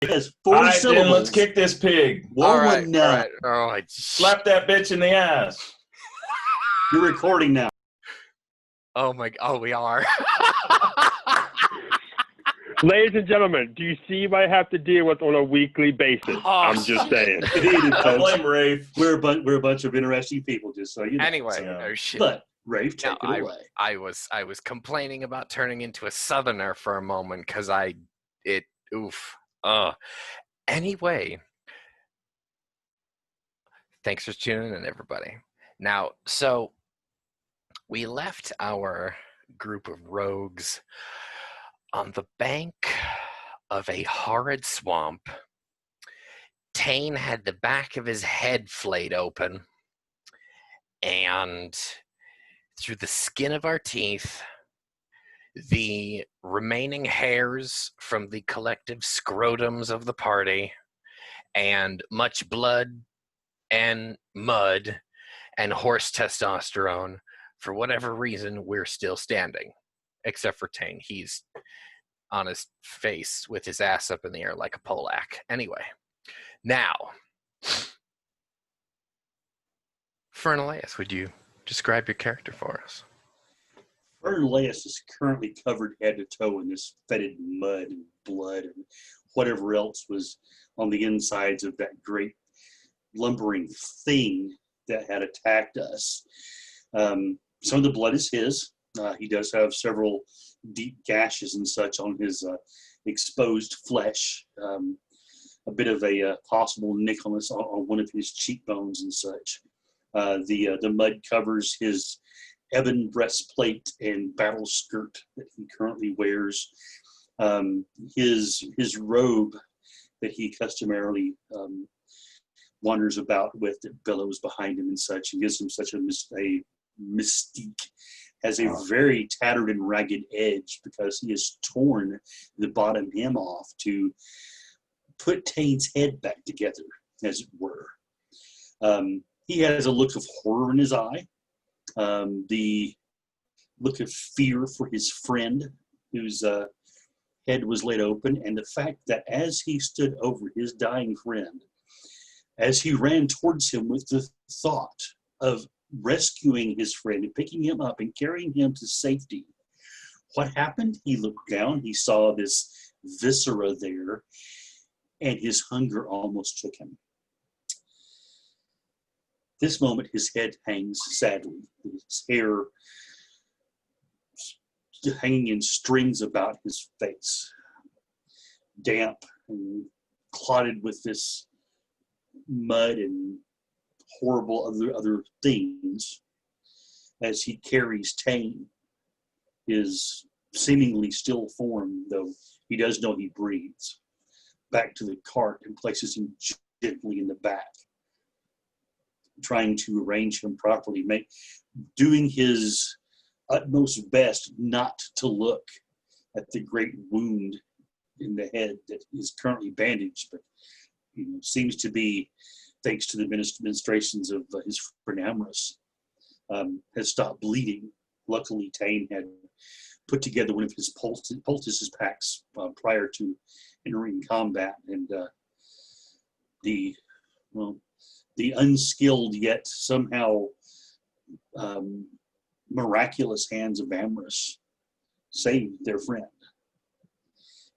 Yes, All 40 right, then let's syllables. kick this pig. All right. Oh, Slap that bitch in the ass. You're recording now. oh my! Oh, we are. Ladies and gentlemen, do you see what I have to deal with on a weekly basis? Oh, I'm just saying. I blame Rafe. We're a bunch of interesting people, just so you know. Anyway, So, oh shit. but Rafe, take No, it away. I was complaining about turning into a southerner for a moment because oof. Anyway, thanks for tuning in, everybody. Now, so we left our group of rogues on the bank of a horrid swamp. Tane had the back of his head flayed open, and through the skin of our teeth, the remaining hairs from the collective scrotums of the party, and much blood and mud and horse testosterone, for whatever reason, we're still standing. Except for Tane. He's on his face with his ass up in the air like a Polak. Anyway, now, Fernaleus, would you describe your character for us? Fernaleus is currently covered head to toe in this fetid mud and blood and whatever else was on the insides of that great lumbering thing that had attacked us. Some of the blood is his. He does have several deep gashes and such on his exposed flesh. A bit of a possible nick on one of his cheekbones and such. The mud covers his ebon breastplate and battle skirt that he currently wears. His robe that he customarily wanders about with, that billows behind him and such, and gives him such a mystique, has a very tattered and ragged edge because he has torn the bottom hem off to put Tane's head back together, as it were. He has a look of horror in his eye, the look of fear for his friend whose head was laid open, and the fact that as he stood over his dying friend, as he ran towards him with the thought of rescuing his friend and picking him up and carrying him to safety, what happened? He looked down, he saw this viscera there, and his hunger almost took him. This moment, his head hangs sadly, his hair hanging in strings about his face, damp and clotted with this mud and horrible other things, as he carries Tane, his seemingly still form, though he does know he breathes, back to the cart and places him gently in the back, trying to arrange him properly, doing his utmost best not to look at the great wound in the head that is currently bandaged, but seems to be, thanks to the ministrations of his friend Amorous, has stopped bleeding. Luckily, Tane had put together one of his poultices packs prior to entering combat, and the unskilled yet somehow miraculous hands of Amorous saved their friend.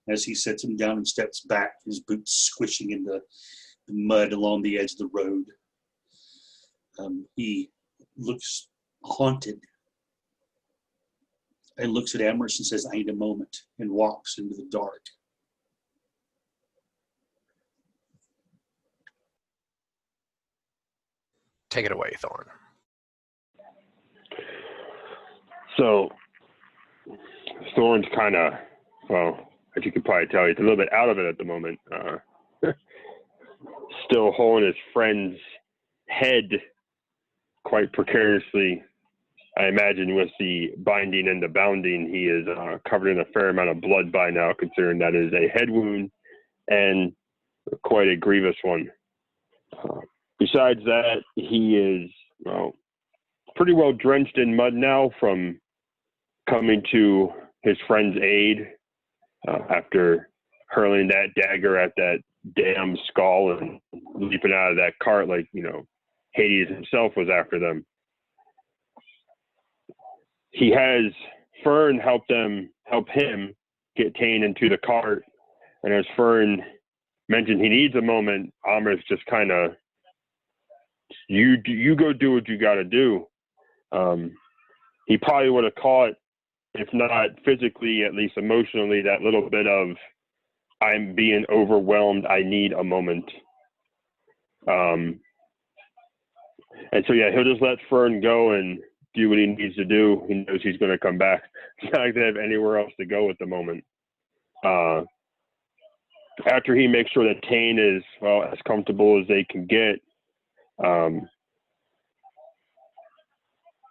As he sets him down and steps back, his boots squishing in the mud along the edge of the road, he looks haunted and looks at Amorous and says, "I need a moment," and walks into the dark. Take it away, Thorn. So, Thorn's kind of, well, as you can probably tell, he's a little bit out of it at the moment. Still holding his friend's head quite precariously. I imagine with the binding and the bounding, he is covered in a fair amount of blood by now, considering that is a head wound and quite a grievous one. Besides that, he is pretty well drenched in mud now from coming to his friend's aid after hurling that dagger at that damn skull and leaping out of that cart like, Hades himself was after them. He has Fern help him get Tane into the cart. And as Fern mentioned, he needs a moment. Amrith's just kind of, you go do what you got to do. He probably would have caught, if not physically, at least emotionally, that little bit of, I'm being overwhelmed, I need a moment. And so, yeah, he'll just let Fern go and do what he needs to do. He knows he's going to come back. It's not like they have anywhere else to go at the moment. After he makes sure that Tane is, as comfortable as they can get,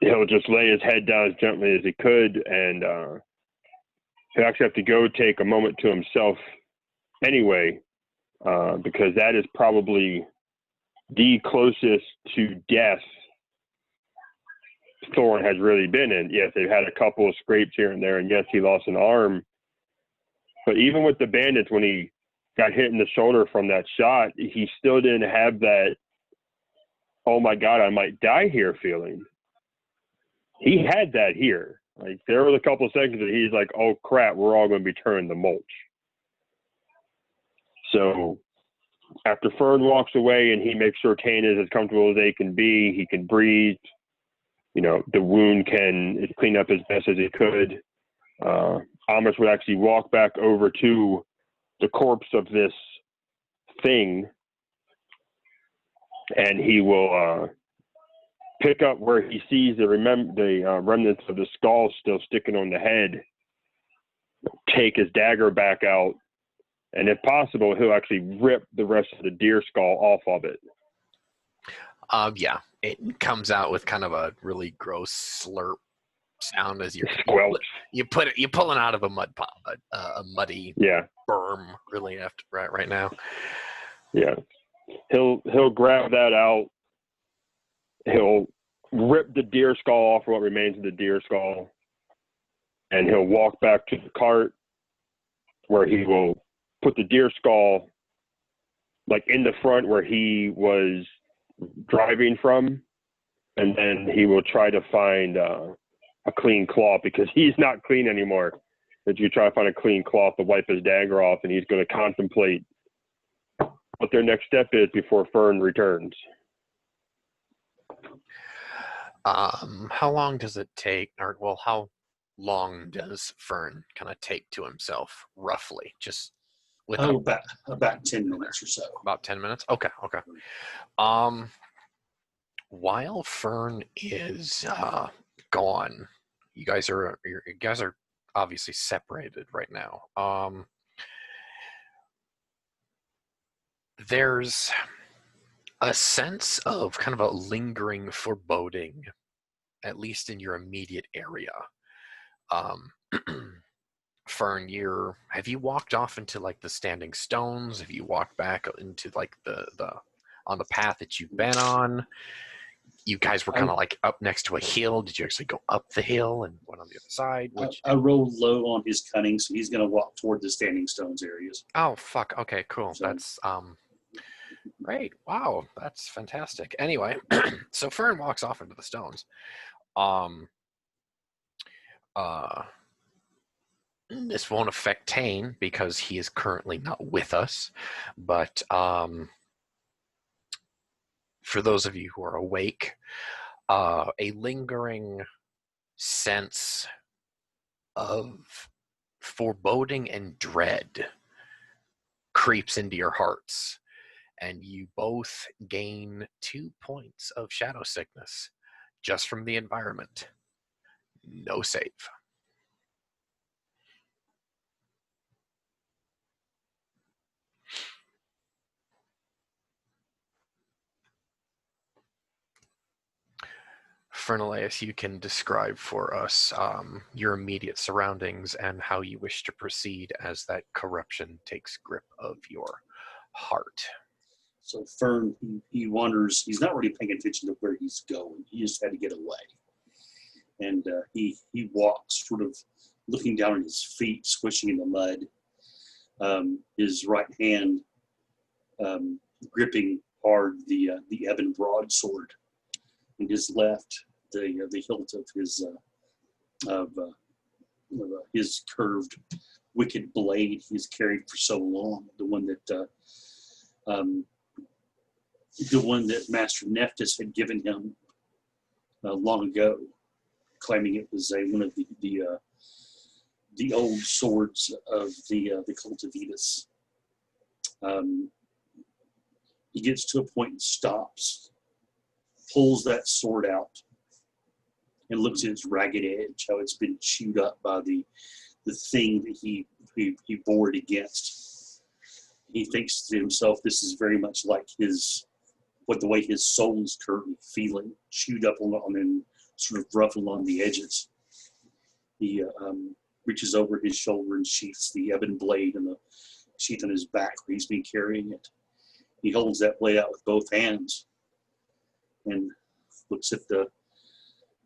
he'll just lay his head down as gently as he could, and he'll actually have to go take a moment to himself anyway, because that is probably the closest to death Thorn has really been in. Yes, they've had a couple of scrapes here and there, and yes, he lost an arm. But even with the bandits, when he got hit in the shoulder from that shot, he still didn't have that, oh my God, I might die here feeling. He had that here. Like, there was a couple of seconds that he's like, oh crap, we're all going to be turning to mulch. So after Fern walks away and he makes sure Tane is as comfortable as they can be, he can breathe, the wound is cleaned up as best as it could. Amrith would actually walk back over to the corpse of this thing, and he will pick up where he sees the remnants of the skull still sticking on the head, take his dagger back out, and if possible, he'll actually rip the rest of the deer skull off of it. Yeah, it comes out with kind of a really gross slurp sound as you're pulling out of a mud pot, a muddy berm, really after right now. Yeah, he'll grab that out. He'll rip the deer skull off, what remains of the deer skull, and he'll walk back to the cart where he will put the deer skull like in the front where he was driving from, and then he will try to find a clean cloth, because he's not clean anymore. That you try to find a clean cloth to wipe his dagger off, and he's going to contemplate what their next step is before Fern returns. How long does it take, how long does Fern kind of take to himself, roughly? Just with about 10 minutes or so. About 10 minutes? Okay. While Fern is gone, you guys are obviously separated right now. There's a sense of kind of a lingering foreboding, at least in your immediate area. Fern, have you walked off into like the standing stones? Have you walked back into like the on the path that you've been on? You guys were kind of like up next to a hill. Did you actually go up the hill and went on the other side? I rolled low on his cunning, so he's going to walk toward the standing stones areas. Oh, fuck. Okay, cool. So, that's great. Wow, that's fantastic. Anyway, so Fern walks off into the stones. This won't affect Tane because he is currently not with us, but for those of you who are awake, a lingering sense of foreboding and dread creeps into your hearts, and you both gain 2 points of shadow sickness just from the environment. No save. Fernaleus, you can describe for us your immediate surroundings and how you wish to proceed as that corruption takes grip of your heart. So Fern, he wanders. He's not really paying attention to where he's going. He just had to get away. And he walks sort of looking down at his feet, squishing in the mud. his right hand gripping hard the ebon broadsword, and his left the hilt of his curved wicked blade he's carried for so long, the one that Master Nephthys had given him long ago, claiming it was one of the old swords of the cult of Vetus. He gets to a point and stops, pulls that sword out, and looks at its ragged edge, how it's been chewed up by the thing that he bore it against. He thinks to himself, this is very much like the way his soul is currently feeling, chewed up on and sort of rough along the edges. He reaches over his shoulder and sheaths the ebon blade in the sheath on his back where he's been carrying it. He holds that blade out with both hands and looks at the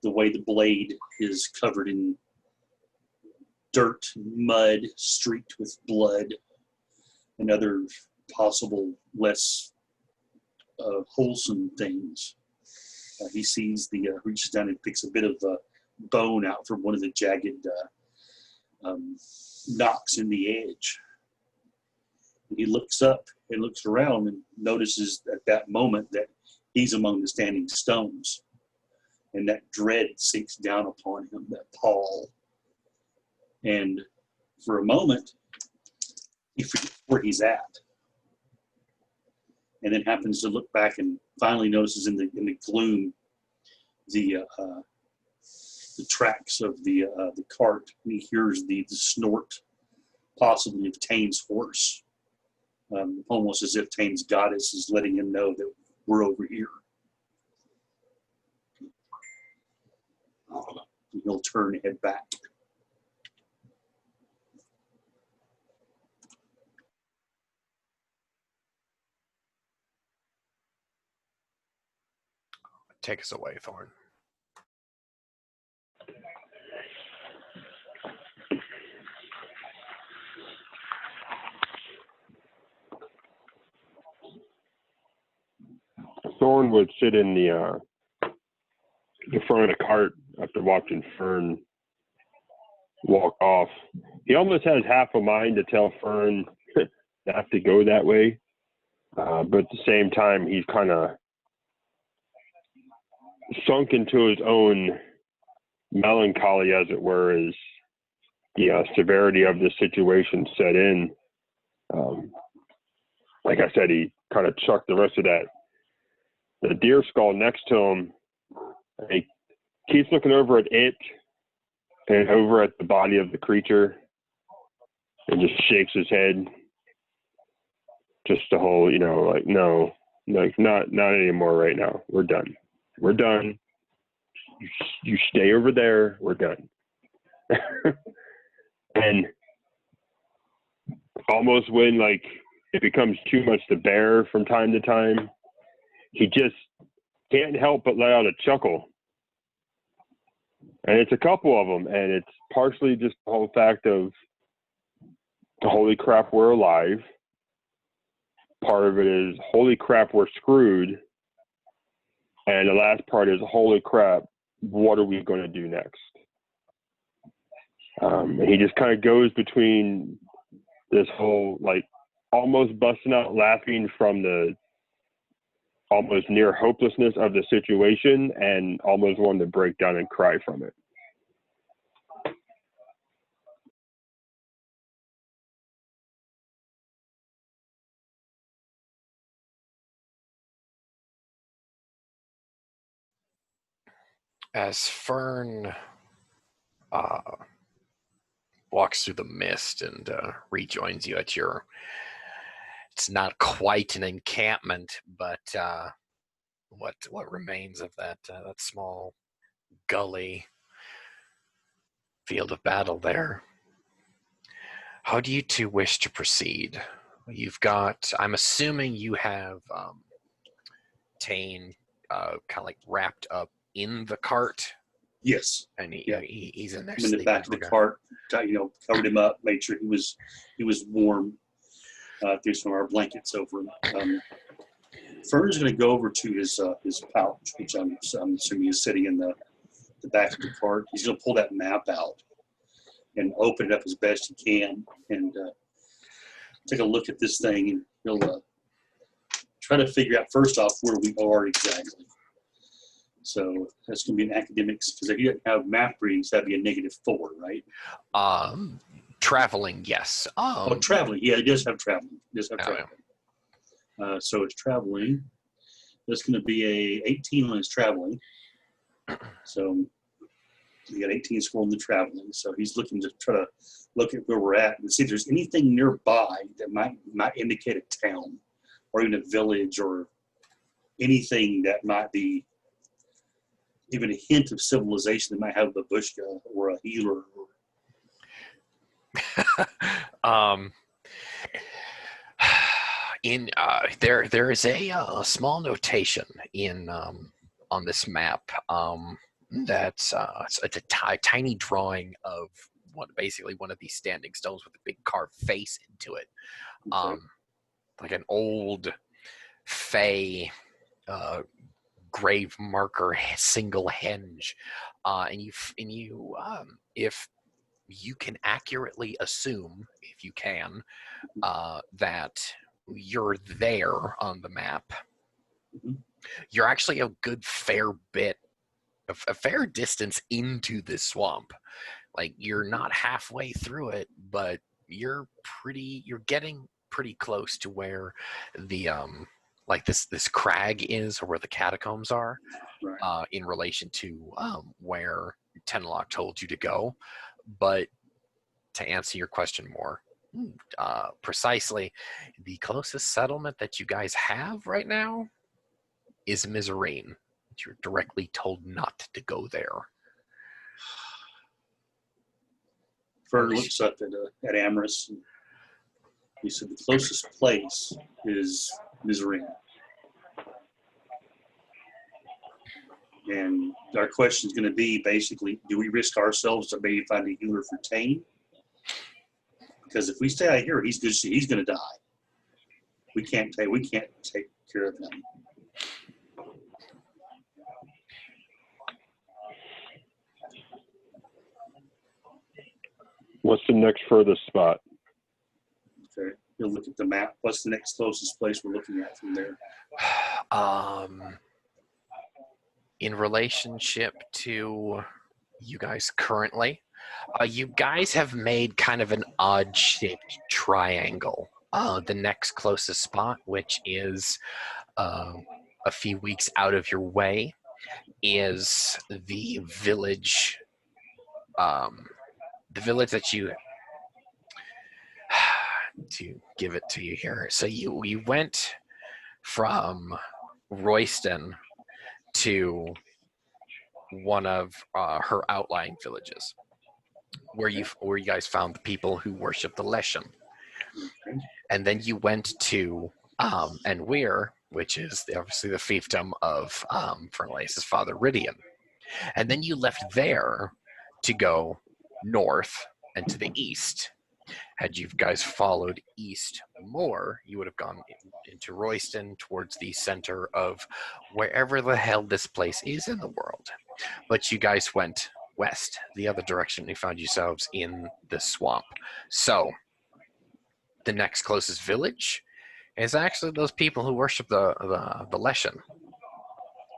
way the blade is covered in dirt, mud, streaked with blood, and other possible less wholesome things. He sees reaches down and picks a bit of bone out from one of the jagged knocks in the edge. He looks up and looks around and notices at that moment that he's among the standing stones. And that dread sinks down upon him, that pall. And for a moment, he forgets where he's at. And then happens to look back and finally notices in the gloom the tracks of the cart. And he hears the snort, possibly of Tane's horse. Almost as if Tane's goddess is letting him know that we're over here. And he'll turn and head back. Take us away, Thorn. Thorn would sit in the front of the cart after watching Fern walk off. He almost has half a mind to tell Fern not to go that way, but at the same time, he's kind of sunk into his own melancholy, as it were, as the severity of the situation set in. Like I said, he kind of chucked the rest of the deer skull next to him. He keeps looking over at it and over at the body of the creature and just shakes his head. Just the whole, like, no, like, not anymore right now. We're done. We're done. You stay over there. We're done. And almost when, like, it becomes too much to bear from time to time, he just can't help but let out a chuckle. And it's a couple of them, and it's partially just the whole fact of, holy crap, we're alive. Part of it is, holy crap, we're screwed. And the last part is, holy crap, what are we going to do next? And he just kind of goes between this whole, like, almost busting out laughing from the almost near hopelessness of the situation and almost wanting to break down and cry from it. As Fern walks through the mist and rejoins you at your, it's not quite an encampment, but what remains of that small gully field of battle there. How do you two wish to proceed? You've got, I'm assuming you have Tane kind of like wrapped up in the cart. Yes. And he's in there. In the back of the cart, covered him up, made sure he was warm, through some of our blankets over. Fern's going to go over to his pouch, which I'm assuming is sitting in the back of the cart. He's going to pull that map out and open it up as best he can and take a look at this thing, and he'll try to figure out first off where we are exactly. So that's going to be an academics, because if you didn't have map readings, that'd be a -4, right? Traveling, yes. Traveling. Yeah, he does have traveling. Traveling. So it's traveling. That's going to be a 18 on his traveling. So you got 18 score on the traveling. So he's looking to try to look at where we're at and see if there's anything nearby that might indicate a town or even a village or anything that might be even a hint of civilization that might have a babushka or a healer. There is a small notation in on this map that's it's a tiny drawing of basically one of these standing stones with a big carved face into it, like an old fey grave marker single henge, and if you can accurately assume, if you can, that you're there on the map, you're actually a good fair distance into this swamp. Like, you're not halfway through it, but you're getting pretty close to where the like this crag is, or where the catacombs are, Right. in relation to where Tenlock told you to go. But to answer your question more precisely, the closest settlement that you guys have right now is Mizarine. You're directly told not to go there. Fern looks up at Amorous. And he said the closest place is Mizarine. And our question is going to be basically, do we risk ourselves to maybe find a healer for Tane? Because if we stay out here, he's going to die. We can't take care of him. What's the next furthest spot? Okay, you'll look at the map. What's the next closest place we're looking at from there? In relationship to you guys currently, you guys have made kind of an odd-shaped triangle. The next closest spot, which is a few weeks out of your way, is the village. The village that you to give it to you here. So you went from Royston to one of her outlying villages, where you guys found the people who worship the Leshen. Okay. And then you went to Enweir, which is obviously the fiefdom of Fernlace's father, Rydian. And then you left there to go north and to the east. Had you guys followed east more, you would have gone into Royston, towards the center of wherever the hell this place is in the world. But you guys went west, the other direction, and you found yourselves in the swamp. So the next closest village is actually those people who worship the Leshen.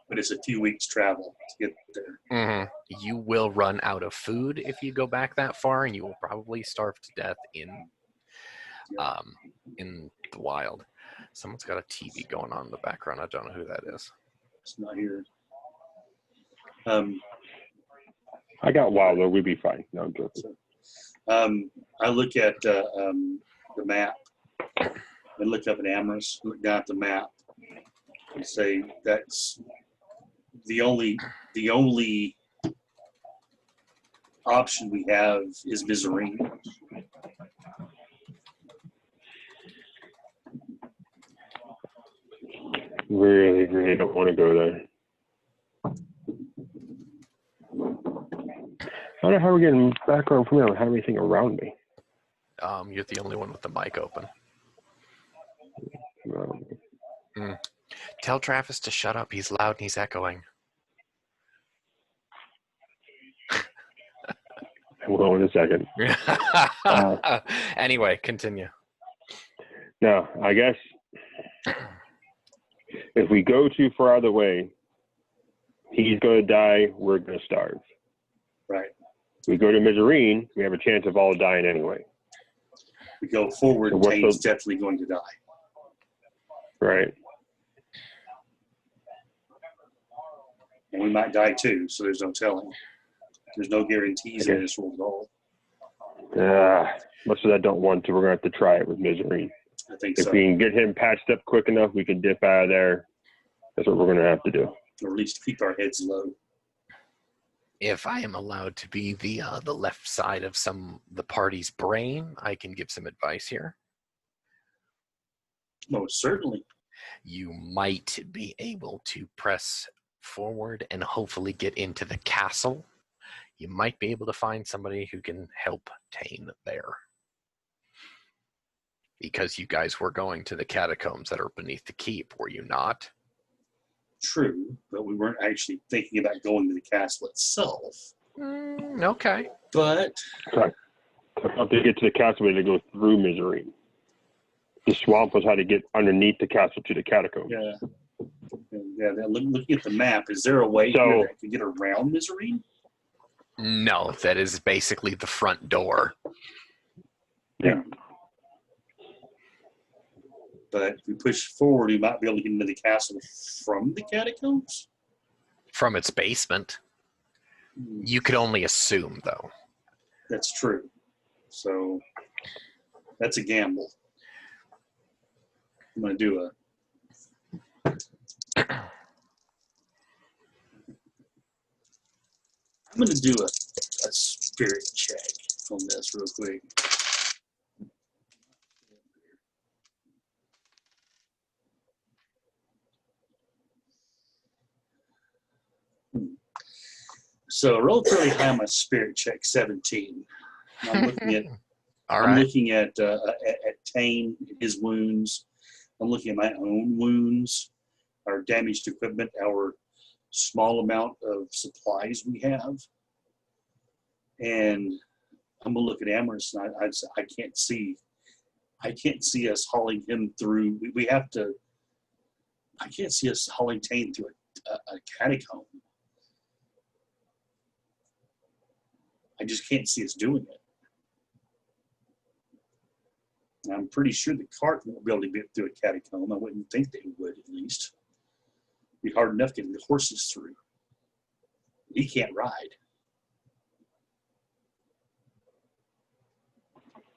But it's a few weeks travel to get there. Mm-hmm. You will run out of food if you go back that far, and you will probably starve to death in the wild. Someone's got a TV going on in the background. I don't know who that is. It's not here. I got Wilder. We'd be fine. No, I'm joking. I look at the map and look up at Amorous, look down at the map, and say that's the only option we have is Mizarine. Really, really don't want to go there. I don't know how we're getting background from me. I don't have anything around me. You're the only one with the mic open. Tell Travis to shut up. He's loud and he's echoing. Hold on a second. Anyway, continue. Now, I guess if we go too far out of the way, he's going to die, we're going to starve. Right. We go to Mizarine, we have a chance of all dying anyway. We go forward, So what's Tane's the- definitely going to die. Right. And we might die too, so there's no telling. There's no guarantees in this world at all. Much as I don't want to, we're going to have to try it with Mizarine. I think If so. we can get him patched up quick enough, we can dip out of there. That's what we're going to have to do. Or at least keep our heads low. If I am allowed to be the left side of the party's brain, I can give some advice here. Most certainly. You might be able to press forward and hopefully get into the castle. You might be able to find somebody who can help Tane there. Because you guys were going to the catacombs that are beneath the keep, were you not? True, but we weren't actually thinking about going to the castle itself. Okay. But Right. To get to the castle, we had to go through Mizarine. The swamp was how to get underneath the castle to the catacombs. Looking at the map, is there a way So- here that could get around Mizarine? No, that is basically the front door. Yeah. But if we push forward, we might be able to get into the castle from the catacombs. From its basement. You could only assume, though. That's true. So that's a gamble. I'm going to do a spirit check on this real quick. So relatively high on my spirit check, 17. I'm looking at All I'm right. looking at Tane, his wounds. I'm looking at my own wounds, our damaged equipment, our small amount of supplies we have. And I'm gonna look at Amorous, and I can't see us hauling him through. We have to. I can't see us hauling Tane through a catacomb. I just can't see us doing it. And I'm pretty sure the cart won't be able to get through a catacomb. I wouldn't think they would, at least. It'd be hard enough getting the horses through. He can't ride.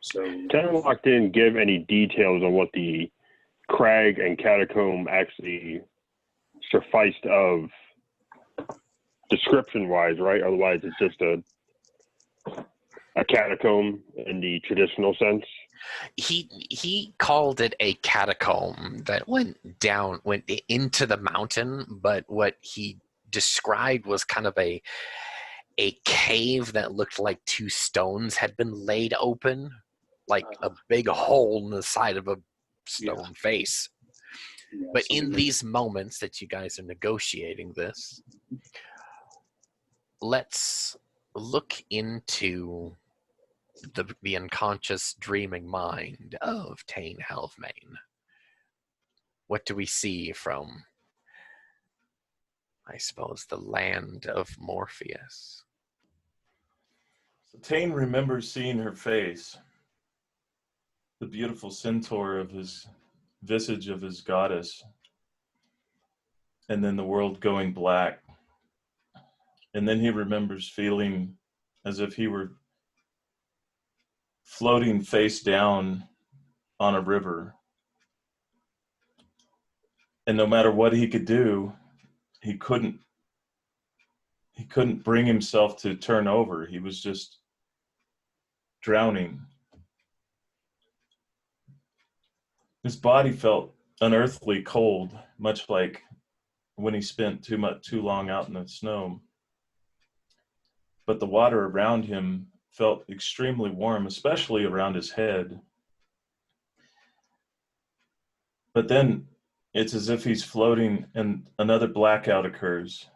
So Tenlock didn't give any details on what the crag and catacomb actually sufficed of description-wise, right? Otherwise, it's just a catacomb in the traditional sense. He called it a catacomb that went into the mountain, but what he described was kind of a cave that looked like two stones had been laid open, like a big hole in the side of a stone face. yeah, But so in we- these moments that you guys are negotiating this, let's look into the unconscious dreaming mind of Tane Halfmane. What do we see from, I suppose, the land of Morpheus? So Tane remembers seeing her face, the beautiful centaur of his visage of his goddess, and then the world going black. And then he remembers feeling as if he were floating face down on a river. And no matter what he could do, he couldn't bring himself to turn over. He was just drowning. His body felt unearthly cold, much like when he spent too long out in the snow. But the water around him felt extremely warm, especially around his head. But then It's as if he's floating and another blackout occurs.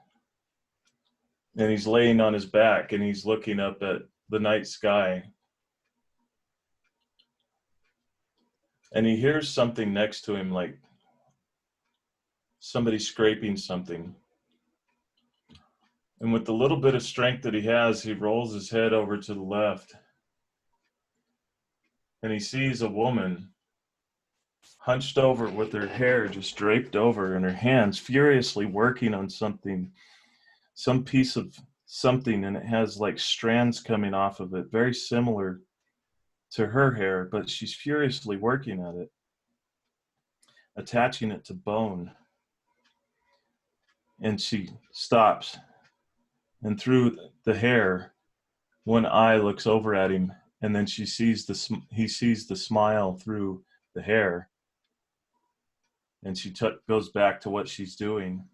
And he's laying on his back and he's looking up at the night sky. And he hears something next to him, like somebody scraping something. And with the little bit of strength that he has, he rolls his head over to the left. And he sees a woman hunched over with her hair just draped over and her hands furiously working on something, some piece of something, and it has like strands coming off of it, very similar to her hair, but she's furiously working at it, attaching it to bone. And she stops, and through the hair, one eye looks over at him, and then he sees the smile through the hair, and she goes back to what she's doing,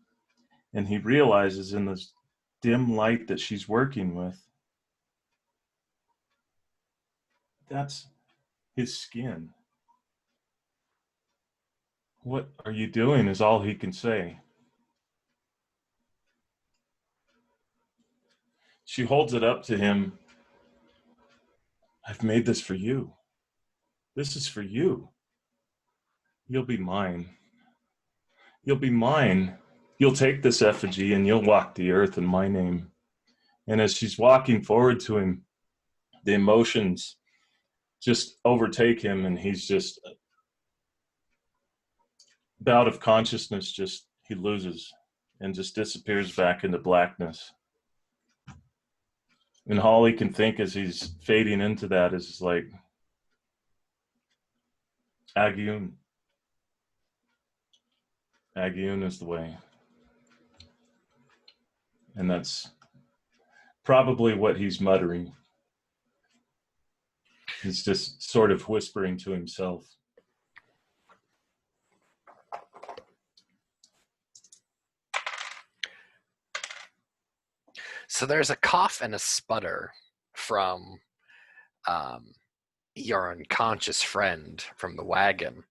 and he realizes in this dim light that she's working with, that's his skin. What are you doing is all he can say. She holds it up to him. I've made this for you. This is for you. You'll be mine. You'll be mine. You'll take this effigy and you'll walk the earth in my name. And as she's walking forward to him, the emotions just overtake him, and he's just bout of consciousness, just he loses and just disappears back into blackness. And all he can think as he's fading into that is like, Agiun. Agiun is the way. And that's probably what he's muttering. He's just sort of whispering to himself. So there's a cough and a sputter from your unconscious friend from the wagon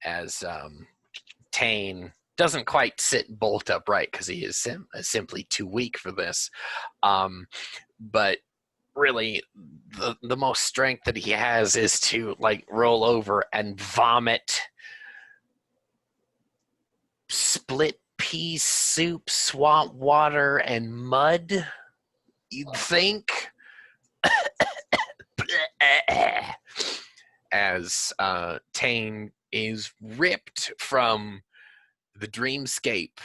as Tane doesn't quite sit bolt upright because he is simply too weak for this. But really, the most strength that he has is to like roll over and vomit split pea soup, swamp water, and mud, you'd think. As Tane is ripped from the dreamscape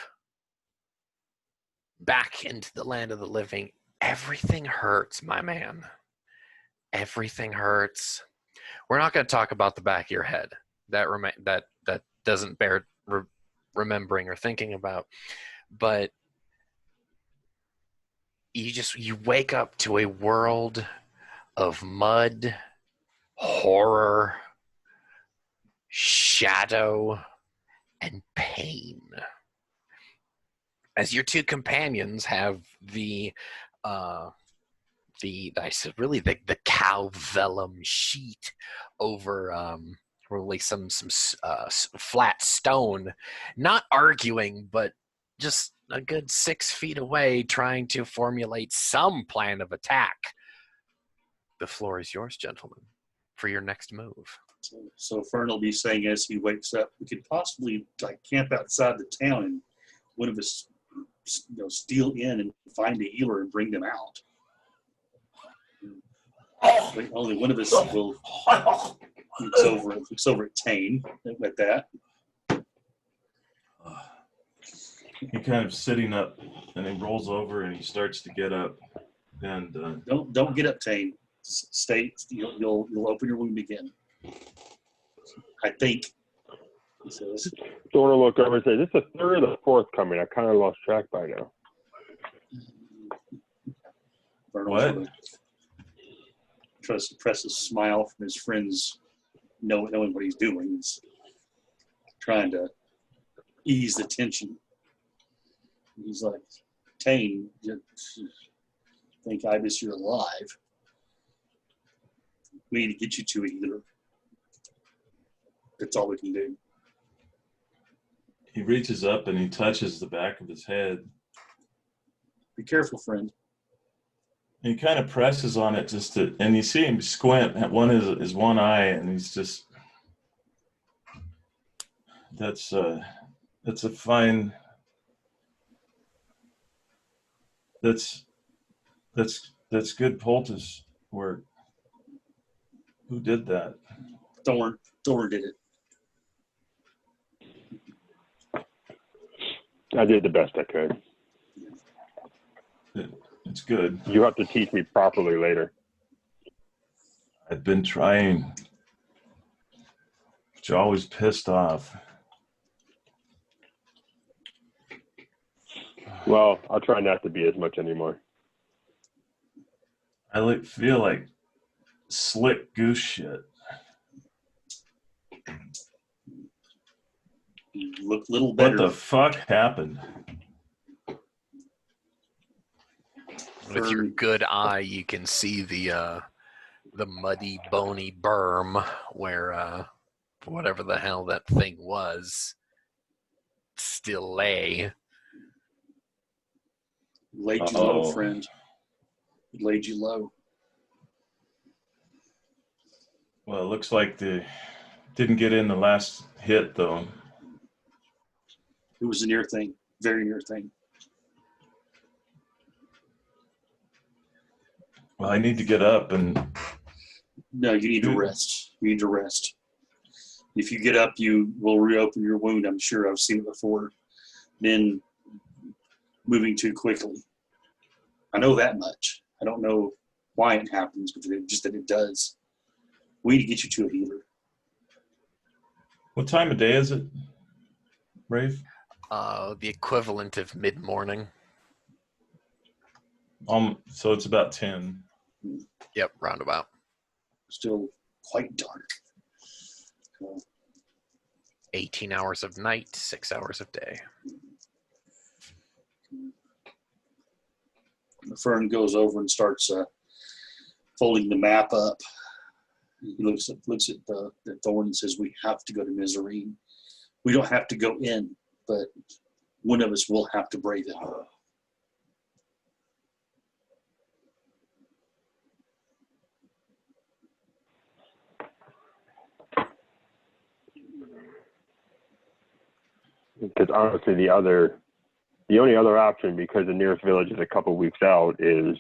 back into the land of the living. Everything hurts, my man. Everything hurts. We're not going to talk about the back of your head. That doesn't bear remembering or thinking about. But you wake up to a world of mud, horror, shadow, and pain. As your two companions have the cow vellum sheet over really some flat stone, not arguing, but just a good 6 feet away, trying to formulate some plan of attack. The floor is yours, gentlemen, for your next move. So Fern will be saying as he wakes up, we could possibly like camp outside the town and one of us, steal in and find a healer and bring them out. But only one of us will looks over at Tane with that. He kind of sitting up, and he rolls over and he starts to get up. And Don't get up, Tane. Stay. You'll open your wound again. I think. He says. Don't want to look over and say, this is the third or the fourth coming. I kind of lost track by now. What? Tries to suppress a smile from his friends, knowing what he's doing. He's trying to ease the tension. He's like, Tane, think Ibis, you're alive. We need to get you to a healer. That's all we can do. he reaches up and he touches the back of his head. Be careful, friend. He kind of presses on it and you see him squint at his one eye, and he's just, that's a fine, that's good poultice work. Who did that? Thorn did it. I did the best I could. It's good. You have to teach me properly later. I've been trying, but you're always pissed off. Well, I'll try not to be as much anymore. I feel like slick goose shit. You look a little better. What the fuck happened? With your good eye, you can see the muddy, bony berm where whatever the hell that thing was still lay. Laid you low, friend. It laid you low. Well, it looks like they didn't get in the last hit, though. It was a near thing, very near thing. Well, I need to get up and... No, you need to rest. You need to rest. If you get up, you will reopen your wound. I'm sure I've seen it before. Then moving too quickly. I know that much. I don't know why it happens, but just that it does. We need to get you to a healer. What time of day is it, Rafe? The equivalent of mid-morning. So it's about 10. Yep, roundabout. Still quite dark. 18 hours of night, 6 hours of day. Fern goes over and starts folding the map up. He looks at the Thorn and says, "We have to go to Mizarine. We don't have to go in, but one of us will have to brave it." Because honestly, the only other option, because the nearest village is a couple weeks out, is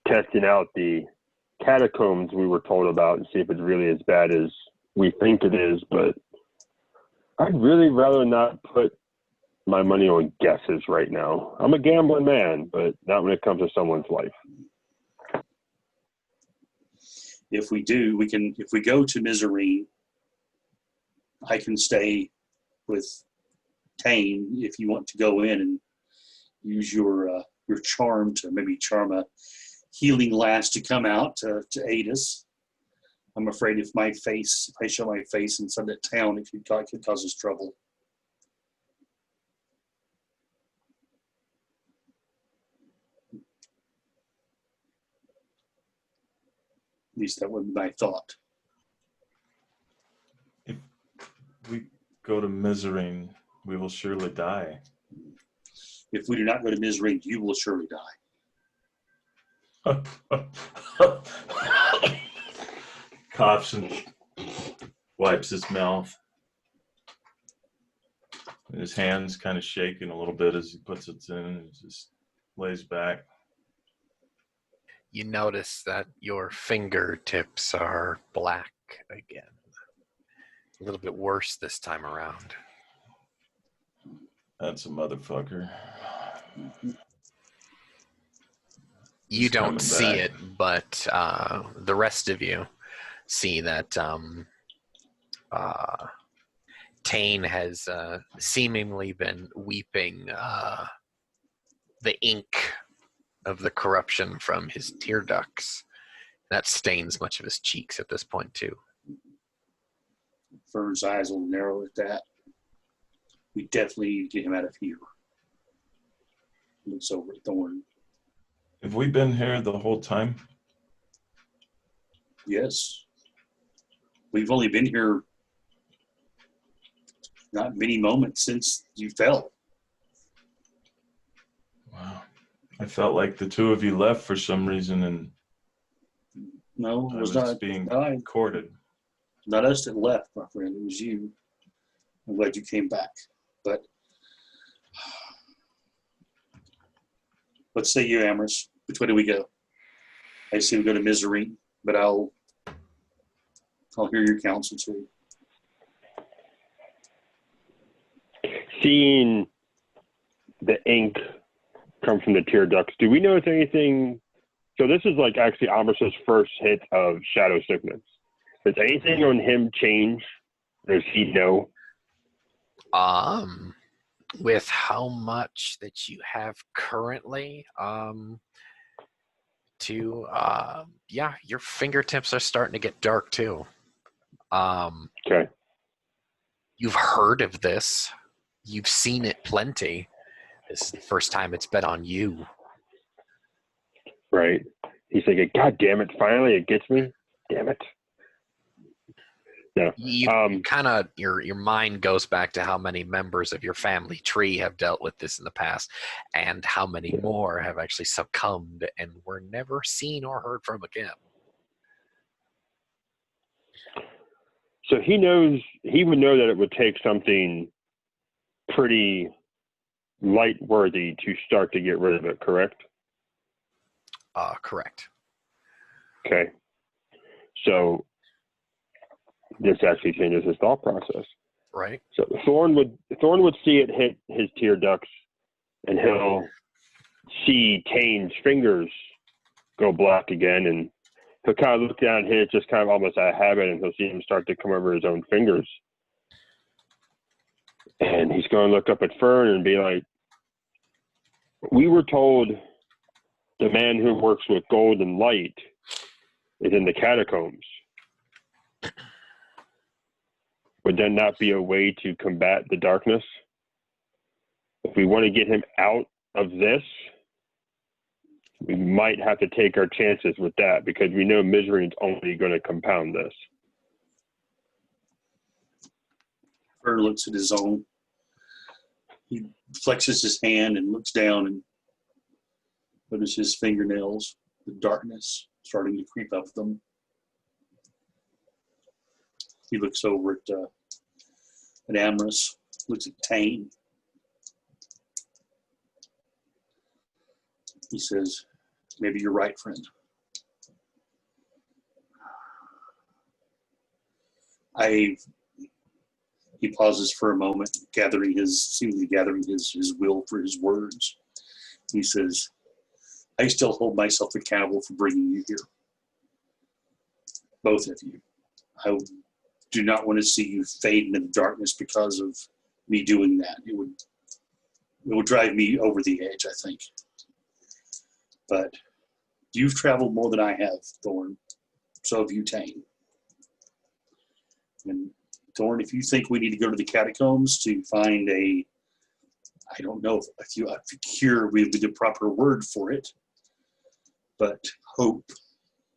testing out the catacombs we were told about and see if it's really as bad as we think it is. But I'd really rather not put my money on guesses right now. I'm a gambling man, but not when it comes to someone's life. If we do, if we go to Mizarine, I can stay with Tane if you want to go in and use your charm to maybe charm a healing lass to come out to aid us. I'm afraid if I show my face inside that town, it could cause us trouble. At least that would be my thought. If we go to Mizarine, we will surely die. If we do not go to Mizarine, you will surely die. Coughs and wipes his mouth. His hands kind of shaking a little bit as he puts it in and just lays back. You notice that your fingertips are black again. A little bit worse this time around. That's a motherfucker. You don't coming see back. it, but the rest of you see that Tane has seemingly been weeping the ink of the corruption from his tear ducts. That stains much of his cheeks at this point, too. Fern's eyes will narrow at that. We definitely need to get him out of here. Looks over at Thorn. Have we been here the whole time? Yes. We've only been here not many moments since you fell. Wow. I felt like the two of you left for some reason, and No, I it was was not. being No, courted. not us that left, my friend. It was you. I'm glad you came back. But let's say you, Amorous. Which way do we go? I say we go to Misery, but I'll hear your counsel too. Seeing the ink come from the tear ducts, do we know if anything? So this is like actually Amos's first hit of shadow sickness. Does anything on him change? Does he know? With how much that you have currently, yeah, your fingertips are starting to get dark too. Okay. You've heard of this. You've seen it plenty. This is the first time it's been on you. Right. He's like, God damn it! Finally, it gets me. Damn it. No. You kind of your mind goes back to how many members of your family tree have dealt with this in the past, and how many more have actually succumbed and were never seen or heard from again. So he would know that it would take something pretty light worthy to start to get rid of it, correct? Correct. Okay. So this actually changes his thought process. Right. So Thorn would see it hit his tear ducts, and he'll see Tane's fingers go black again, and he'll kind of look down at his, just kind of almost out of habit, and he'll see him start to come over his own fingers. And he's going to look up at Fern and be like, we were told the man who works with gold and light is in the catacombs. Would that not be a way to combat the darkness? If we want to get him out of this, we might have to take our chances with that, because we know misery is only going to compound this. Fern looks at his own. He flexes his hand and looks down and notices his fingernails, the darkness starting to creep up them. He looks over at Amorous, looks at Tane. He says, maybe you're right, friend. He pauses for a moment, seemingly gathering his will for his words. He says, I still hold myself accountable for bringing you here. Both of you. I do not want to see you fade into the darkness because of me doing that. It would drive me over the edge, I think. But you've traveled more than I have, Thorn. So have you, Tane. And Thorn, if you think we need to go to the catacombs to find I don't know if a cure would be the proper word for it, but hope,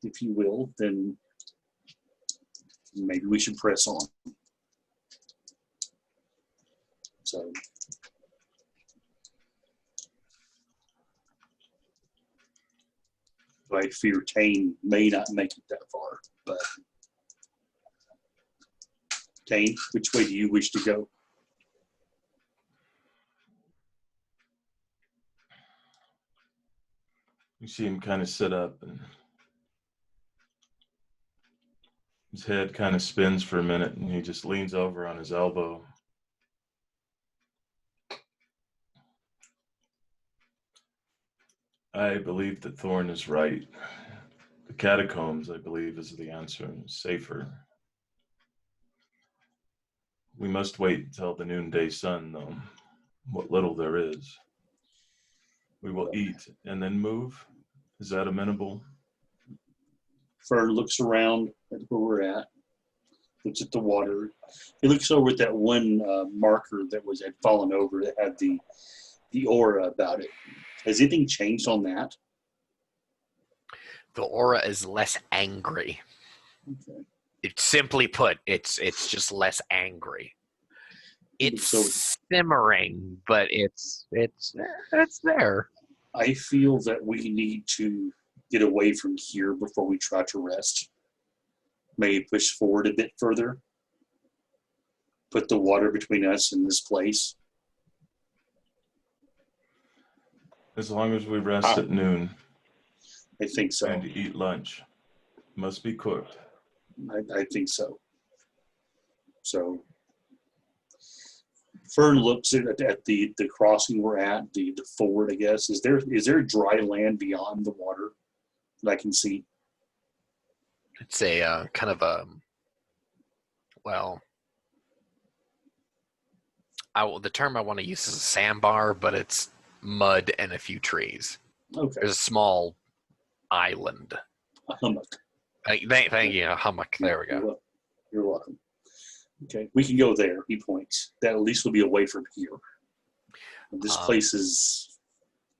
if you will, then maybe we should press on. So I fear Tane may not make it that far, but Tane, which way do you wish to go? You see him kind of sit up, and his head kind of spins for a minute, and he just leans over on his elbow. I believe that Thorn is right. The catacombs, I believe, is the answer. Safer. We must wait until the noonday sun, though. What little there is. We will eat and then move. Is that amenable? Fern looks around at where we're at, looks at the water. He looks over at that one marker that had fallen over that had the aura about it. Has anything changed on that? The aura is less angry. Okay. It's simply put, it's just less angry. It's So simmering, but it's there. I feel that we need to get away from here before we try to rest. Maybe push forward a bit further. Put the water between us and this place. As long as we rest at noon I think so. and eat lunch. Must be cooked. I think so. So Fern looks at the crossing we're at, the ford, I guess. Is there dry land beyond the water that I can see? It's a kind of a, well, the term I want to use is a sandbar, but it's mud and a few trees. Okay. There's a small island. A hummock. Thank you, a hummock. There we go. You're welcome. Okay, we can go there, he points. That at least will be away from here. This place is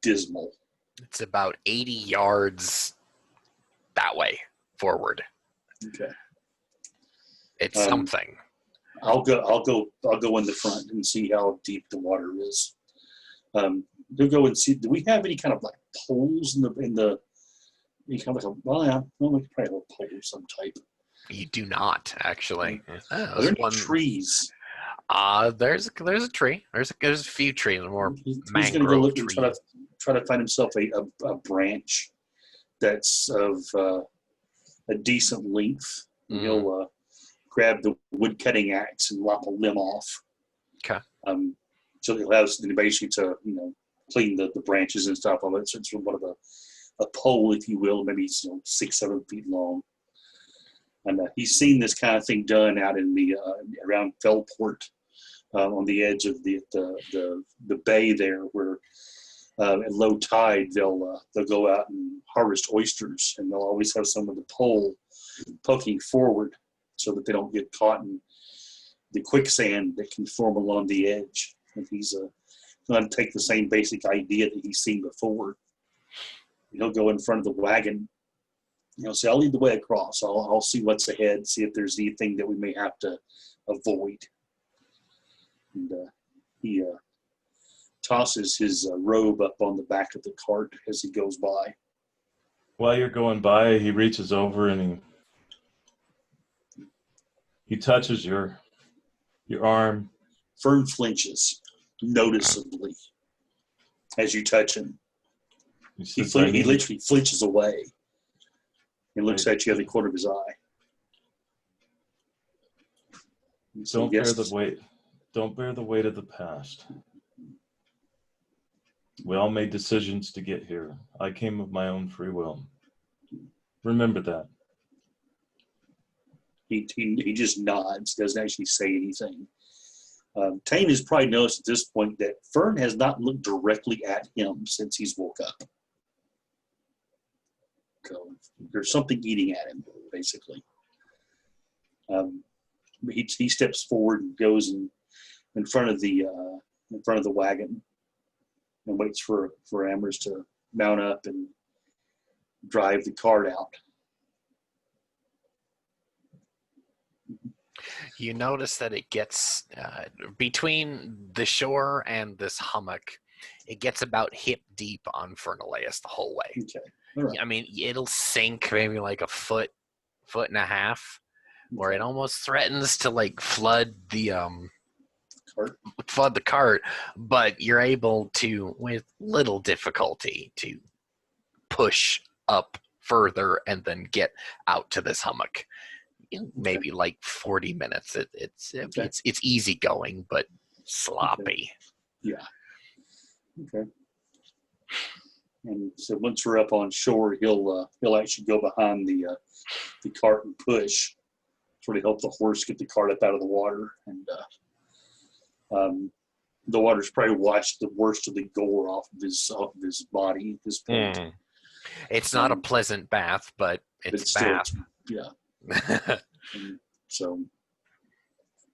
dismal. It's about 80 yards that way forward. Okay. It's something. I'll go in the front and see how deep the water is. We'll go and see. Do we have any kind of like poles in the any kind of like we could probably have a pole of some type. You do not actually. Are there any trees? There's a tree. There's a few trees, more He's going to go mangrove look and trees. try to find himself a branch that's of a decent length. Mhm. He'll grab the wood cutting axe and lop a limb off. Okay. So he'll have something basically to clean the branches and stuff of it. So it's one of a pole, if you will, maybe 6-7 feet long. And he's seen this kind of thing done out in the around Fellport, on the edge of the bay there, where at low tide they'll go out and harvest oysters, and they'll always have some of the pole poking forward so that they don't get caught in the quicksand that can form along the edge. And he's going to take the same basic idea that he's seen before. He'll go in front of the wagon. Say, I'll lead the way across. I'll see what's ahead, see if there's anything that we may have to avoid. And he tosses his robe up on the back of the cart as he goes by. While you're going by, he reaches over and he touches your arm. Fern flinches noticeably as you touch him. He literally flinches away. He looks at you out of the corner of his eye. Don't bear the weight of the past. We all made decisions to get here. I came of my own free will. Remember that. He just nods, doesn't actually say anything. Tane has probably noticed at this point that Fern has not looked directly at him since he's woke up. So there's something eating at him, basically. He steps forward and goes in front of the wagon and waits for Amherst to mount up and drive the cart out. You notice that it gets between the shore and this hummock, it gets about hip deep on Fernaleus the whole way. Okay. All right. I mean, it'll sink maybe like a foot and a half, where it almost threatens to like flood the cart, but you're able to, with little difficulty, to push up further and then get out to this hummock. Maybe like 40 minutes. It's easy going, but sloppy. Yeah. Okay. And so once we're up on shore, he'll actually go behind the cart and push, sort of help the horse get the cart up out of the water. And the water's probably washed the worst of the gore off of his body at this point. It's not a pleasant bath, but it's a bath. Yeah. And so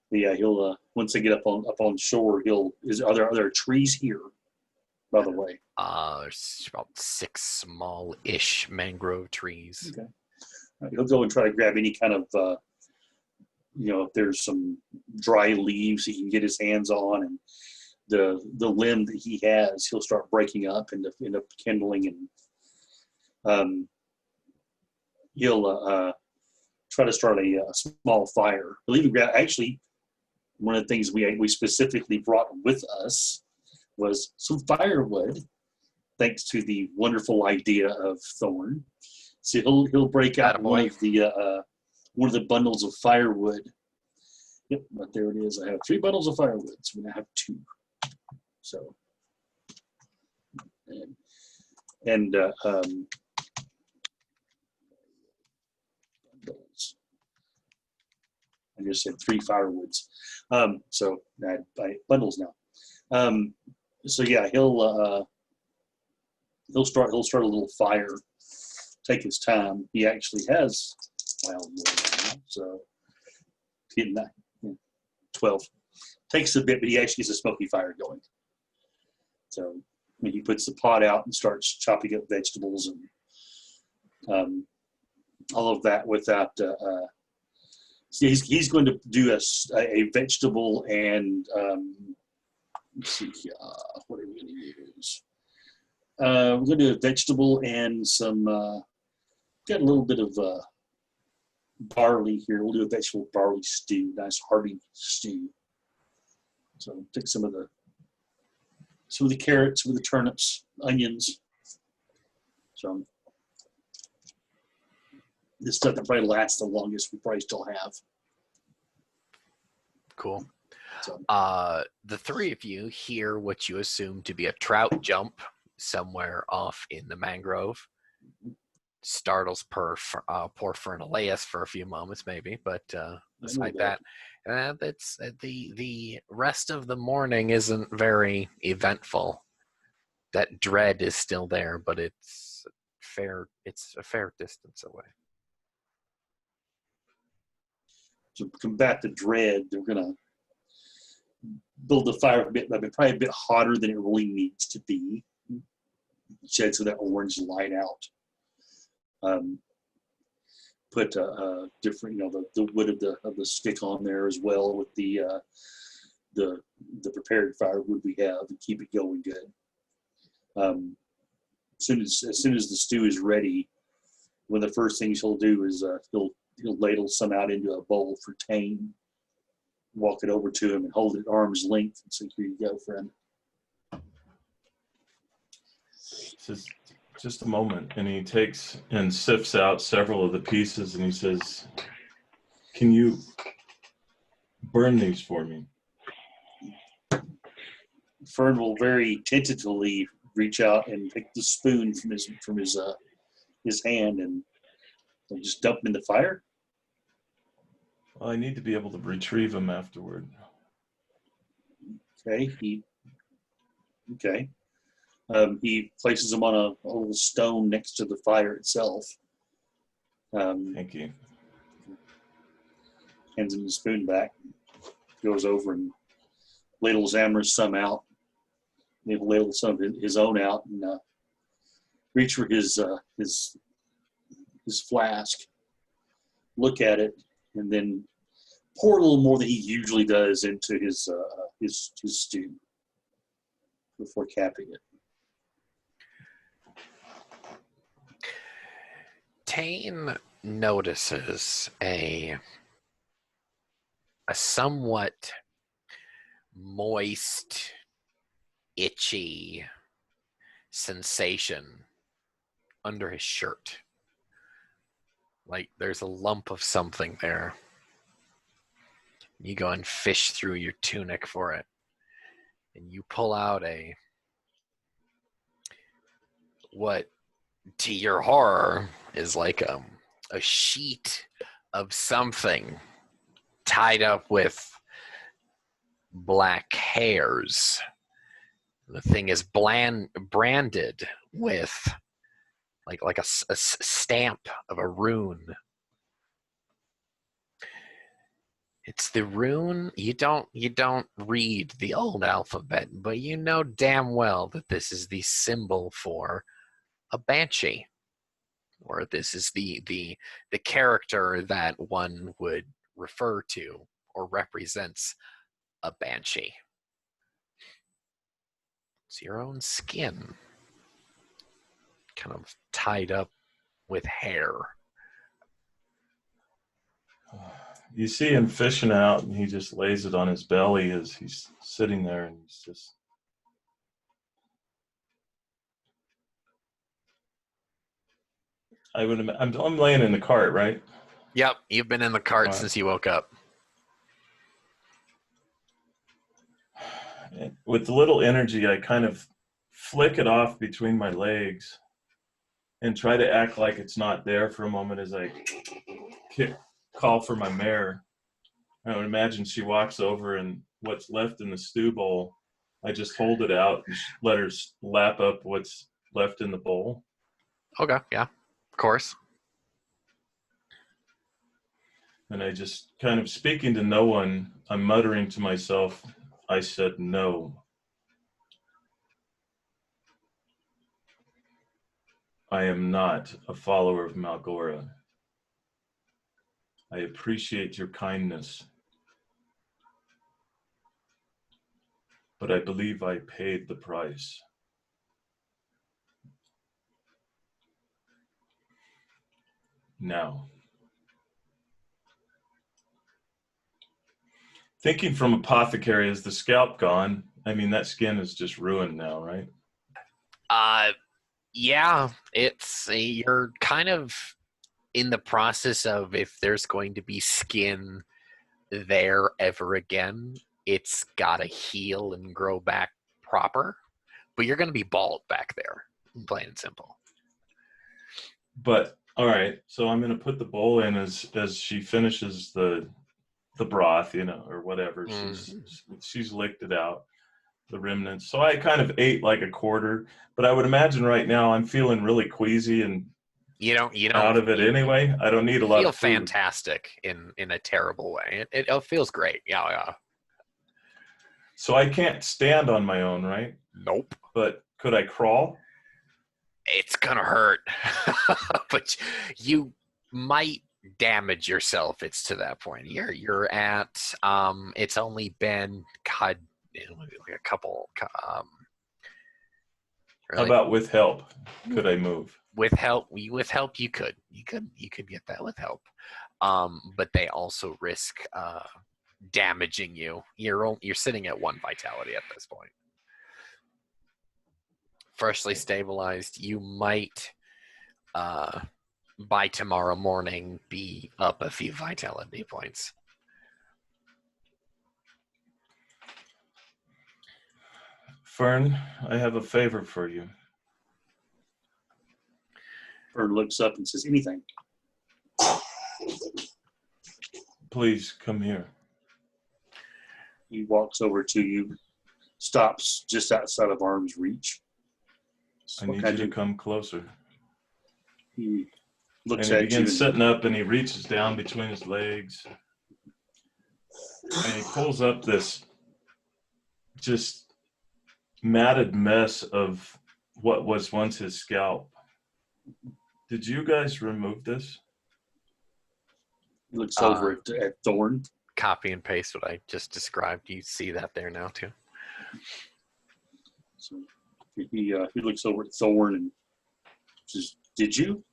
yeah, he'll once they get up on shore, are there trees here, by the way? There's about 6 small-ish mangrove trees. Okay. He'll go and try to grab any kind of if there's some dry leaves he can get his hands on, and the limb that he has, he'll start breaking up into kindling, and he'll try to start a small fire. He'll even grab, actually, one of the things we specifically brought with us was some firewood, thanks to the wonderful idea of Thorn. So he'll break out one of the bundles of firewood. Yep, but there it is. I have 3 bundles of firewood, so I have 2. So, and bundles. I just said 3 firewoods. So I bundles now. So yeah, he'll start a little fire. Take his time. He actually has wild wood now, so getting that 12 takes a bit, but he actually gets a smoky fire going. So when he puts the pot out and starts chopping up vegetables and all of that without. He's going to do a vegetable and let's see, what are we going to use? We're going to do a vegetable and some, got a little bit of barley here. We'll do a vegetable barley stew, nice hearty stew. So take some of the carrots, some of the turnips, onions. So this stuff that probably lasts the longest we probably still have. Cool. So, the 3 of you hear what you assume to be a trout jump somewhere off in the mangrove. Startles poor Fernaleus for a few moments, maybe, but aside that, that's the rest of the morning isn't very eventful. That dread is still there, but it's a fair distance away. to combat the dread, they're going to build the fire a bit, probably a bit hotter than it really needs to be. Shed some of that orange light out. Put different, the wood of the stick on there as well with the prepared firewood we have and keep it going good. As soon as the stew is ready, one of the first things he'll do is he'll ladle some out into a bowl for Tane, walk it over to him and hold it at arm's length and say, "Here you go, friend." Says, just a moment, and he takes and sifts out several of the pieces, and he says, "Can you burn these for me?" Fern will very tentatively reach out and pick the spoon from his hand and just dump him in the fire. Well, I need to be able to retrieve them afterward. Okay. He places them on a little stone next to the fire itself. Thank you. Hands him the spoon back. Goes over and ladles Amherst some out. He'll ladle some of his own out and reach for his flask. Look at it, and then pour a little more than he usually does into his stew before capping it. Tane notices a somewhat moist, itchy sensation under his shirt. Like there's a lump of something there. You go and fish through your tunic for it. And you pull out what to your horror is like a sheet of something tied up with black hairs. The thing is branded with like a stamp of a rune. It's the rune. You don't read the old alphabet, but you know damn well that this is the symbol for a banshee, or this is the character that one would refer to or represents a banshee. It's your own skin, kind of tied up with hair. You see him fishing out, and he just lays it on his belly as he's sitting there, and he's just. I'm laying in the cart, right? Yep, you've been in the cart Right. since you woke up. With little energy, I kind of flick it off between my legs and try to act like it's not there for a moment as I call for my mare. I would imagine she walks over, and what's left in the stew bowl, I just hold it out and let her lap up what's left in the bowl. Okay, yeah, of course. And I just kind of, speaking to no one, I'm muttering to myself, I said no. I am not a follower of Malgora. I appreciate your kindness, but I believe I paid the price. Now, thinking from apothecary, is the scalp gone? I mean, that skin is just ruined now, right? Yeah, you're kind of in the process of, if there's going to be skin there ever again, it's got to heal and grow back proper. But you're going to be bald back there, plain and simple. But all right, so I'm going to put the bowl in as she finishes the broth, or whatever. She's licked it out, the remnants. So I kind of ate like a quarter, but I would imagine right now I'm feeling really queasy and you don't out of it anyway. I don't need a lot of food. Feel fantastic in a terrible way. It feels great. Yeah. So I can't stand on my own, right? Nope. But could I crawl? It's gonna hurt, but you might damage yourself. It's to that point. You're at it's only been like a couple. How about with help? Could I move? With help, you could get that with help. But they also risk damaging you. You're sitting at 1 vitality at this point. Freshly stabilized, you might by tomorrow morning be up a few vitality points. Fern, I have a favor for you. Fern looks up and says, anything. Please come here. He walks over to you, stops just outside of arm's reach. I need you to come closer. He looks and he at you. begins sitting up, and he reaches down between his legs. And he pulls up this just matted mess of what was once his scalp. Did you guys remove this? He looks over at Thorn. Copy and paste what I just described. You see that there now too. So he looks over at Thorn and says, "Did you?"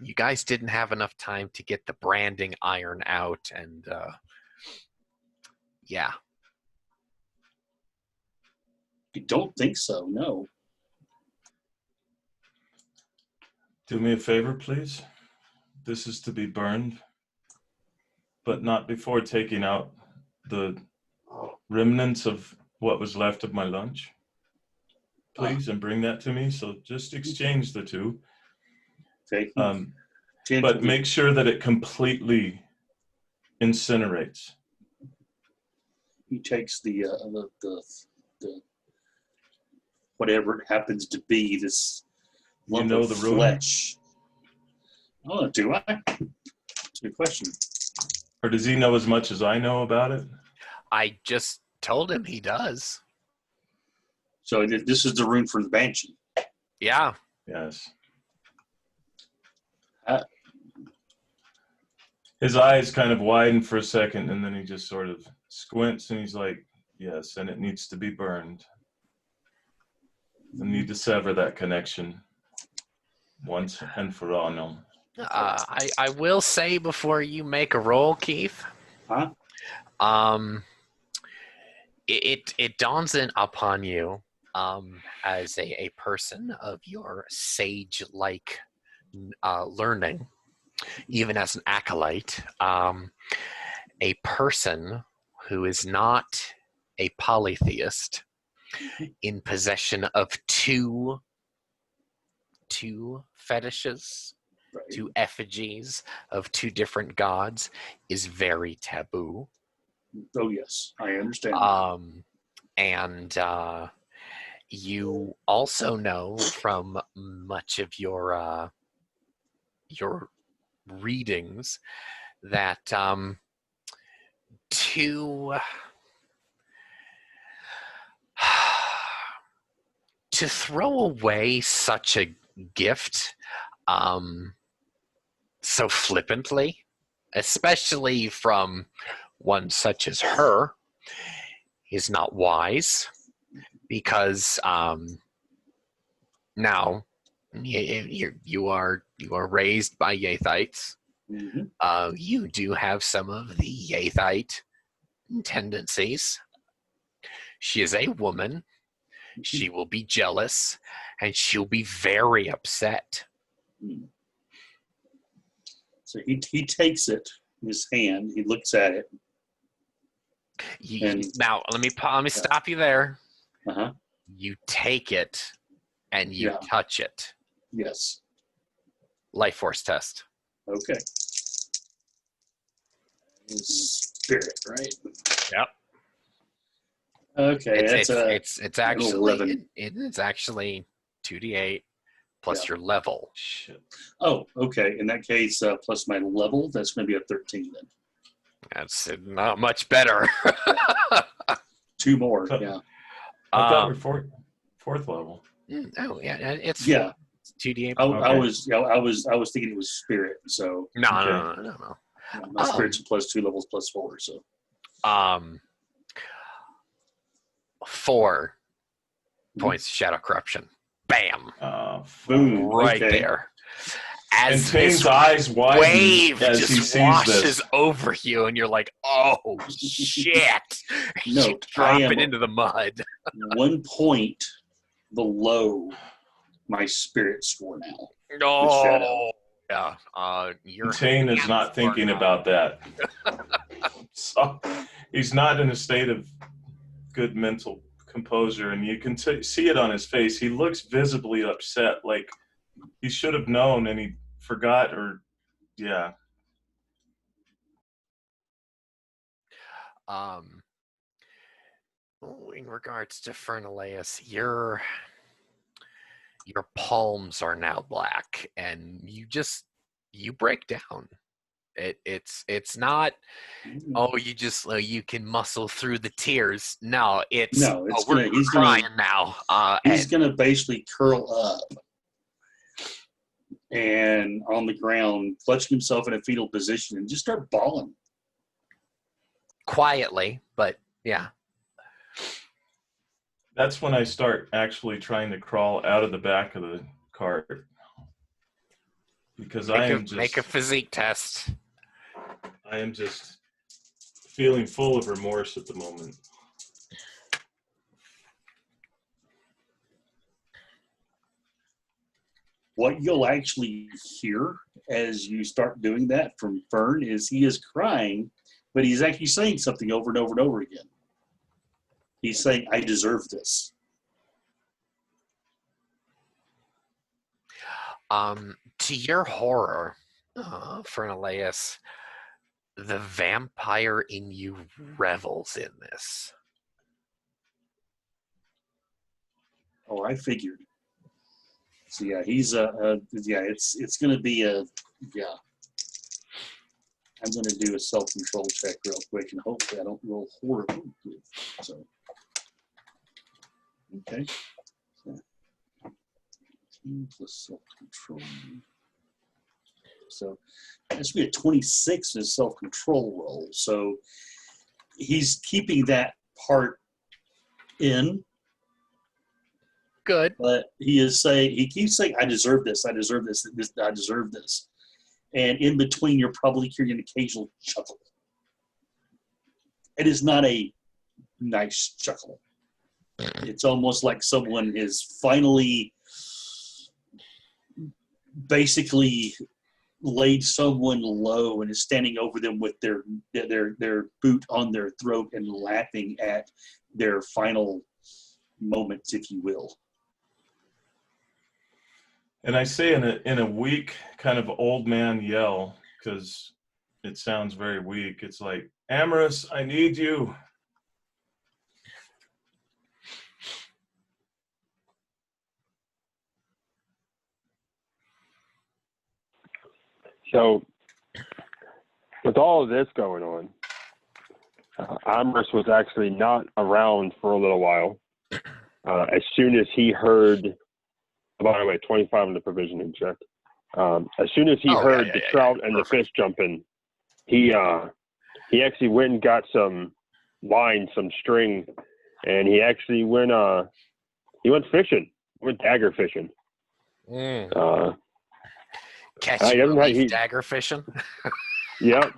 You guys didn't have enough time to get the branding iron out, and yeah. I don't think so. No. Do me a favor, please. This is to be burned, but not before taking out the remnants of what was left of my lunch. Please, and bring that to me. So just exchange the two. Okay. But make sure that it completely incinerates. He takes the whatever it happens to be, this lump of the rule? flesh. Oh, do I? That's a good question. Or does he know as much as I know about it? I just told him he does. So this is the rune for the Banshee. Yeah. Yes. His eyes kind of widen for a second, and then he just sort of squints, and he's like, yes, and it needs to be burned. I need to sever that connection once and for all. No. I will say before you make a roll, Keith. Huh? It dawns in upon you, as a person of your sage-like learning, even as an acolyte, a person who is not a polytheist, in possession of two fetishes, Right. two effigies of two different gods, is very taboo. Oh yes, I understand. And you also know from much of your readings that to throw away such a gift so flippantly, especially from one such as her, is not wise, because now you are raised by Yathites. Mhm. You do have some of the Yathite tendencies. She is a woman. She will be jealous, and she'll be very upset. So he takes it in his hand. He looks at it. And- Now, let me stop you there. Uh-huh. You take it, and you Yeah. touch it. Yes. Life force test. Okay. His spirit, right? Yep. Okay, It's actually 11. it's actually 2d8 plus Yeah. your level. Shit. Oh, okay. In that case, plus my level, that's going to be a 13 then. That's not much better. 2 more. Yeah. I thought we're fourth level. Oh yeah, it's Yeah. 2d8. I Okay. was thinking it was spirit. So No. my spirit's plus 2 levels plus 4. So 4 points of shadow corruption. Bam. boom. Right Okay. there. And As Tane's this eyes widen wave as he just sees washes this. over you, and you're like, "Oh shit!" No, You drop I am- it into the mud. 1 point below my spirit score now. No. Yeah. Your Tane is hands not thinking are about that. So, he's not in a state of good mental composure, and you can see it on his face. He looks visibly upset, like he should have known and he forgot, or yeah. In regards to Fernaleus, your palms are now black, and you break down. It's not, oh, you can muscle through the tears. No, it's No, it's we're he's crying gonna now. he's gonna basically curl up and on the ground, clutching himself in a fetal position, and just start bawling. Quietly, but yeah. That's when I start actually trying to crawl out of the back of the cart, because Make a physique test. I am just feeling full of remorse at the moment. What you'll actually hear as you start doing that from Fern is he is crying, but he's actually saying something over and over and over again. He's saying, "I deserve this." To your horror, Fernaleus, the vampire in you revels in this. Oh, I figured. So yeah, he's it's gonna be I'm gonna do a self-control check real quick, and hopefully I don't roll horribly good. So okay. So, 15 plus self-control. So this would be a 26 in his self-control roll. So he's keeping that part in, Good. but he keeps saying, I deserve this, I deserve this, I deserve this. And in between, you're probably hearing an occasional chuckle. It is not a nice chuckle. It's almost like someone is finally basically laid someone low and is standing over them with their boot on their throat and laughing at their final moments, if you will. And I say in a weak kind of old man yell, because it sounds very weak. It's like, Amorous, I need you. So, with all of this going on, Amorous was actually not around for a little while. As soon as he heard, by the way, 25 on the provisioning check. As soon as he heard the trout and the fish jumping, he actually went and got some line, some string, and he actually went fishing, went dagger fishing. Catching relief dagger fishing. Yep.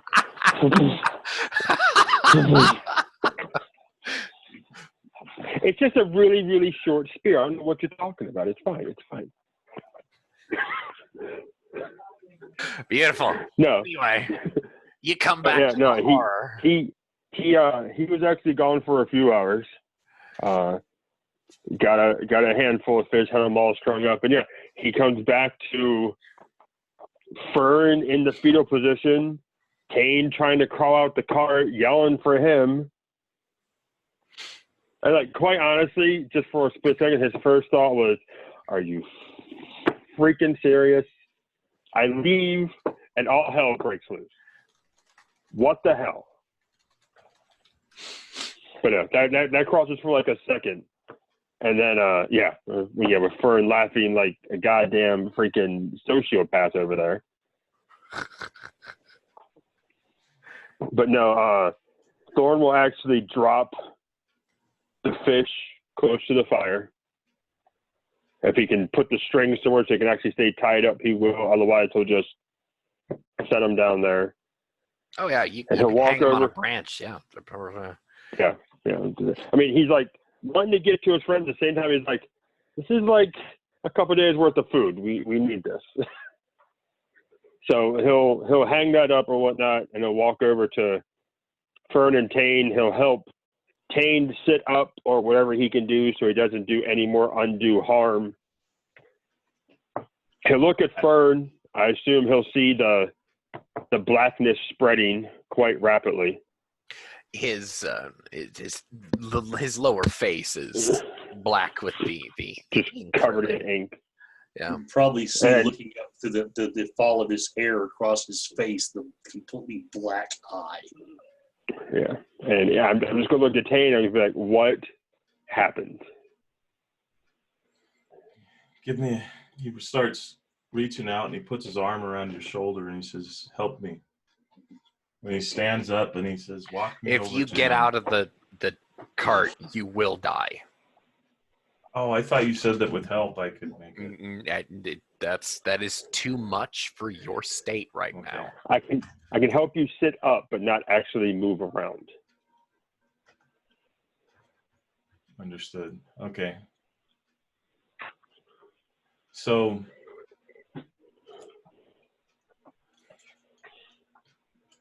It's just a really, really short spear. I don't know what you're talking about. It's fine. It's fine. Beautiful. No. Anyway, you come back. Yeah, to no. the horror. He was actually gone for a few hours. Got a handful of fish, had them all strung up, and yeah, he comes back to Fern in the fetal position, Tane trying to crawl out the cart, yelling for him. And like, quite honestly, just for a split second, his first thought was, "Are you freaking serious?" I leave, and all hell breaks loose. What the hell? But that crosses for like a second. And then, with Fern laughing like a goddamn freaking sociopath over there. But no, Thorn will actually drop the fish close to the fire. If he can put the strings somewhere so he can actually stay tied up, he will. Otherwise, he'll just set them down there. Oh yeah, you and he'll can walk hang 'em on over. a branch. Yeah. Yeah. I mean, he's like wanting to get to his friend at the same time. He's like, "This is like a couple of days worth of food. We need this." So he'll hang that up or whatnot, and he'll walk over to Fern and Tane. He'll help Tane sit up or whatever he can do so he doesn't do any more undue harm. He'll look at Fern. I assume he'll see the blackness spreading quite rapidly. His lower face is black with the just ink covered really. in ink. You Yeah. can probably see, And- looking up through the fall of his hair across his face, the completely black eye. Yeah. And yeah, I'm just going to look at Tane and be like, what happened? He starts reaching out and he puts his arm around your shoulder and he says, help me. When he stands up and he says, walk me over If you to get him." out of the cart, you will die. Oh, I thought you said that with help I could make it. That is too much for your state right Okay. now. I can help you sit up, but not actually move around. Understood. Okay. So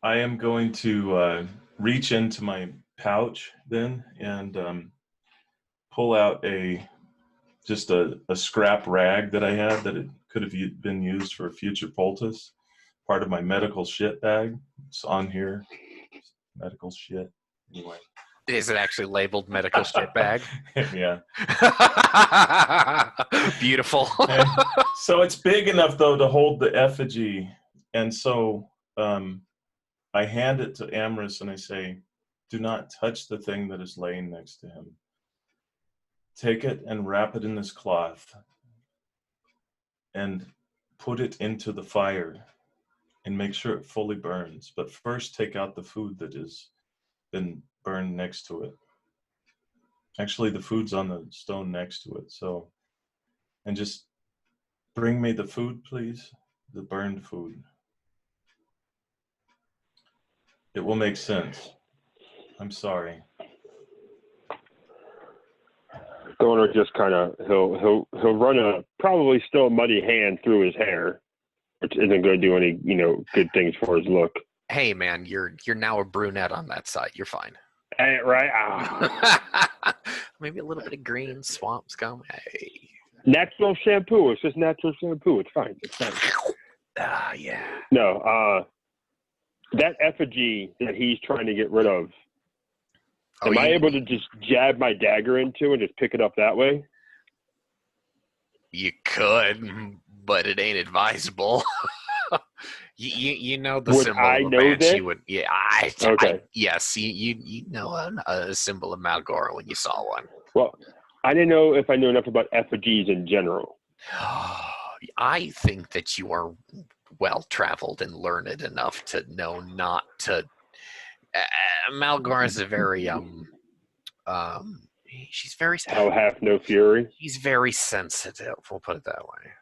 I am going to reach into my pouch then and pull out just a scrap rag that I had that it could have been used for a future poultice. Part of my medical shit bag. It's on here. Medical shit. Anyway. Is it actually labeled medical shit bag? Yeah. Beautiful. So it's big enough though to hold the effigy, and so I hand it to Amorous and I say, "Do not touch the thing that is laying next to him. Take it and wrap it in this cloth, and put it into the fire. and make sure it fully burns. But first, take out the food that has been burned next to it. Actually, the food's on the stone next to it. So, and just bring me the food, please. The burned food. It will make sense. I'm sorry. Goner just kind of he'll run a probably still muddy hand through his hair, which isn't going to do any good things for his look. Hey man, you're now a brunette on that side. You're fine. Hey, right? Ah. Maybe a little bit of green swamp scum. Hey. Natural shampoo. It's just natural shampoo. It's fine. It's fine. Yeah. No, that effigy that he's trying to get rid of. Am I able to just jab my dagger into and just pick it up that way? You could, but it ain't advisable. you know the Would symbol I of a know banshee this? would. Yeah, Okay. yes, you know a symbol of Malgora when you saw one. Well, I didn't know if I knew enough about effigies in general. I think that you are well traveled and learned enough to know not to. Malgora is a very she's very Hell hath no fury. He's very sensitive. We'll put it that way.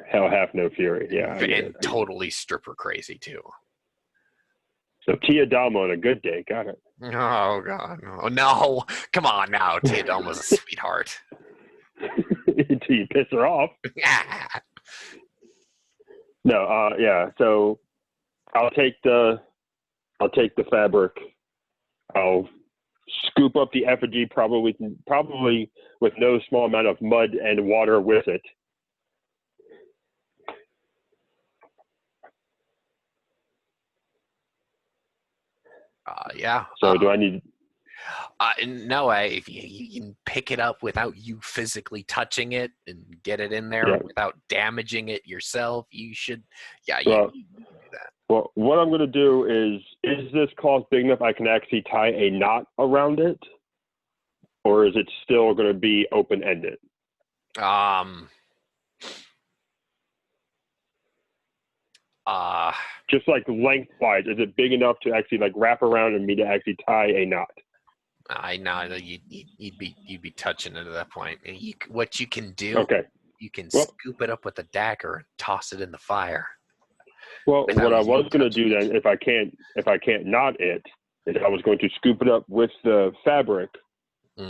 Hell hath no fury. Yeah. And totally stripper crazy too. So Teodama on a good day. Got it. Oh God. Oh no. Come on now. Teodama's a sweetheart. Until you piss her off. No, yeah. So I'll take the fabric. I'll scoop up the effigy, probably with no small amount of mud and water with it. Yeah. So do I need? No, if you can pick it up without you physically touching it and get it in there without damaging it yourself, you should. Yeah, you can do that. Well, what I'm going to do is this cloth big enough I can actually tie a knot around it? Or is it still going to be open-ended? Just like lengthwise, is it big enough to actually like wrap around and me to actually tie a knot? I know you'd be touching it at that point. What you can do? Okay. You can scoop it up with a dagger and toss it in the fire. Well, what I was going to do then, if I can't knot it, is I was going to scoop it up with the fabric,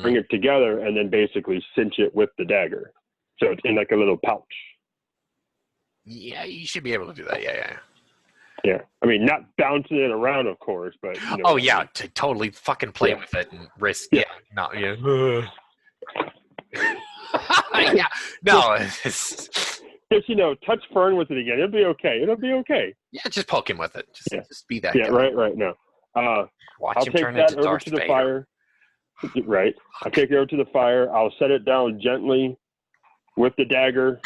bring it together, and then basically cinch it with the dagger, so it's in like a little pouch. Yeah, you should be able to do that. Yeah. I mean, not bouncing it around, of course, but oh yeah, to totally fucking play with it and risk. Yeah, no, yeah, no. Just touch Fern with it again. It'll be okay. Yeah, just poke him with it. Just be that. Yeah, guy. right. No. Watch I'll him take turn that into over Darth to the Vader. fire. Right. I'll take it over to the fire. I'll set it down gently with the dagger.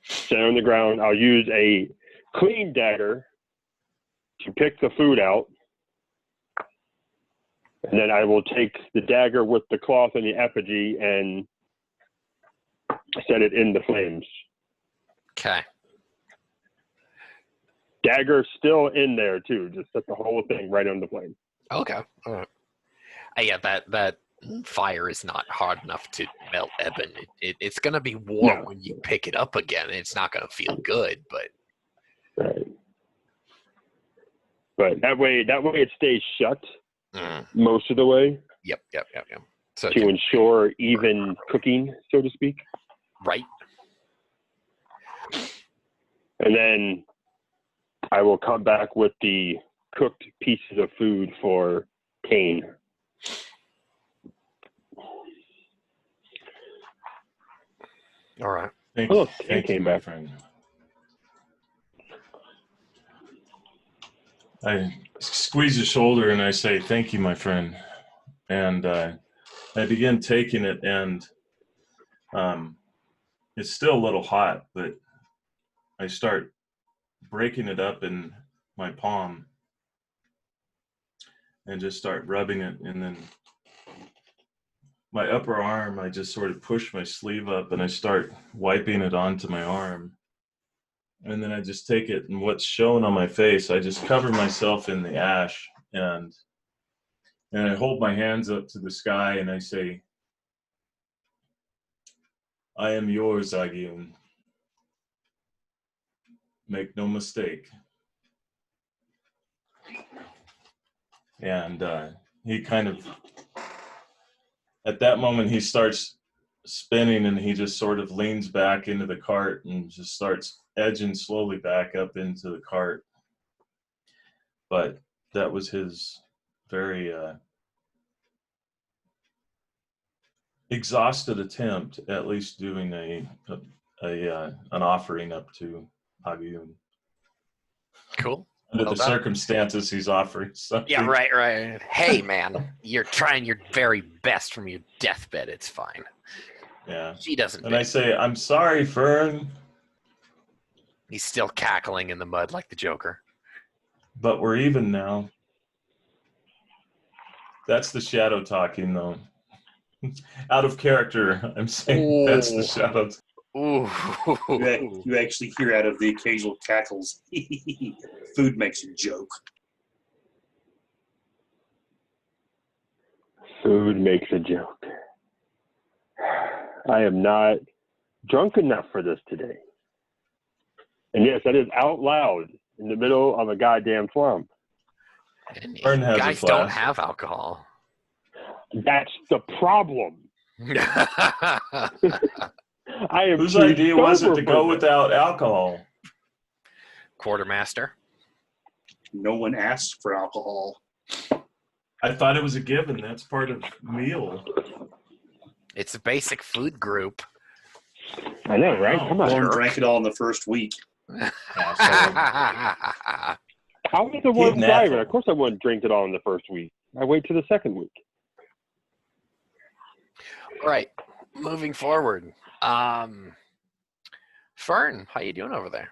Set it on the ground. I'll use a clean dagger to pick the food out. And then I will take the dagger with the cloth and the effigy and set it in the flames. Okay. Dagger still in there too. Just set the whole thing right on the flame. Okay. All right. Yeah, that fire is not hard enough to melt ebon. It's going to be warm when you pick it up again. It's not going to feel good, but. Right. But that way it stays shut most of the way. Yep. So to ensure even cooking, so to speak. Right. And then I will come back with the cooked pieces of food for Kane. All right. Thank you, my friend. I squeeze his shoulder and I say, "Thank you, my friend." And I begin taking it, and it's still a little hot, but I start breaking it up in my palm and just start rubbing it. And then my upper arm, I just sort of push my sleeve up and I start wiping it onto my arm. And then I just take it, and what's shown on my face, I just cover myself in the ash, and I hold my hands up to the sky, and I say, I am yours, Agiun. Make no mistake. And he kind of, at that moment, he starts spinning, and he just sort of leans back into the cart and just starts edging slowly back up into the cart. But that was his very exhausted attempt, at least doing an offering up to Agiun. Cool. Under Well the done. circumstances, he's offering something. Yeah, right. Hey, man, you're trying your very best from your deathbed. It's fine. Yeah. She doesn't. And I say, I'm sorry, Fern, He's still cackling in the mud like the Joker. but we're even now. That's the shadow talking, though. Out of character, I'm saying that's the shadow. Ooh. You actually hear out of the occasional cackles. Food makes a joke. Food makes a joke. I am not drunk enough for this today. And yes, that is out loud in the middle of a goddamn swamp. And Fern has a guys don't flask. have alcohol. That's the problem. I am Whose too idea was it sober to for go this. without alcohol? Quartermaster. No one asked for alcohol. I thought it was a given. That's part of meal. It's a basic food group. I know, right? No. Come on. Thorn Jerk. drank it all in the first week. Asshole. I was the Keep one driving. napping. Of course I wouldn't drink it all in the first week. I wait till the second week. Right. Moving forward. Fern, how you doing over there?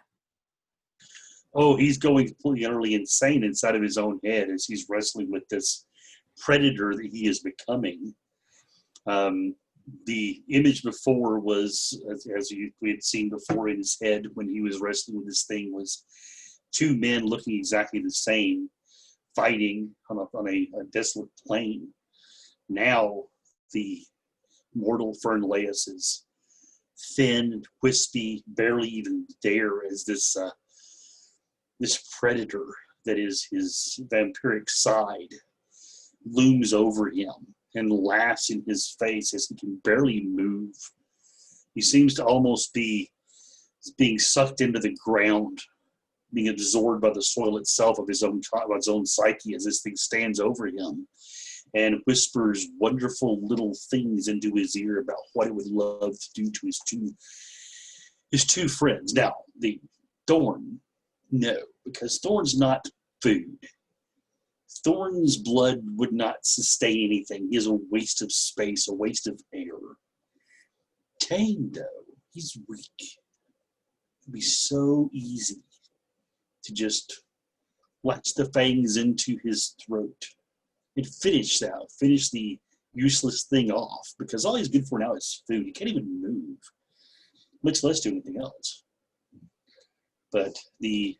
Oh, he's going completely utterly insane inside of his own head as he's wrestling with this predator that he is becoming. The image before was, as we had seen before in his head when he was wrestling with this thing, was two men looking exactly the same, fighting on a desolate plain. Now, the mortal Fern Laius is thin and wispy, barely even there as this predator that is his vampiric side looms over him and laughs in his face as he can barely move. He seems to almost be being sucked into the ground, being absorbed by the soil itself of his own psyche as this thing stands over him and whispers wonderful little things into his ear about what it would love to do to his two friends. Now, the Thorn, no, because Thorn's not food. Thorn's blood would not sustain anything. He is a waste of space, a waste of air. Tane, though, he's weak. It'd be so easy to just latch the fangs into his throat and finish the useless thing off, because all he's good for now is food. He can't even move, much less do anything else. But the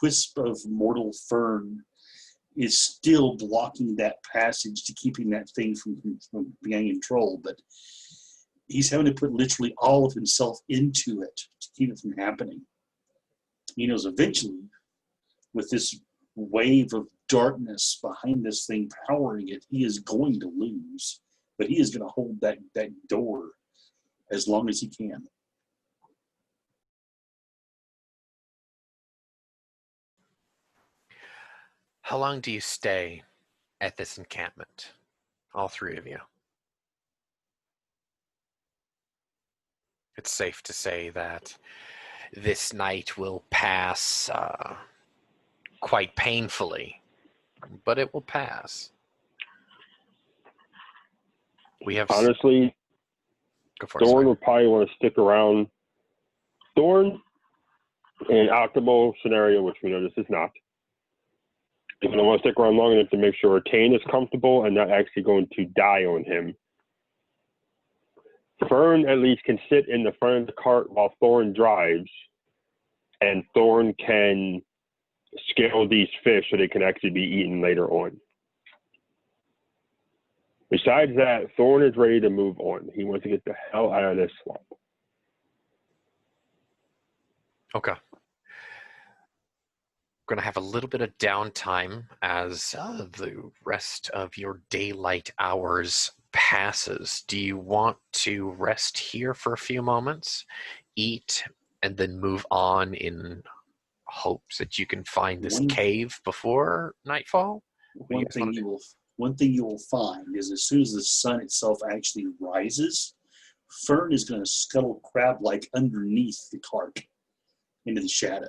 wisp of mortal Fern is still blocking that passage to keeping that thing from being in control. But he's having to put literally all of himself into it to keep it from happening. He knows eventually, with this wave of darkness behind this thing powering it, he is going to lose. But he is going to hold that door as long as he can. How long do you stay at this encampment? All three of you. It's safe to say that this night will pass quite painfully, but it will pass. We have Honestly, Go for it, Thorn sorry. will probably want to stick around. Thorn, in an optimal scenario, which we know this is not, is going to want to stick around long enough to make sure Tane is comfortable and not actually going to die on him. Fern at least can sit in the front of the cart while Thorn drives and Thorn can scale these fish so they can actually be eaten later on. Besides that, Thorn is ready to move on. He wants to get the hell out of this swamp. Okay. Going to have a little bit of downtime as the rest of your daylight hours passes. Do you want to rest here for a few moments, eat, and then move on in hopes that you can find this cave before nightfall? One thing you will find is as soon as the sun itself actually rises, Fern is going to scuttle crab-like underneath the cart into the shadow.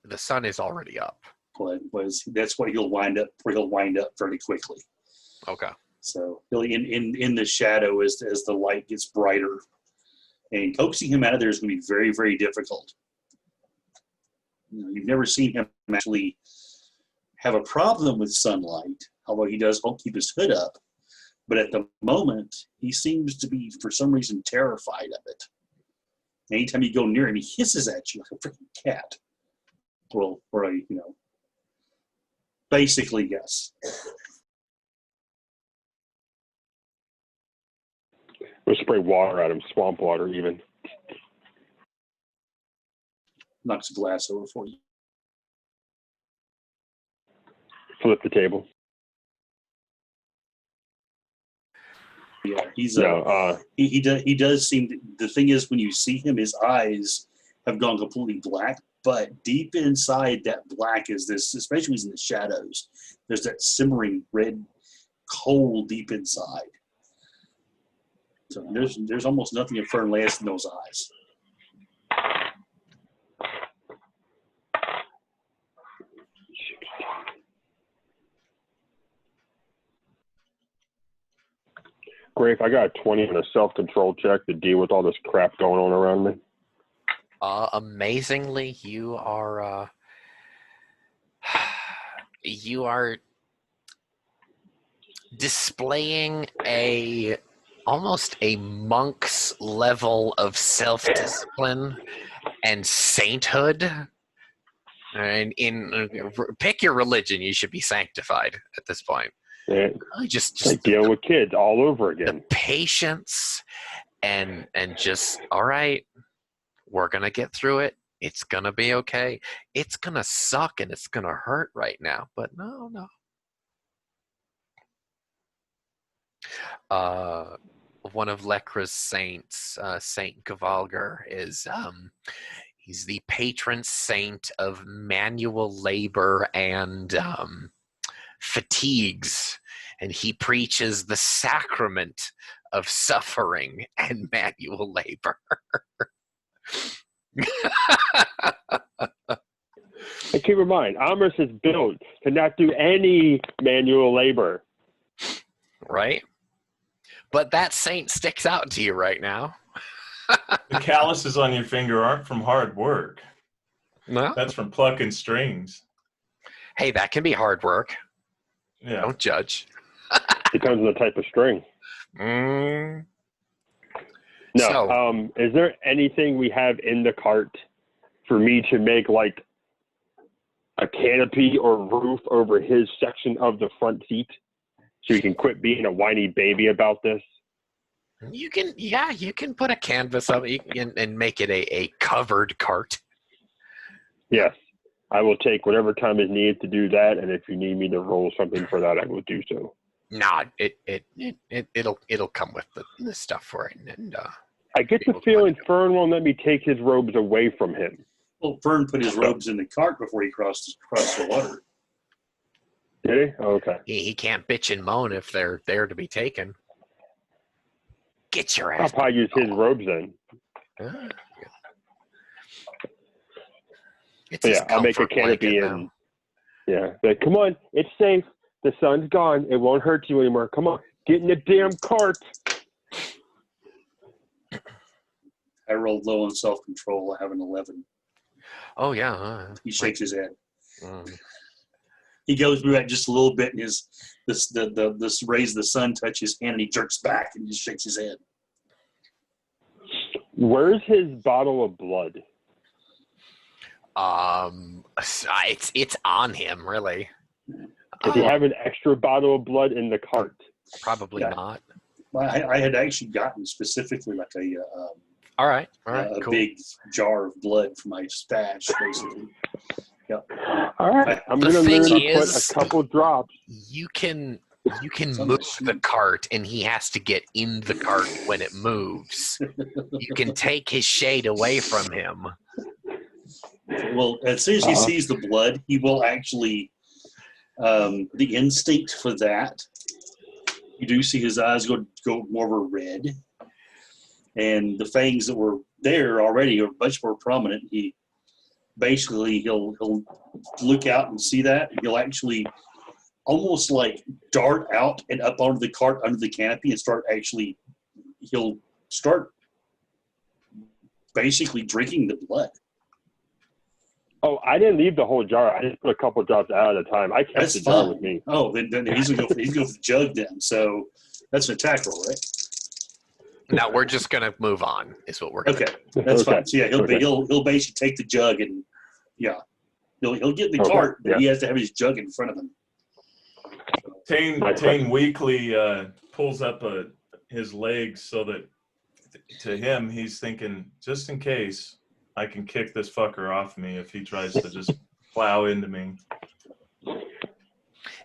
The sun is already up. But that's where he'll wind up very quickly. Okay. So he'll in the shadow as the light gets brighter, and coaxing him out of there is going to be very, very difficult. You've never seen him actually have a problem with sunlight, although he won't keep his hood up. But at the moment, he seems to be, for some reason, terrified of it. Anytime you go near him, he hisses at you like a freaking cat. Well, or basically, yes. We'll spray water at him, swamp water even. Knocks a glass over for you. Flip the table. Yeah, he's he does seem to, the thing is, when you see him, his eyes have gone completely black, but deep inside that black is this, especially when he's in the shadows, there's that simmering red coal deep inside. So there's almost nothing of Fern Last in those eyes. Grafe, I got a 20 on a self-control check to deal with all this crap going on around me. Amazingly, you are displaying almost a monk's level of self-discipline and sainthood. And pick your religion, you should be sanctified at this point. Yeah. Just like deal with kids all over again. The patience and just, all right, we're gonna get through it. It's gonna be okay. It's gonna suck and it's gonna hurt right now, but no. One of Lecra's saints, Saint Cavalgar, is he's the patron saint of manual labor and fatigues, and he preaches the sacrament of suffering and manual labor. And keep in mind, Amherst is built to not do any manual labor. Right? But that saint sticks out to you right now. The calluses on your finger aren't from hard work. No? That's from plucking strings. Hey, that can be hard work. Yeah. Don't judge. Depends on the type of string. Mm. No. So, is there anything we have in the cart for me to make like a canopy or roof over his section of the front seat so he can quit being a whiny baby about this? you can put a canvas up and make it a covered cart. Yes. I will take whatever time is needed to do that, and if you need me to roll something for that, I will do so. Nah, it'll come with the stuff for it, and I get the feeling Fern won't let me take his robes away from him. Well, Fern put his robes in the cart before he crossed the water. Did he? Oh, okay. he can't bitch and moan if they're there to be taken. Get your I'll ass. probably use his robes then. It's Yeah, I'll make a canopy and like, come on, it's safe. The sun's gone. It won't hurt you anymore. Come on, get in the damn cart. I rolled low on self-control. I have an 11. Oh yeah. He shakes his head. Mm. He goes through that just a little bit, and this rays of the sun touch his hand, and he jerks back and just shakes his head. Where's his bottle of blood? It's on him, really. Does he have an extra bottle of blood in the cart? Probably Yeah. not. I had actually gotten specifically like All right, a cool. big jar of blood for my stash, basically. All right, I'm The gonna thing literally put is- a couple drops. You can It's on move the the sheet. cart, and he has to get in the cart when it moves. You can take his shade away from him. Well, as soon as he Uh-huh. sees the blood, he will actually, the instinct for that, you do see his eyes go more of a red. And the fangs that were there already are much more prominent. He'll look out and see that, and he'll actually almost like dart out and up onto the cart under the canopy and he'll start basically drinking the blood. Oh, I didn't leave the whole jar. I just put a couple drops out at a time. I kept That's the jar fine. with me. Oh, then he's gonna go for the jug then. So that's an attack roll, right? Now we're just gonna move on. Is what we're gonna Okay, that's Okay. fine. So yeah, Okay. he'll basically take the jug and he'll get in the Okay, cart, but yeah. he has to have his jug in front of him. Tane weakly pulls up his legs so that to him he's thinking, just in case I can kick this fucker off me if he tries to just plow into me.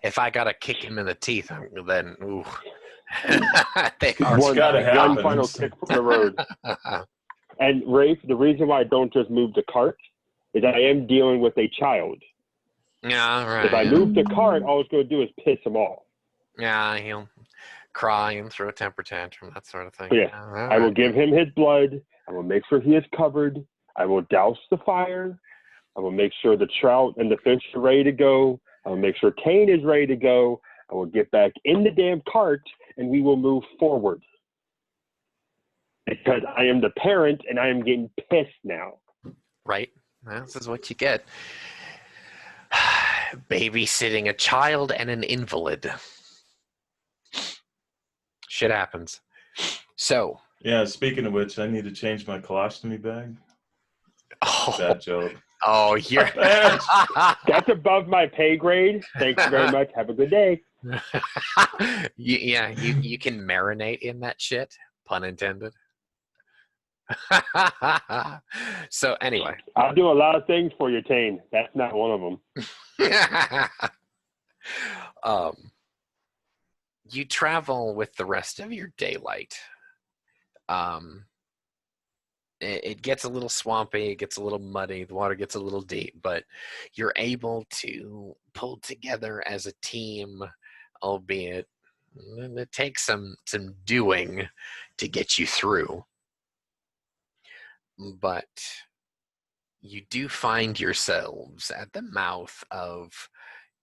If I gotta kick him in the teeth, then ooh. They are It's gotta happen. One final kick from the road. And Rafe, the reason why I don't just move the cart is I am dealing with a child. Yeah, right. If I move the cart, all it's going to do is piss them off. Yeah, he'll cry and throw a temper tantrum, that sort of thing. Yeah, all I will right. give him his blood. I will make sure he is covered. I will douse the fire. I will make sure the trout and the fish are ready to go. I will make sure Tane is ready to go. I will get back in the damn cart, and we will move forward. Because I am the parent, and I am getting pissed now. Right? Well, this is what you get. Babysitting a child and an invalid. Shit happens. So, Yeah, speaking of which, I need to change my colostomy bag. oh, Bad joke. you're. That's above my pay grade. Thanks very much. Have a good day. you can marinate in that shit, pun intended. So anyway, I'll do a lot of things for you, Tane. That's not one of them. you travel with the rest of your daylight. It gets a little swampy, it gets a little muddy, the water gets a little deep, but you're able to pull together as a team, albeit it takes some doing to get you through. But you do find yourselves at the mouth of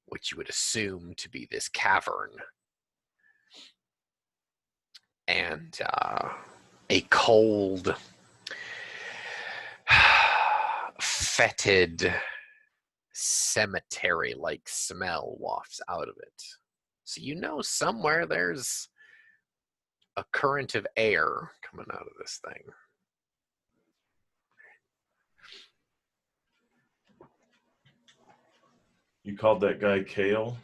what you would assume to be this cavern. And a cold, fetid, cemetery-like smell wafts out of it. So you know somewhere there's a current of air coming out of this thing. You called that guy Kale?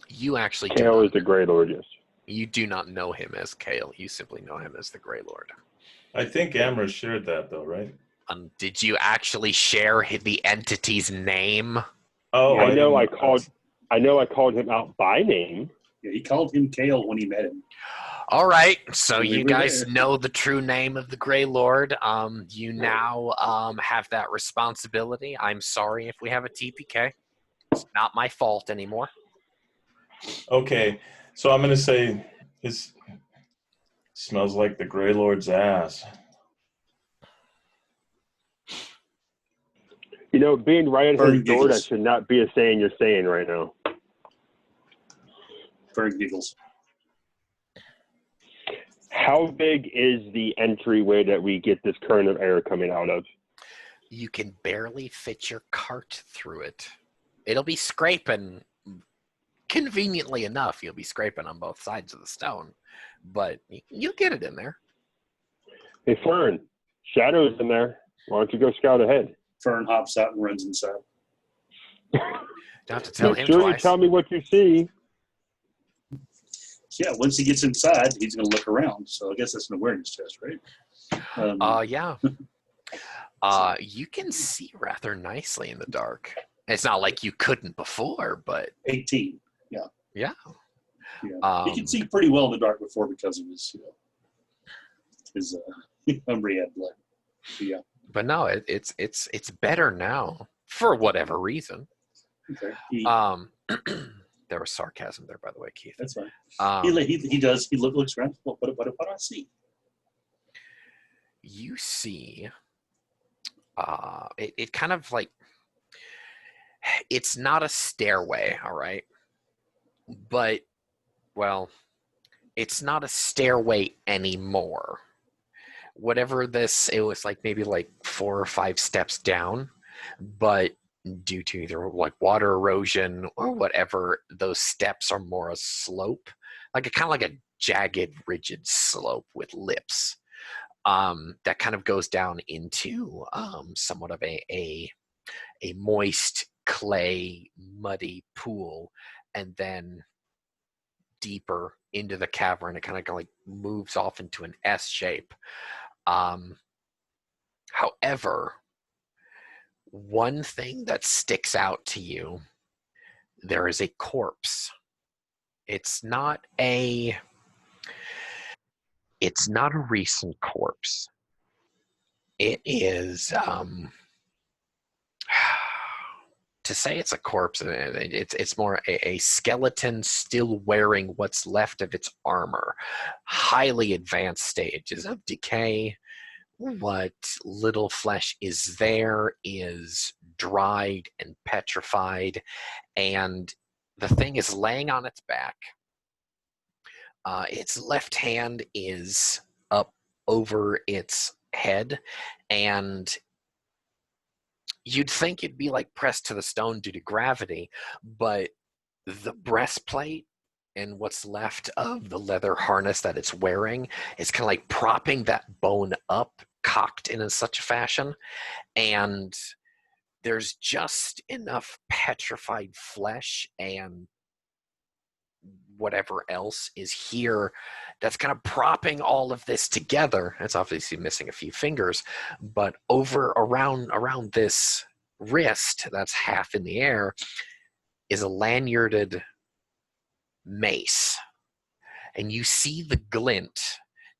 You actually Kale is the Grey Lord, yes. You do not know him as Kale. You simply know him as the Grey Lord. I think Amra shared that though, right? Did you actually share the entity's name? Oh, I know I didn't- called him out by name. Yeah, he called him Kale when he met him. All right, so We you were guys there. know the true name of the Grey Lord. You now have that responsibility. I'm sorry if we have a TPK. It's not my fault anymore. Okay, so I'm gonna say this smells like the Grey Lord's ass. You know, being right at Burn his door, that giggles. should not be a saying you're saying right now. Bird giggles. How big is the entryway that we get this current of air coming out of? You can barely fit your cart through it. It'll be scraping. Conveniently enough, you'll be scraping on both sides of the stone, but you'll get it in there. Hey, Fern, Shadow's in there. Why don't you go scout ahead? Fern hops out and runs inside. Don't have to tell Make him sure you twice. tell me what you see. Yeah, once he gets inside, he's going to look around. So I guess that's an awareness test, right? Yeah. You can see rather nicely in the dark. It's not like you couldn't before, but 18. yeah. Yeah. He can see pretty well in the dark before because of his unread blood. Yeah. But no, it's better now for whatever reason. Okay. There was sarcasm there, by the way, Keith. That's fine. Um, He does. He looks around. What do I see? you see, it kind of like, it's not a stairway, all right, but well, it's not a stairway anymore. Whatever this, it was like maybe like 4 or 5 steps down, but due to either like water erosion or whatever, those steps are more a slope, like a kind of like a jagged, rigid slope with lips. That kind of goes down into somewhat of a moist clay, muddy pool, and then deeper into the cavern. It kind of like moves off into an S shape. However, one thing that sticks out to you, there is a corpse. It's not a recent corpse. It is to say it's a corpse, it's more a skeleton still wearing what's left of its armor. Highly advanced stages of decay. What little flesh is there is dried and petrified, and the thing is laying on its back. Its left hand is up over its head, and you'd think it'd be like pressed to the stone due to gravity, but the breastplate and what's left of the leather harness that it's wearing is kind of like propping that bone up, cocked in such a fashion, and there's just enough petrified flesh and whatever else is here that's kind of propping all of this together. It's obviously missing a few fingers, but around this wrist that's half in the air is a lanyarded mace. And you see the glint,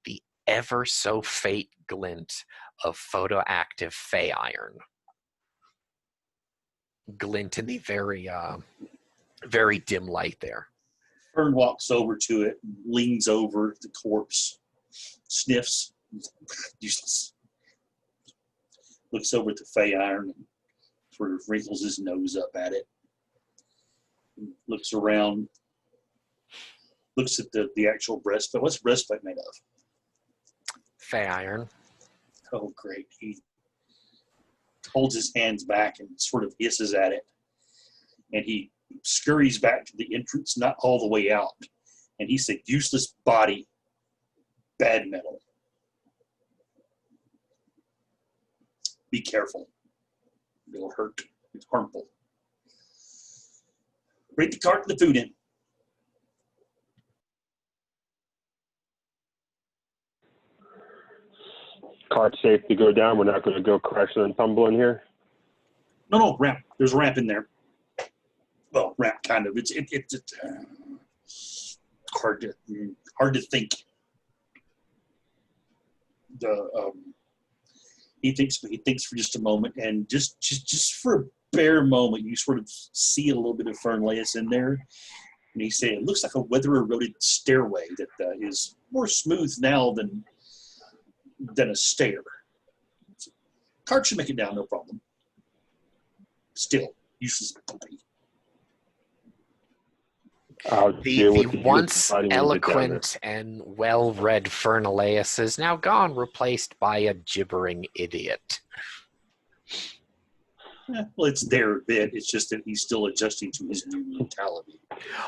the ever so faint glint of photoactive fey iron. Glint in the very, very dim light there. Fern walks over to it, leans over the corpse, sniffs, useless. Looks over at the fey iron and sort of wrinkles his nose up at it. Looks around, looks at the actual breastplate. What's the breastplate made of? Fey iron. Oh, great. He holds his hands back and sort of hisses at it. And he scurries back to the entrance, not all the way out. And he said, useless body, bad metal. Be careful. It'll hurt. It's harmful. Bring the cart and the food in. Cart's safe to go down. We're not going to go crashing and tumbling here. No, ramp. There's a ramp in there. Well, ramp kind of. It's hard to think. He thinks for just a moment, and just for a bare moment, you sort of see a little bit of Fernlaeus in there, and he said, "It looks like a weather-eroded stairway that is more smooth now than a stair. Cart should make it down, no problem. Still, useless body." The once eloquent and well-read Fernlaeus is now gone, replaced by a gibbering idiot. Yeah, well, it's there a bit. It's just that he's still adjusting to his new mentality.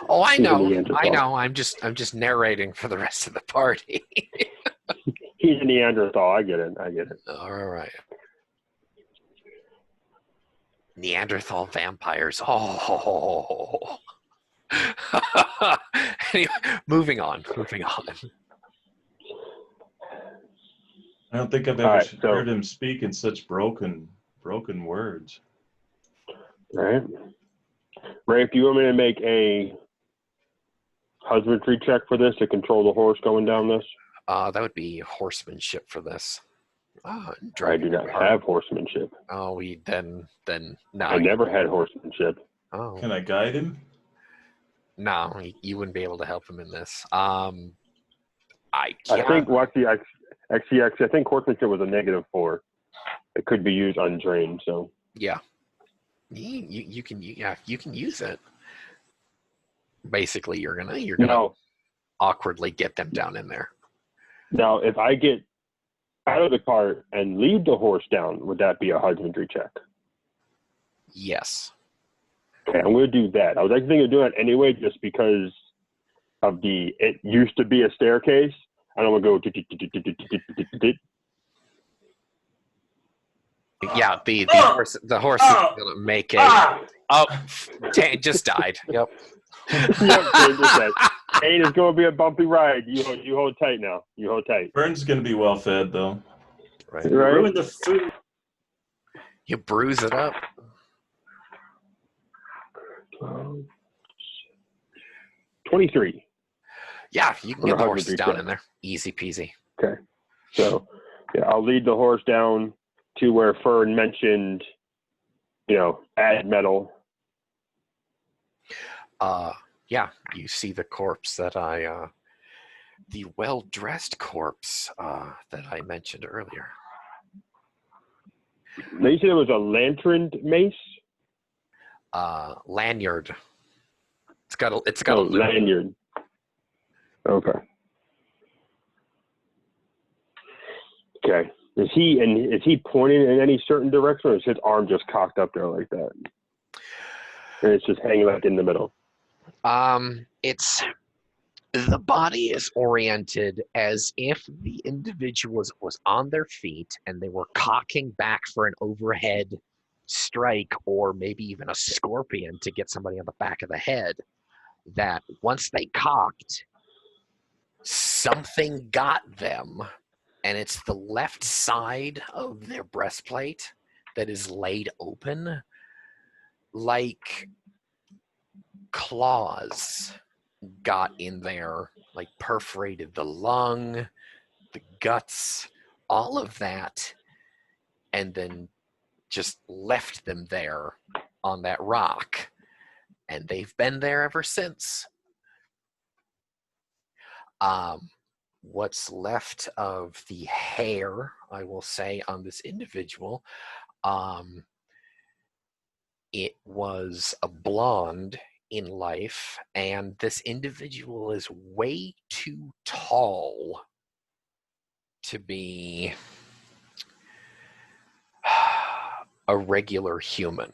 Oh, I know. I'm just narrating for the rest of the party. He's a Neanderthal. I get it. All right. Neanderthal vampires. Oh. Anyway, moving on. I don't think I've All ever right, so heard him speak in such broken words. all right, Ray, if you want me to make a husbandry check for this to control the horse going down this, That would be horsemanship for this. I Driving do not a cart. have horsemanship. Oh, then no. I never had horsemanship. Oh, Can I guide him? no, you wouldn't be able to help him in this. I I can't. think actually, I think horsemanship was a -4. It could be used untrained. So Yeah, you can use it. Basically, you're gonna now, awkwardly get them down in there. now if I get out of the cart and lead the horse down, would that be a husbandry check? Yes. Okay, I'm going to do that. I was actually thinking of doing it anyway, just because of it used to be a staircase. I don't want to go. Yeah, the horse is gonna make a. Oh, Tane just died. Yep. Tane is going to be a bumpy ride. You hold tight now. You hold tight. Vern's gonna be well fed though. Right. Right? Ruin the food. You bruise it up. 23. Yeah, you can get Or the horses 100 down check. in there. Easy peasy. Okay. So, yeah, I'll lead the horse down to where Fern mentioned, add metal. Yeah, you see the corpse that the well-dressed corpse that I mentioned earlier. Now, you said it was a lanterned mace? Lanyard. It's got a loop. lanyard. Okay. Okay. Is he pointing in any certain direction, or is his arm just cocked up there like that? And it's just hanging like in the middle. It's the body is oriented as if the individual was on their feet and they were cocking back for an overhead strike, or maybe even a scorpion to get somebody on the back of the head. That once they cocked, something got them, and it's the left side of their breastplate that is laid open, like claws got in there, like perforated the lung, the guts, all of that, and then just left them there on that rock. And they've been there ever since. What's left of the hair, I will say, on this individual, it was a blonde in life, and this individual is way too tall to be a regular human.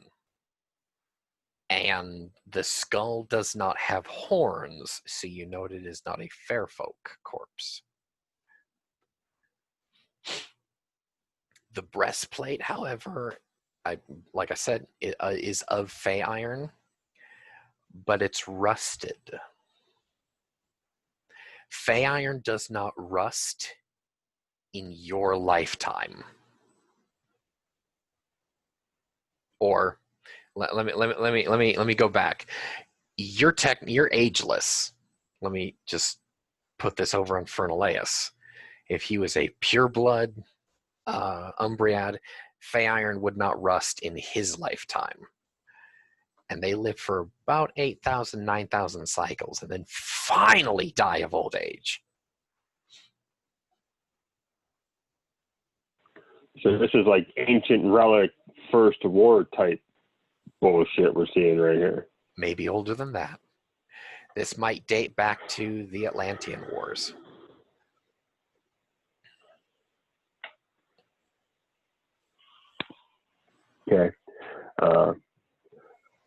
And the skull does not have horns, so you note it is not a fair folk corpse. The breastplate, however, like I said, it is of fey iron, but it's rusted. Fey iron does not rust in your lifetime. Or let me go back. You're ageless. Let me just put this over on Fernaleus. If he was a pureblood Umbriad, fey iron would not rust in his lifetime. And they live for about 8,000, 9,000 cycles, and then finally die of old age. So this is like ancient relic First War type bullshit we're seeing right here. Maybe older than that. This might date back to the Atlantean Wars. Okay.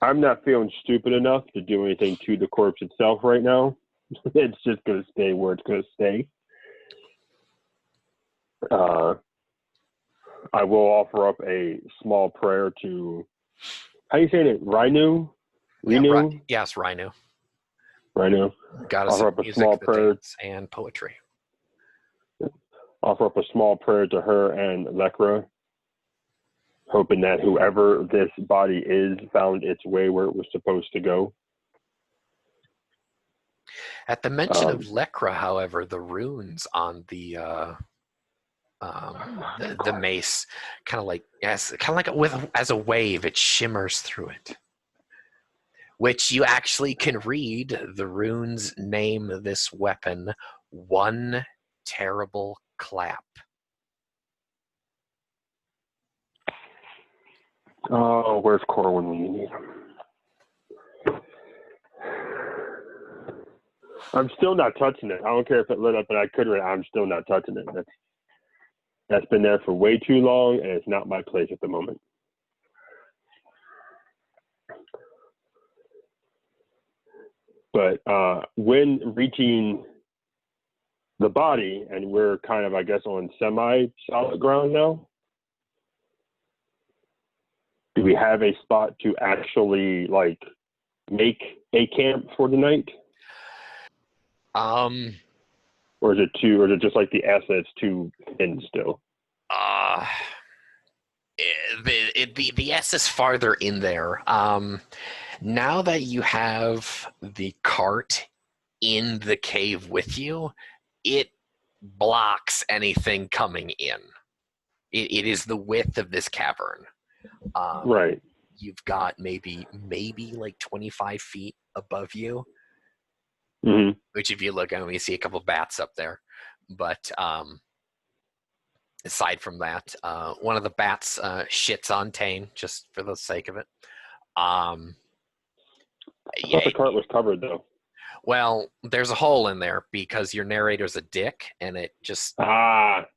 I'm not feeling stupid enough to do anything to the corpse itself right now. It's just going to stay where it's going to stay. I will offer up a small prayer to How you saying it? Rhino? Yeah, Reno? yes, Rhino. Rhino. Goddess Offer of up a music, small the prayer. dance, and poetry. Offer up a small prayer to her and Lekra, hoping that whoever this body is found its way where it was supposed to go. At the mention of Lekra, however, the runes on the mace kind of like as a wave, it shimmers through it, which you actually can read. The runes name this weapon One Terrible Clap. Oh, where's Corwin when you need him? I'm still not touching it. I don't care if it lit up and I could read it. I'm still not touching it. That's been there for way too long, and it's not my place at the moment. But when reaching the body, and we're kind of, I guess, on semi-solid ground now, do we have a spot to actually, like, make a camp for the night? Or is it just like the assets too thin still? The S is farther in there. Now that you have the cart in the cave with you, it blocks anything coming in. It is the width of this cavern. Right. You've got maybe like 25 feet above you. Mm-hmm. Which, if you look at them, you see a couple bats up there. But aside from that, one of the bats shits on Tane just for the sake of it. I thought the cart was covered, though. Well, there's a hole in there because your narrator's a dick, and it just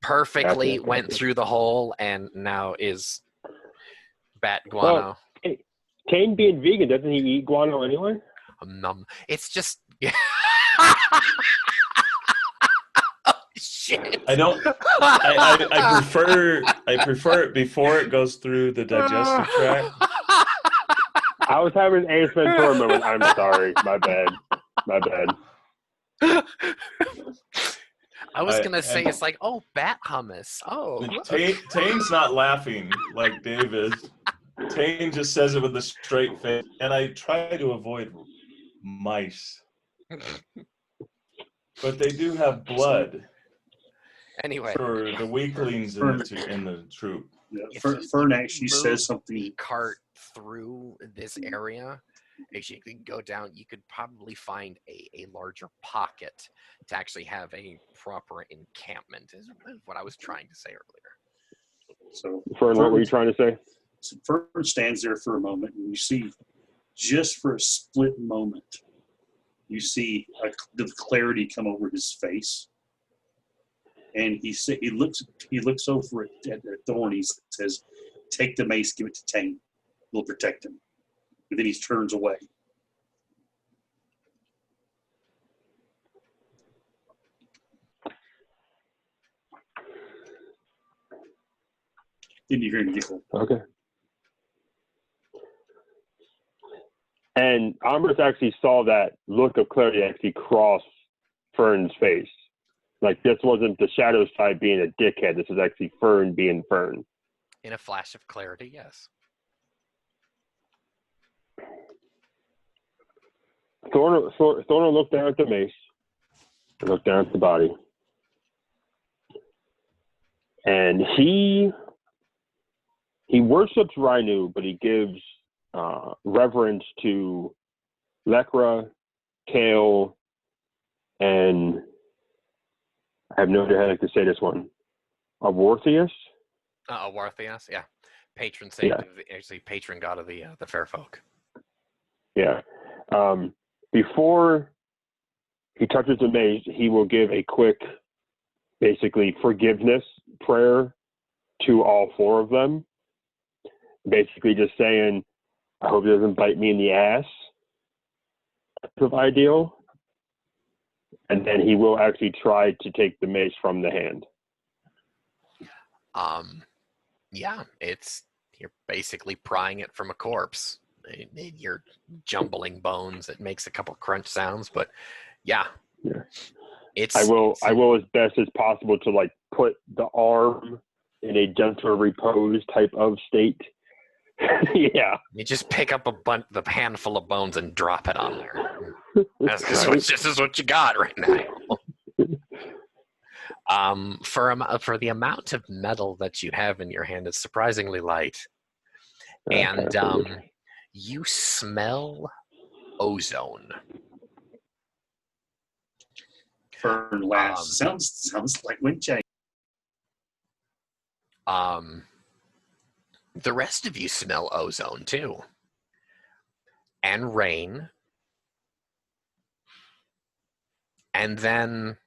perfectly went through the hole, and now is bat guano. Well, Tane being vegan, doesn't he eat guano anyway? It's just... Shit. I don't. I prefer it before it goes through the digestive tract. I was having an Ace Ventura moment. I'm sorry. My bad. I was gonna say it's like, oh, bat hummus. Oh, Tane's not laughing like Dave is. Tane just says it with a straight face, and I try to avoid mice, but they do have blood. Anyway, for the weaklings in the troop. Yeah, Fern actually says something. The cart through this area, as you can go down, you could probably find a larger pocket to actually have a proper encampment, is what I was trying to say earlier. So, Fern, what were you trying to say? So Fern stands there for a moment, and you see, just for a split moment, you see the clarity come over his face. And he looks over at Thorn. He says, "Take the mace, give it to Tane. We'll protect him." And then he turns away. Then you hear him giggle. Okay. And Ambrose actually saw that look of clarity actually cross Fern's face. Like, this wasn't the shadow side being a dickhead. This is actually Fern being Fern. In a flash of clarity, yes. Thorn looked down at the mace, looked down at the body, and he worships Rainu, but he gives reverence to Lekra, Kale, and I have no idea how to say this one. Awarthius? Awarthius, yeah. Patron saint, actually patron god of the fair folk. Yeah. Before he touches the mace, he will give a quick, basically, forgiveness prayer to all four of them. Basically just saying, I hope it doesn't bite me in the ass. Of ideal. And then he will actually try to take the mace from the hand. Yeah, it's You're basically prying it from a corpse. You're jumbling bones. It makes a couple crunch sounds, but yeah. Yeah. It's I will as best as possible to like put the arm in a gentle repose type of state. Yeah. You just pick up the handful of bones and drop it on there. This is what you got right now. For the amount of metal that you have in your hand, it's surprisingly light. And you smell ozone. Fern laughs. Sounds like wind change. The rest of you smell ozone too. And rain. And then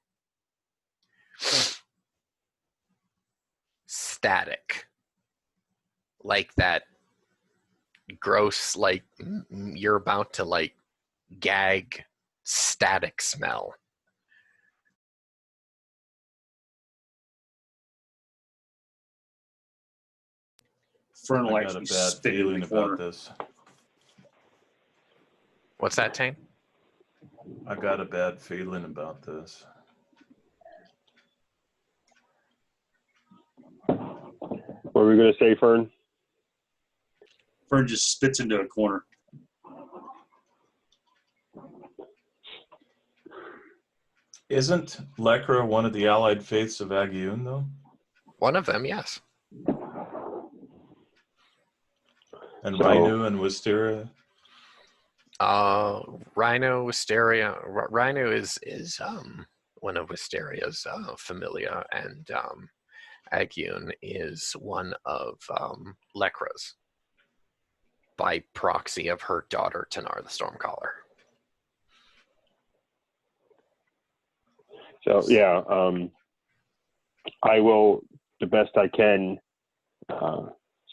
static. Like that gross, like you're about to like gag static smell. Fern I likes got a me bad spitting in feeling the about corner. this. What's that, Tane? I got a bad feeling about this. What were we going to say, Fern? Fern just spits into a corner. Isn't Lekra one of the allied faiths of Agiun, though? One of them, yes. And So- Rainu and Wisteria? Rhino, Wisteria. Rhino is one of Wisteria's familia, and Agiun is one of Lekra's, by proxy of her daughter Tanar the Stormcaller. So yeah, I will the best I can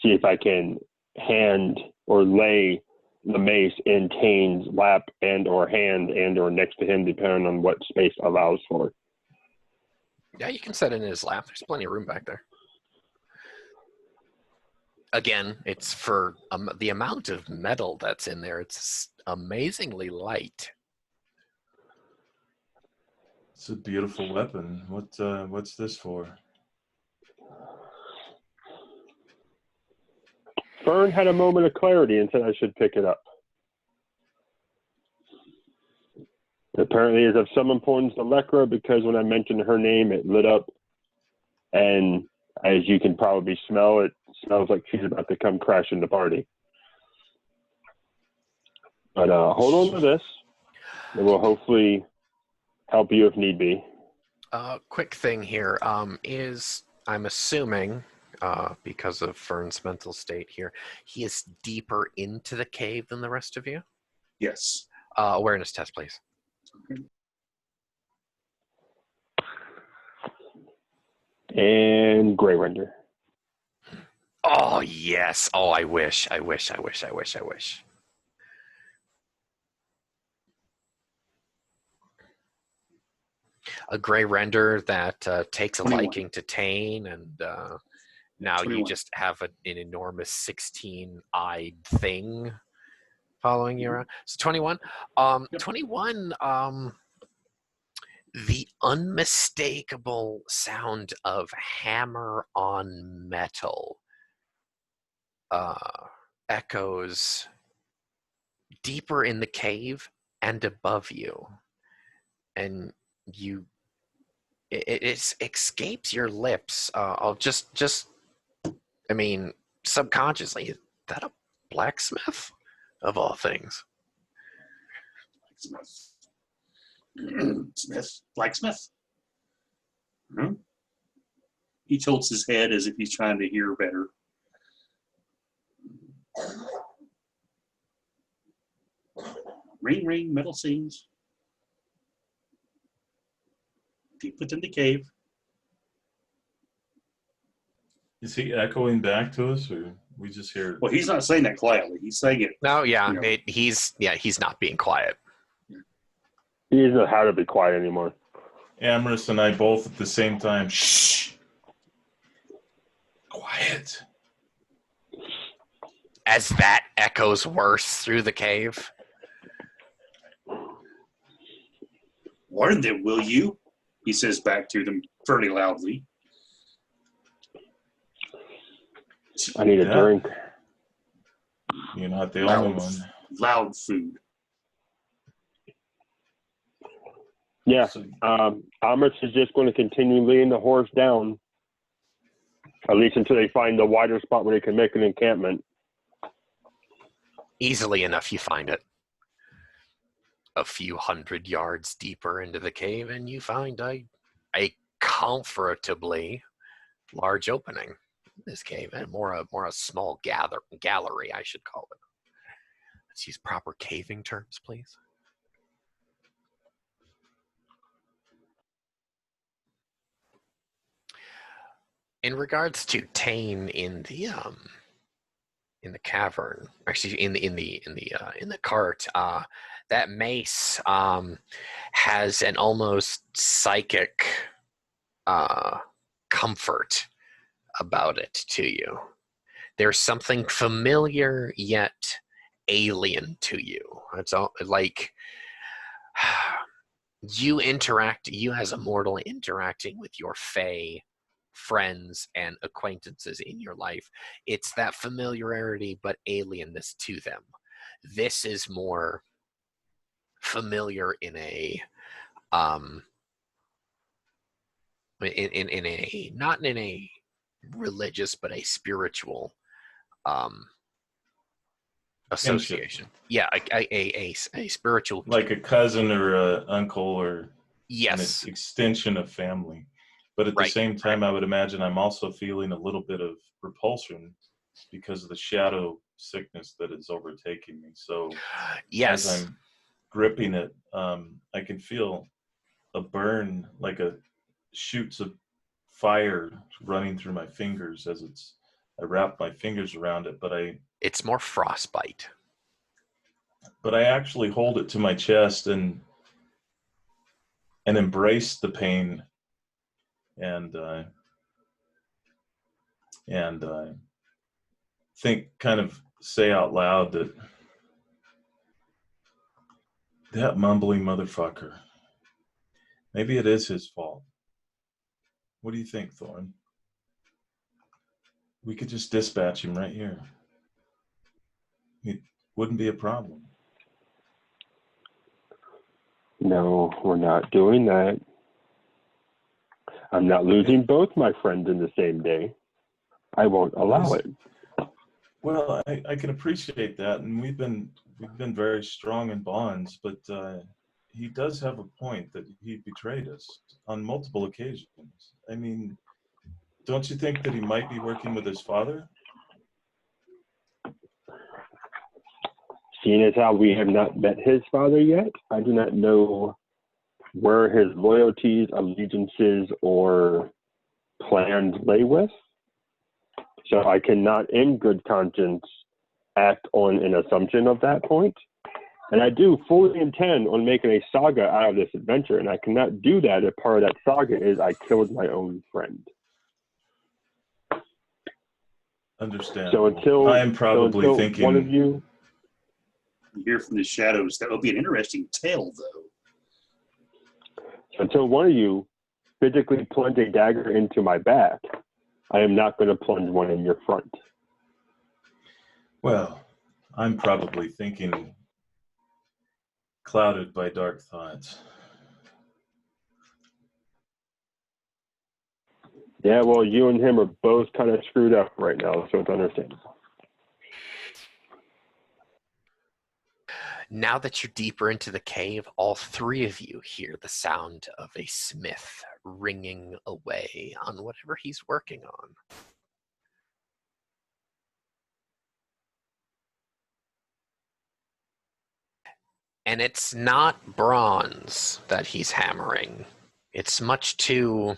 see if I can hand or lay the mace in Tane's lap and or hand and or next to him, depending on what space allows for. Yeah, you can set it in his lap. There's plenty of room back there. Again, it's for the amount of metal that's in there. It's amazingly light. It's a beautiful weapon. What's this for? Fern had a moment of clarity and said I should pick it up. Apparently is of some importance to Lekra because when I mentioned her name, it lit up. And as you can probably smell, it smells like she's about to come crashing the party. But hold on to this. It will hopefully help you if need be. Quick thing here is I'm assuming, because of Fern's mental state here, he is deeper into the cave than the rest of you. Yes. Awareness test, please. And Grey Render. Oh, yes. Oh, I wish. A Grey Render that takes a 21. liking to Tane, and now 21. you just have an enormous 16-eyed thing following you around. So 21. 21, the unmistakable sound of hammer on metal echoes deeper in the cave and above you, and it escapes your lips. Subconsciously, is that a blacksmith of all things? Blacksmith. Hmm? He tilts his head as if he's trying to hear better. Ring, ring, metal sings. Deep within the cave. Is he echoing back to us, or we just hear? Well, he's not saying that quietly. He's saying it. No, yeah, You know. he's not being quiet. He doesn't know how to be quiet anymore. Amorous and I both at the same time. Shh. Quiet. as that echoes worse through the cave. Warn them, will you? He says back to them fairly loudly. I need a Yeah. drink. You're not the only Loud, one. loud food. Yeah. So, Amos is just going to continue leading the horse down, at least until they find the wider spot where they can make an encampment. Easily enough, you find it. A few 100 yards deeper into the cave, and you find a comfortably large opening in this cave, and more a small gallery, I should call it. Let's use proper caving terms, please. In regards to Tane in the cavern, actually in the cart, that mace has an almost psychic comfort about it to you. There's something familiar yet alien to you. It's all like you as a mortal interacting with your fae friends and acquaintances in your life. It's that familiarity but alienness to them. This is more familiar in a in a not in a religious but a spiritual association. Yeah, a spiritual, like a cousin or a uncle or yes, an extension of family. But at the Right, same time, I would imagine I'm also feeling a little bit of repulsion because of the shadow sickness that is overtaking me. So yes, as I'm gripping it, I can feel a burn, like a shoots of fire running through my fingers as I wrap my fingers around it. it's more frostbite. But I actually hold it to my chest and embrace the pain and think, kind of say out loud that mumbling motherfucker, maybe it is his fault. What do you think, Thorn? We could just dispatch him right here. It wouldn't be a problem. No, we're not doing that. I'm not losing both my friends in the same day. I won't allow it. Well, I can appreciate that, and we've been very strong in bonds, but he does have a point that he betrayed us on multiple occasions. I mean, don't you think that he might be working with his father? Seeing as how we have not met his father yet, I do not know where his loyalties, allegiances, or plans lay with. So I cannot, in good conscience, act on an assumption of that point. And I do fully intend on making a saga out of this adventure, and I cannot do that if part of that saga is I killed my own friend. Understand. So until I am probably thinking one of you hear from the shadows. That would be an interesting tale, though. until one of you physically plunge a dagger into my back, I am not going to plunge one in your front. Well, I'm probably thinking clouded by dark thoughts. Yeah, well, you and him are both kind of screwed up right now, so it's understandable. Now that you're deeper into the cave, all three of you hear the sound of a smith ringing away on whatever he's working on. And it's not bronze that he's hammering. It's much too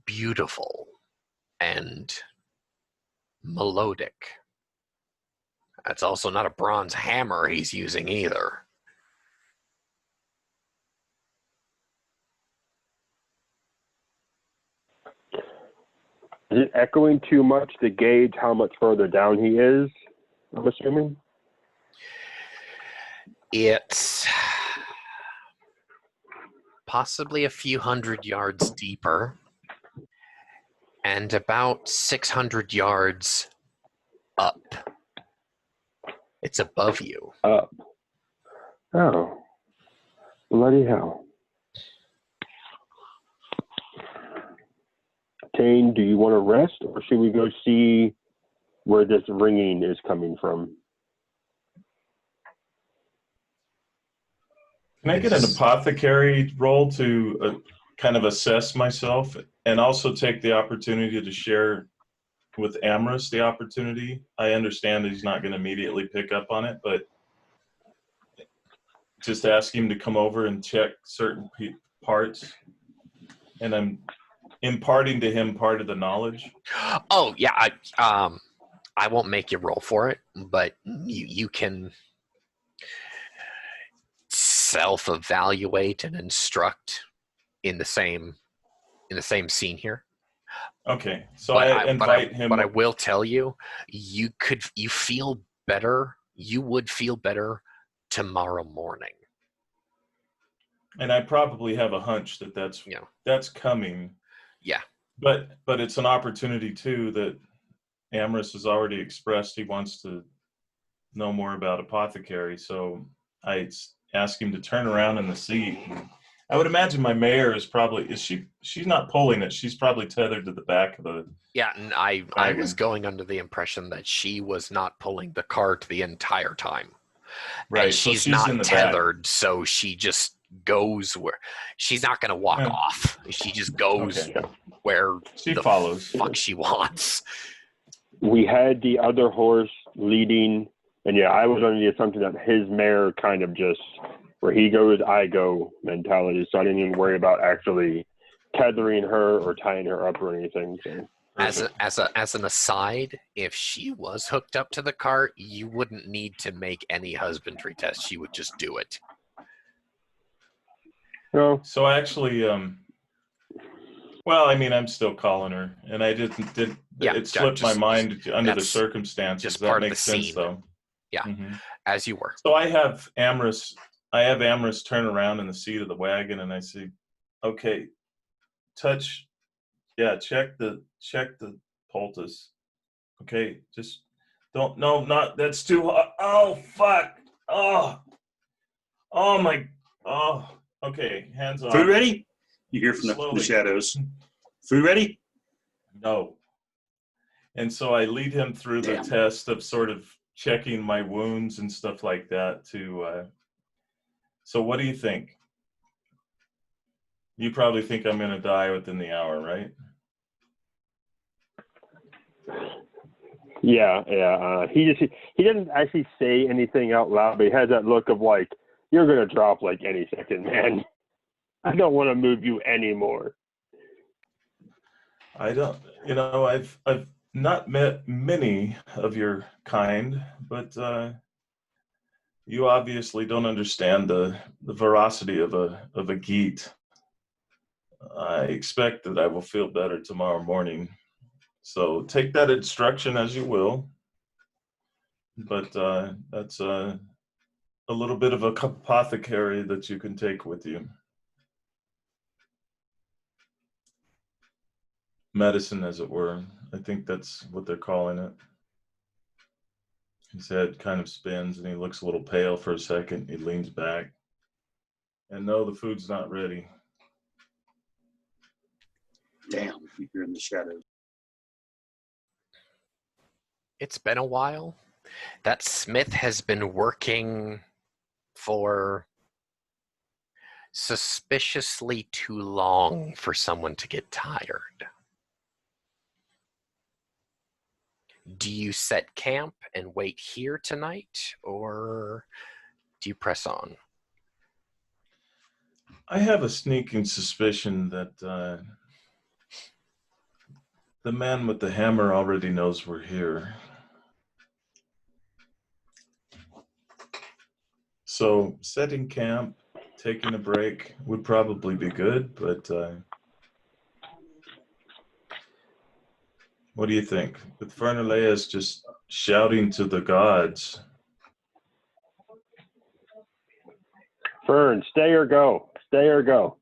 beautiful and melodic. That's also not a bronze hammer he's using either. Is it echoing too much to gauge how much further down he is? I'm assuming. It's possibly a few hundred yards deeper and about 600 yards up. It's above you. Up. Oh. Bloody hell. Tane, do you want to rest, or should we go see where this ringing is coming from? Can I get an apothecary roll to kind of assess myself and also take the opportunity to share with Amorous the opportunity? I understand that he's not going to immediately pick up on it, but just ask him to come over and check certain parts, and I'm imparting to him part of the knowledge. Oh yeah, I won't make you roll for it, but you can self-evaluate and instruct in the same scene here. Okay, so But I invite him. But I will tell you, you feel better. You would feel better tomorrow morning. And I probably have a hunch that that's coming. Yeah. But it's an opportunity too that Amorous has already expressed he wants to know more about apothecary. So I ask him to turn around in the seat. I would imagine my mare she's not pulling it. She's probably tethered to the back of the. Yeah, and I was going under the impression that she was not pulling the cart the entire time. Right. And So she's in not the tethered, back. so she just goes where she's not going to walk off. She just goes where she follows. Fuck she wants. We had the other horse leading, and yeah, I was under the assumption that his mare kind of just where he goes, I go mentality. So I didn't even worry about actually tethering her or tying her up or anything. So. As an aside, if she was hooked up to the cart, you wouldn't need to make any husbandry test. She would just do it. No. So actually, well, I mean, I'm still calling her, and I it slipped my mind under the circumstances. Just that part makes of the sense, scene. though. Yeah, as you were. So I have Amorous turn around in the seat of the wagon, and I say, "Okay, check the poultice. Okay, just that's too hot. Oh fuck! Oh my! Oh, okay, hands off. Food ready? You hear from the shadows. Food ready? No. And so I lead him through the test of sort of checking my wounds and stuff like that so what do you think? You probably think I'm going to die within the hour, right? Yeah. He didn't actually say anything out loud, but he has that look of like, you're going to drop like any second, man. I don't want to move you anymore. I don't, I've not met many of your kind, but you obviously don't understand the veracity of a geet. I expect that I will feel better tomorrow morning. So take that instruction as you will. But that's a little bit of a apothecary that you can take with you. Medicine, as it were. I think that's what they're calling it. His head kind of spins and he looks a little pale for a second. He leans back. And no, the food's not ready. Damn, you're in the shadows. It's been a while. That Smith has been working for suspiciously too long for someone to get tired. Do you set camp and wait here tonight, or do you press on? I have a sneaking suspicion that the man with the hammer already knows we're here. So setting camp, taking a break would probably be good, but What do you think? With Fernaleus just shouting to the gods. Fern, stay or go. Stay or go.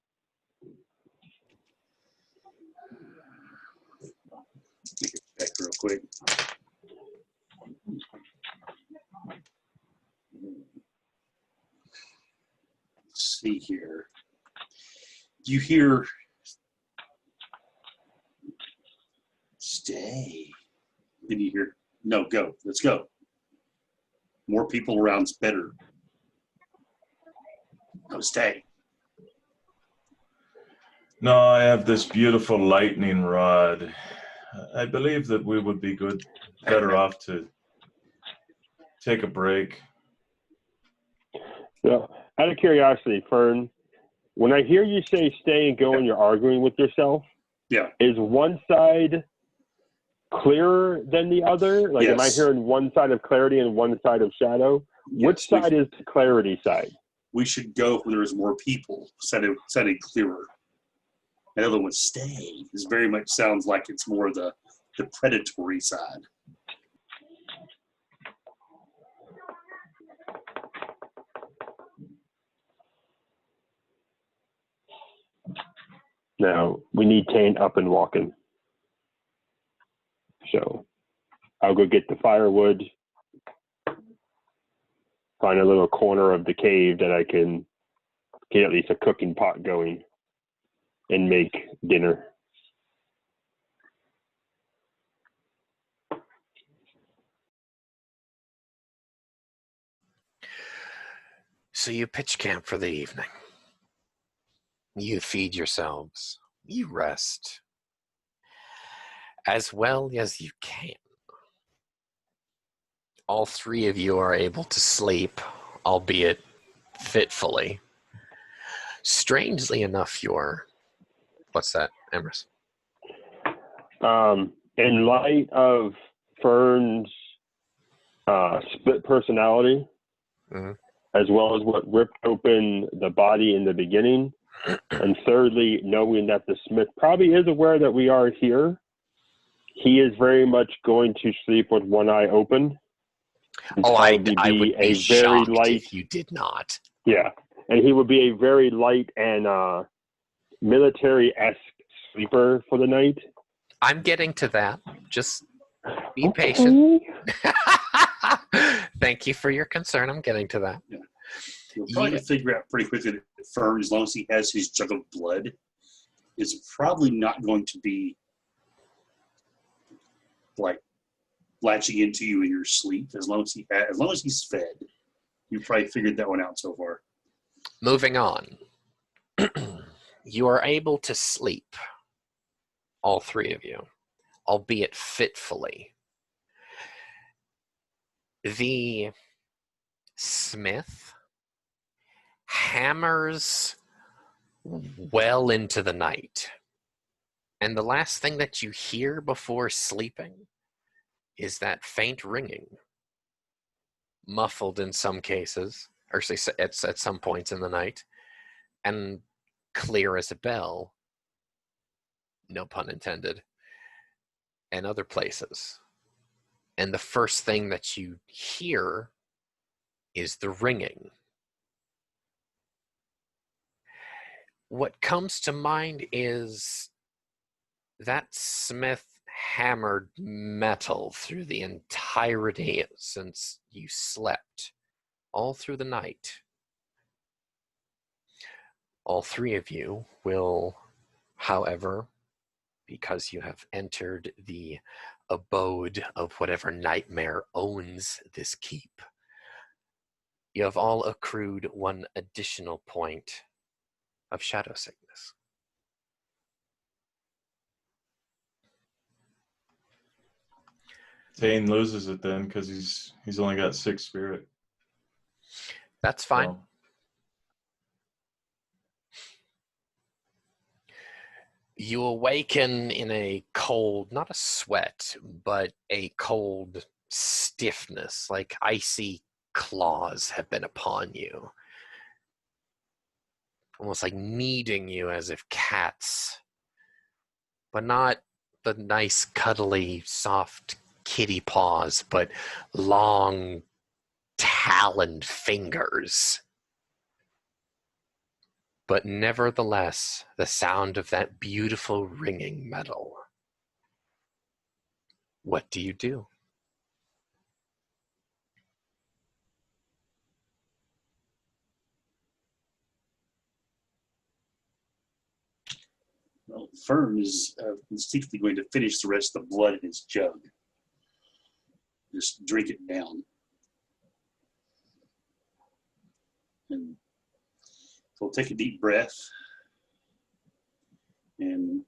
Check real quick. Let's see here. You hear stay. Then you hear no, go. Let's go. More people around's better. No, stay. No, I have this beautiful lightning rod. I believe that we would be better off to take a break. So, out of curiosity, Fern, when I hear you say stay and go and you're arguing with yourself, Yeah. is one side clearer than the other? Like, am I Yes. hearing one side of clarity and one side of shadow? Which Yes, side is the clarity side? we should go when there's more people, sounded clearer. The other one, stay, is very much sounds like it's more the predatory side. Now, we need Tane up and walking. So, I'll go get the firewood, find a little corner of the cave that I can get at least a cooking pot going and make dinner. So you pitch camp for the evening. You feed yourselves. You rest as well as you can. All three of you are able to sleep, albeit fitfully. Strangely enough, what's that, Emrys? In light of Fern's split personality, Mhm. as well as what ripped open the body in the beginning, and thirdly, knowing that the Smith probably is aware that we are here, he is very much going to sleep with one eye open. Oh, I Probably would be a very shocked light, if you did not. yeah, and he would be a very light and military-esque sleeper for the night. I'm getting to that. Just be patient. Thank you for your concern. I'm getting to that. You'll probably figure out pretty quickly that Fern, as long as he has his jug of blood, is probably not going to be like latching into you in your sleep. As long as he's fed, you probably figured that one out so far. Moving on. You are able to sleep, all three of you, albeit fitfully. The Smith hammers well into the night. And the last thing that you hear before sleeping is that faint ringing, muffled in some cases, or say at some points in the night, and clear as a bell, no pun intended, and other places. And the first thing that you hear is the ringing. What comes to mind is that Smith hammered metal through the entirety since you slept, all through the night. All three of you will, however, because you have entered the abode of whatever nightmare owns this keep, you have all accrued one additional point of shadow sickness. Tane loses it then because he's only got 6 spirit. That's fine. So, You awaken in a cold, not a sweat, but a cold stiffness, like icy claws have been upon you. Almost like kneading you as if cats, but not the nice, cuddly, soft kitty paws, but long, taloned fingers. But nevertheless, the sound of that beautiful ringing metal. What do you do? Well, Fern is instinctively going to finish the rest of the blood in his jug. Just drink it down. And he'll take a deep breath. And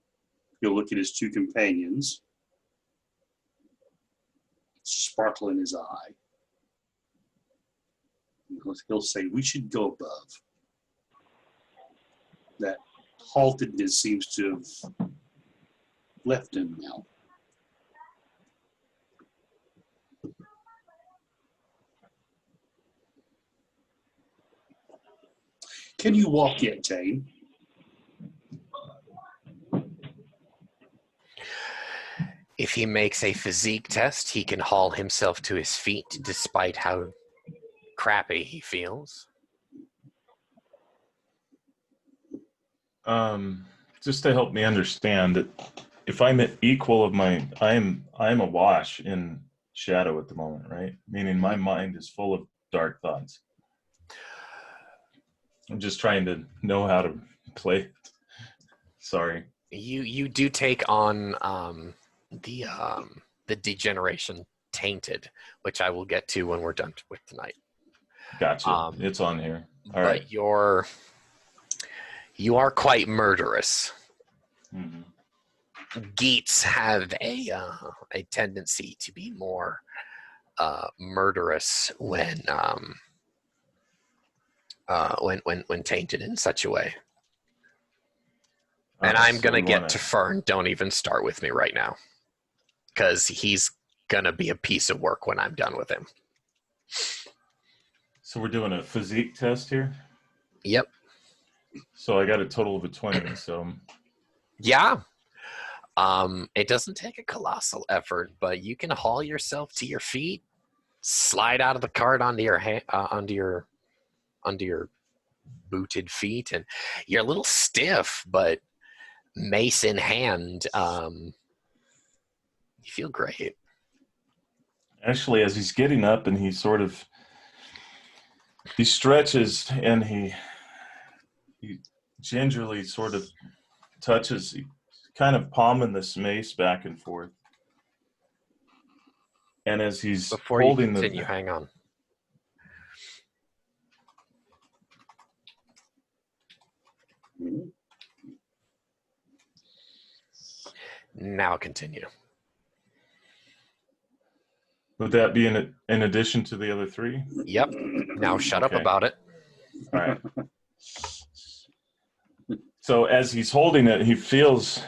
he'll look at his two companions. Sparkle in his eye. And he'll say, we should go above. That haltedness seems to have left him now. Can you walk yet, Jane? If he makes a physique test, he can haul himself to his feet despite how crappy he feels. Just to help me understand it, if I'm equal of my, I'm awash in shadow at the moment, right? Meaning my mind is full of dark thoughts. I'm just trying to know how to play it. Sorry. You do take on the degeneration tainted, which I will get to when we're done with tonight. Gotcha. It's on here. All right. You are quite murderous. Mm-hmm. Geats have a tendency to be more murderous when tainted in such a way. And I'm going to get to Fern. Don't even start with me right now. Because he's going to be a piece of work when I'm done with him. So we're doing a physique test here? Yep. So I got a total of a 20, so... Yeah. It doesn't take a colossal effort, but you can haul yourself to your feet, slide out of the cart onto your booted feet, and you're a little stiff, but mace in hand, you feel great. Actually, as he's getting up and he stretches and he gingerly sort of touches, kind of palming this mace back and forth. And as he's Before you continue, hang on. Now continue. Would that be in addition to the other three? Yep. Now shut up about it. All right. So as he's holding it, he feels,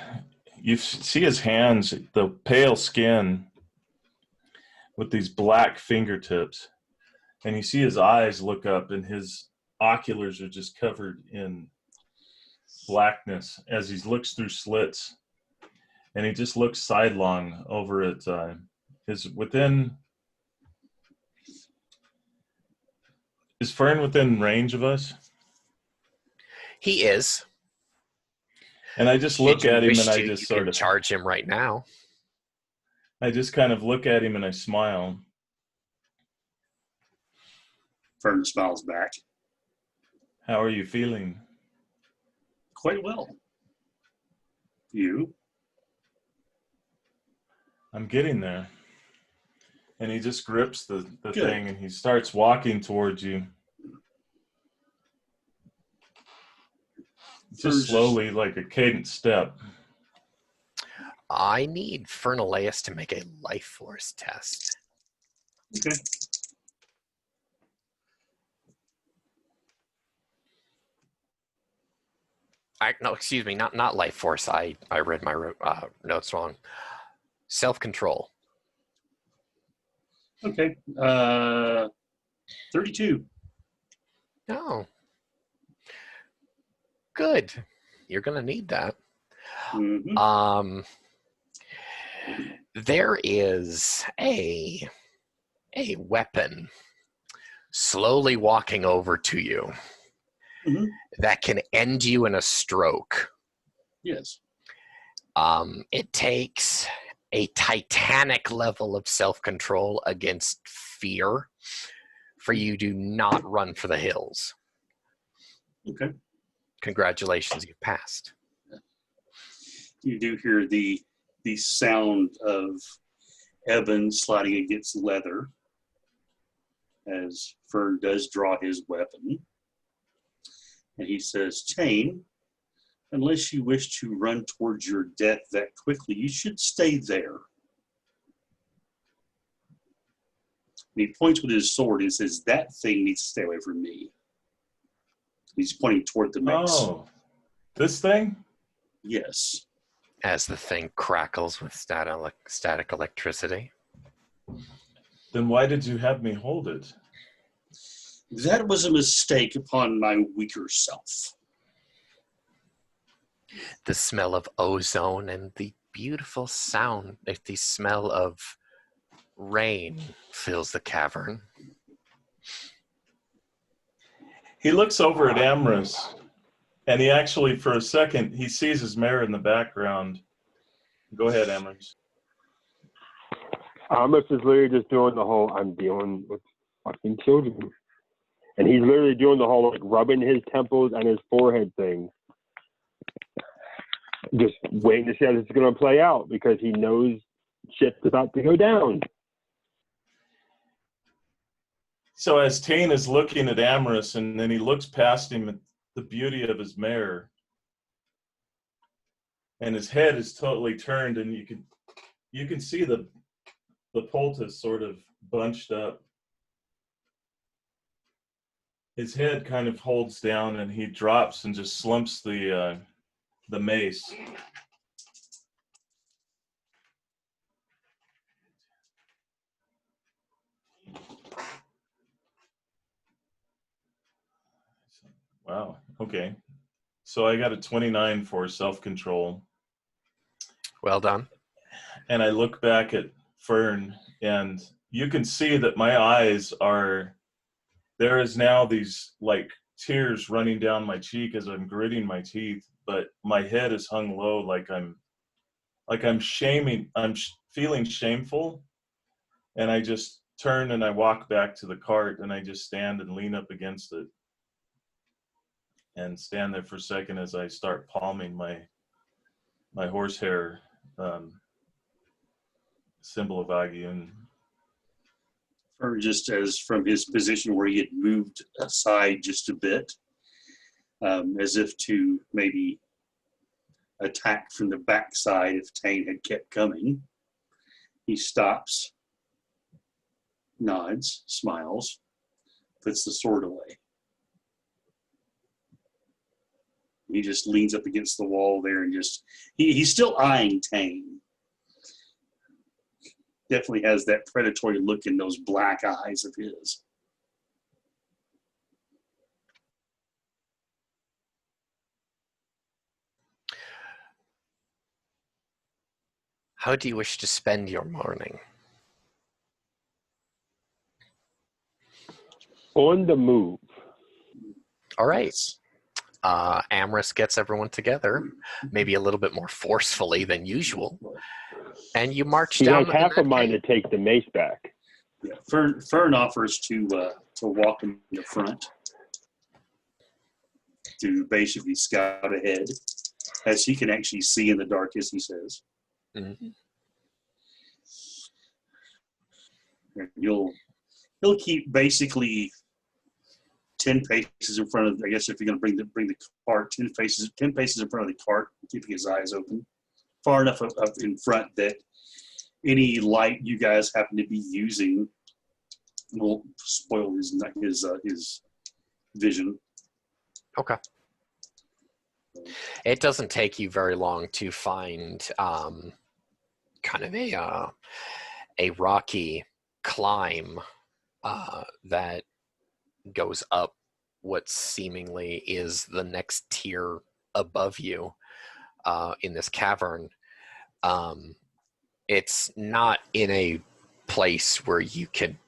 you see his hands, the pale skin with these black fingertips. And you see his eyes look up and his oculars are just covered in blackness as he looks through slits. And he just looks sidelong over at is Fern within range of us? He is. And I just look at him and I just sort of charge him right now. I just kind of look at him and I smile. Fern smiles back. How are you feeling? Quite well. You? I'm getting there. And he just grips the thing and he starts walking towards you. Just slowly, like a cadence step. I need Fernaleus to make a life force test. Okay. No, excuse me, not life force. I read my notes wrong. Self-control. Okay. 32. Oh. Good. You're going to need that. Mm-hmm. There is a weapon slowly walking over to you Mhm. that can end you in a stroke. Yes. It takes a titanic level of self-control against fear for you to not run for the hills. Okay. Congratulations, you've passed. You do hear the sound of Evan sliding against leather as Fern does draw his weapon. And he says, Tane, unless you wish to run towards your death that quickly, you should stay there. And he points with his sword and says, that thing needs to stay away from me. He's pointing toward the mace. Oh, this thing? Yes. As the thing crackles with static electricity. Then why did you have me hold it? That was a mistake upon my weaker self. The smell of ozone and the beautiful sound, the smell of rain fills the cavern. He looks over at Amorous, and he actually, for a second, he sees his mare in the background. Go ahead, Amorous. Amos is literally just doing the whole I'm dealing with fucking children. And he's literally doing the whole like rubbing his temples and his forehead thing. Just waiting to see how this is going to play out because he knows shit's about to go down. So as Tane is looking at Amorous, and then he looks past him at the beauty of his mare, and his head is totally turned, and you can see the poultice sort of bunched up. His head kind of holds down, and he drops and just slumps the mace. Wow. Okay. So I got a 29 for self-control. Well done. And I look back at Fern, and you can see that my eyes are, there is now these like tears running down my cheek as I'm gritting my teeth, but my head is hung low like I'm feeling shameful. And I just turn and I walk back to the cart, and I just stand and lean up against it and stand there for a second as I start palming my horsehair symbol of Agyun. Or just as from his position where he had moved aside just a bit, as if to maybe attack from the backside if Tane had kept coming. He stops, nods, smiles, puts the sword away. He just leans up against the wall there and just, he's still eyeing Tane. Definitely has that predatory look in those black eyes of his. How do you wish to spend your morning? On the move. All right. Amorous gets everyone together, maybe a little bit more forcefully than usual, and you march He down. has half a mind to take the mace back. Yeah, Fern offers to walk in the front to basically scout ahead, as he can actually see in the dark, as he says. Mm-hmm. And he'll keep basically 10 paces in front of, I guess if you're going to bring the cart, 10 paces in front of the cart, keeping his eyes open, far enough up in front that any light you guys happen to be using will spoil his vision. Okay. It doesn't take you very long to find kind of a rocky climb that goes up what seemingly is the next tier above you in this cavern. It's not in a place where you can.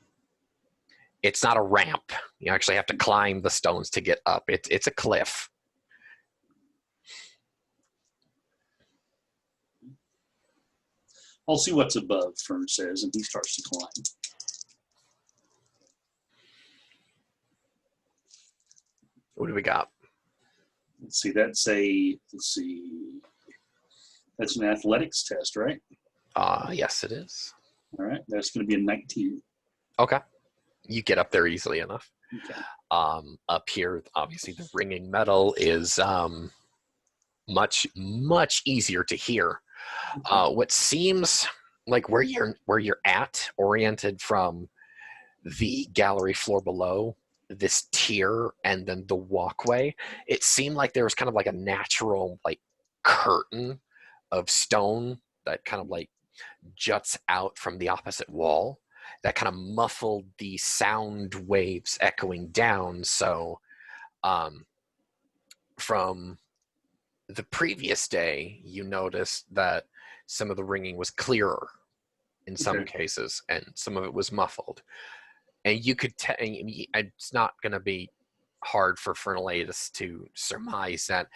It's not a ramp. You actually have to climb the stones to get up. It's a cliff. I'll see what's above, Fern says, and he starts to climb. What do we got? Let's see, that's an athletics test, right? Yes, it is. All right, that's going to be a 19. Okay. You get up there easily enough. Okay. Up here, obviously, the ringing metal is much easier to hear. What seems like where you're at, oriented from the gallery floor below, this tier, and then the walkway, it seemed like there was kind of like a natural like curtain of stone that kind of like juts out from the opposite wall that kind of muffled the sound waves echoing down. So from the previous day, you noticed that some of the ringing was clearer in some cases, and some of it was muffled. And you could it's not going to be hard for Fernalatus to surmise that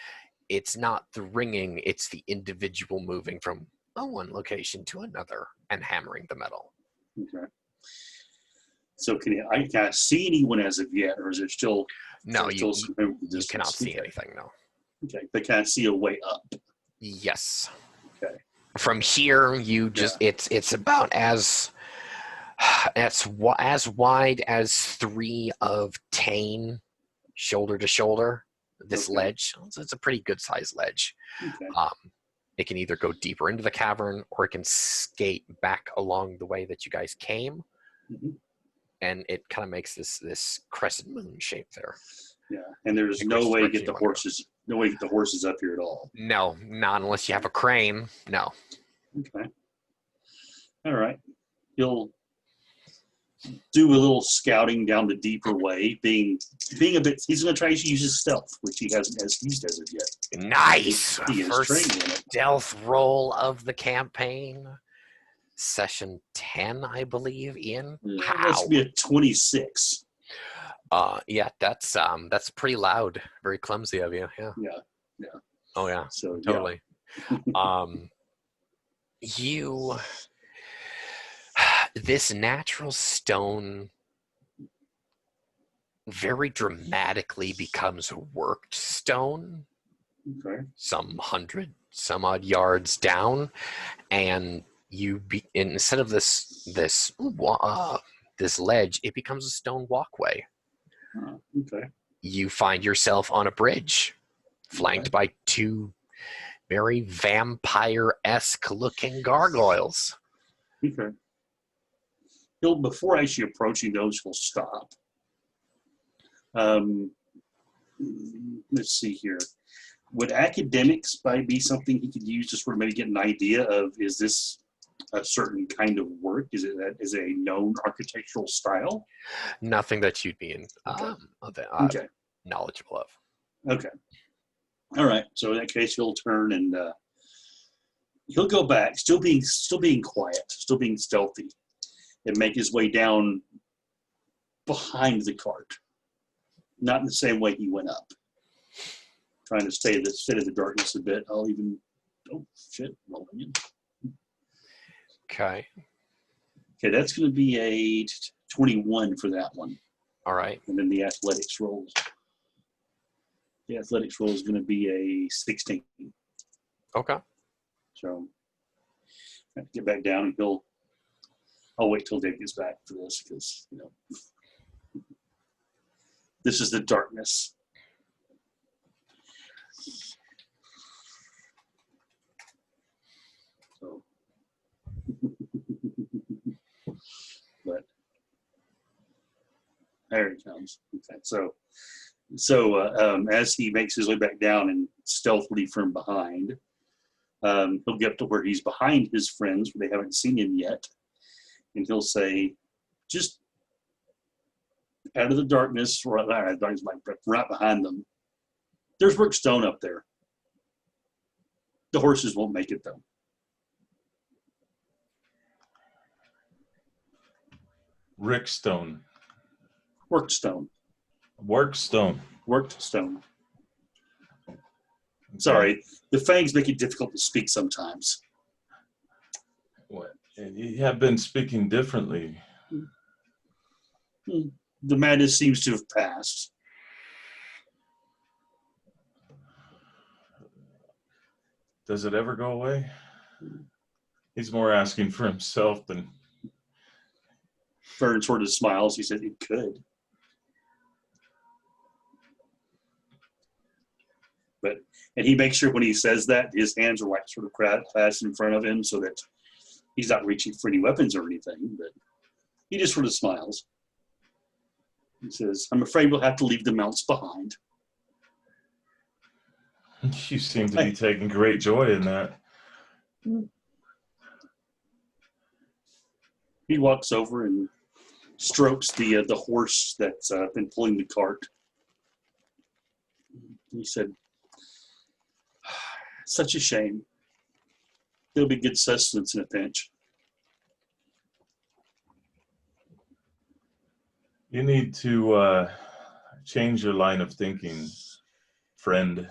it's not the ringing, it's the individual moving from one location to another and hammering the metal. Okay. So I can't see anyone as of yet, or is it still? No, you you cannot see anything. No. Okay, they can't see a way up. Yes. Okay. From here, you just it's about as wide as 3 of Tane, shoulder to shoulder. This ledge, it's a pretty good sized ledge. Okay. It can either go deeper into the cavern, or it can skate back along the way that you guys came, and it kind of makes this crescent moon shape there. Yeah, and there's no way to get the horses. No way to get the horses up here at all. No, not unless you have a crane. No. Okay. All right. He'll do a little scouting down the deeper way, being a bit. He's going to try to use his stealth, which he hasn't used as of yet. Nice. He is trained in it. Stealth roll of the campaign. Session 10, I believe, Ian. Let's be a 26. Yeah, that's pretty loud. Very clumsy of you. Yeah. Yeah. Oh yeah. So totally. Yeah. This natural stone very dramatically becomes worked stone. Okay. Some odd yards down, and instead of this ledge, it becomes a stone walkway. Okay. You find yourself on a bridge, flanked by 2 very vampire-esque looking gargoyles. Okay. Before actually approaching those, he'll stop. Let's see here. Would academics be something he could use to sort of maybe get an idea of, is this a certain kind of work? Is it a known architectural style? Nothing that you'd be knowledgeable of. Okay. All right. So in that case, he'll turn and he'll go back, still being quiet, still being stealthy, and make his way down behind the cart. Not in the same way he went up. Trying to stay in the darkness a bit. Rolling in. Okay. Okay, that's going to be a 21 for that one. All right. And then the athletics rolls. The athletics roll is going to be a 16. Okay. So I have to get back down, and I'll wait till Dave gets back for this, because this is the darkness. So, but there he comes. Okay, so as he makes his way back down and stealthily from behind, he'll get to where he's behind his friends, where they haven't seen him yet, and he'll say, just out of the darkness, right behind them, there's Brookstone up there. The horses won't make it, though. Rickstone. Workstone. Workstone. Worked stone. Okay. Sorry, the fangs make it difficult to speak sometimes. What? You have been speaking differently. The madness seems to have passed. Does it ever go away? He's more asking for himself than... Fern sort of smiles. He said it could. And he makes sure when he says that, his hands are like sort of clasped in front of him so that he's not reaching for any weapons or anything. But he just sort of smiles. He says, I'm afraid we'll have to leave the mounts behind. You seem to be taking great joy in that. He walks over and strokes the horse that's been pulling the cart. He said, such a shame. There'll be good sustenance in a pinch. You need to change your line of thinking, friend.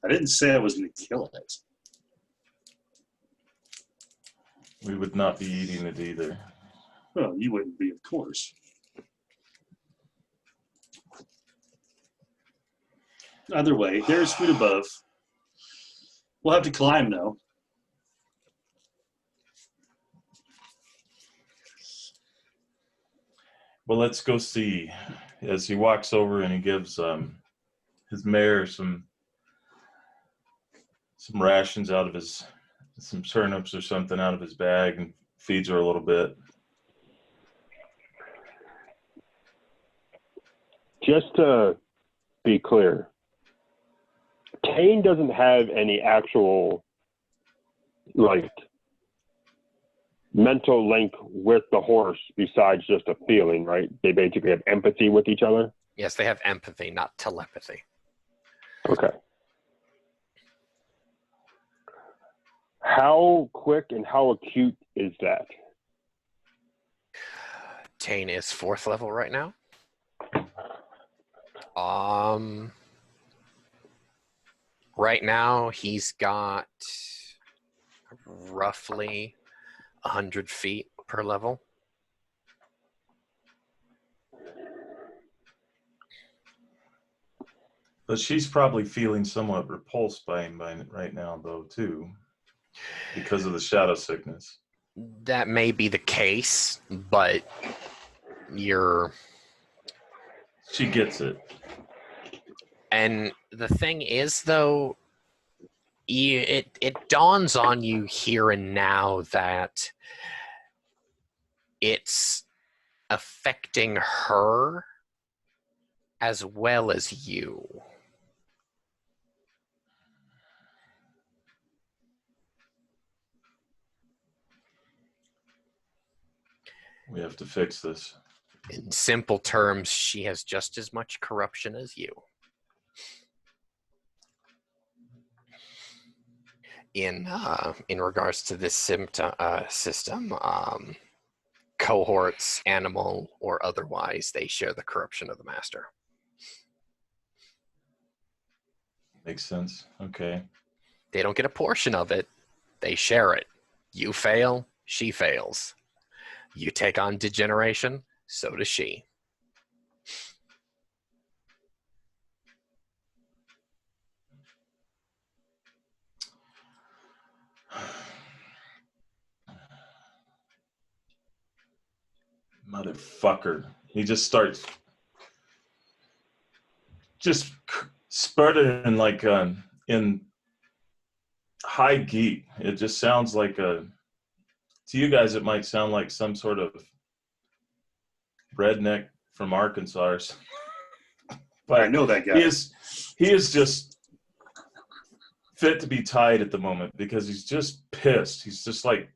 I didn't say I was going to kill it. We would not be eating it either. Well, you wouldn't be, of course. Either way, there's food above. We'll have to climb, though. Well, let's go see. As he walks over and he gives his mare some rations out of his, some turnips or something out of his bag, and feeds her a little bit. Just to be clear, Tane doesn't have any actual, like, mental link with the horse besides just a feeling, right? They basically have empathy with each other? Yes, they have empathy, not telepathy. Okay. How quick and how acute is that? Tane is 4th level right now. Right now he's got roughly 100 feet per level. But she's probably feeling somewhat repulsed by him right now, though, too, because of the shadow sickness. That may be the case, but She gets it. And the thing is, though, it dawns on you here and now that it's affecting her as well as you. We have to fix this. In simple terms, she has just as much corruption as you. In regards to this system, cohorts, animal or otherwise, they share the corruption of the master. Makes sense. Okay. They don't get a portion of it. They share it. You fail, she fails. You take on degeneration, so does she. Motherfucker. He just starts just spurting like in high geek. It just sounds like to you guys, it might sound like some sort of redneck from Arkansas or something. But I know that guy. He is just fit to be tied at the moment because he's just pissed. He's just like,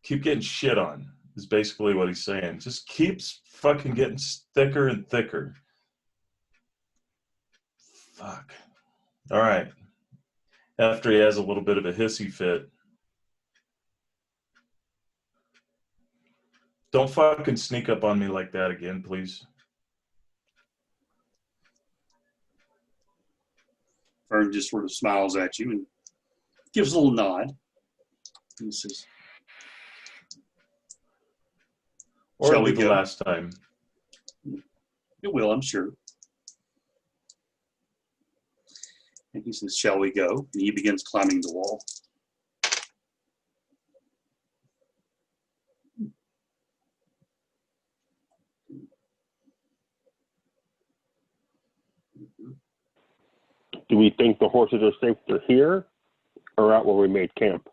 keep getting shit on, is basically what he's saying. Just keeps fucking getting thicker and thicker. Fuck. All right. After he has a little bit of a hissy fit, Don't fucking sneak up on me like that again, please. Fern just sort of smiles at you and gives a little nod. And says, Or Shall it'll we be the go? last time. "It will, I'm sure." And he says, "Shall we go?" And he begins climbing the wall. Do we think the horses are safer here or out where we made camp?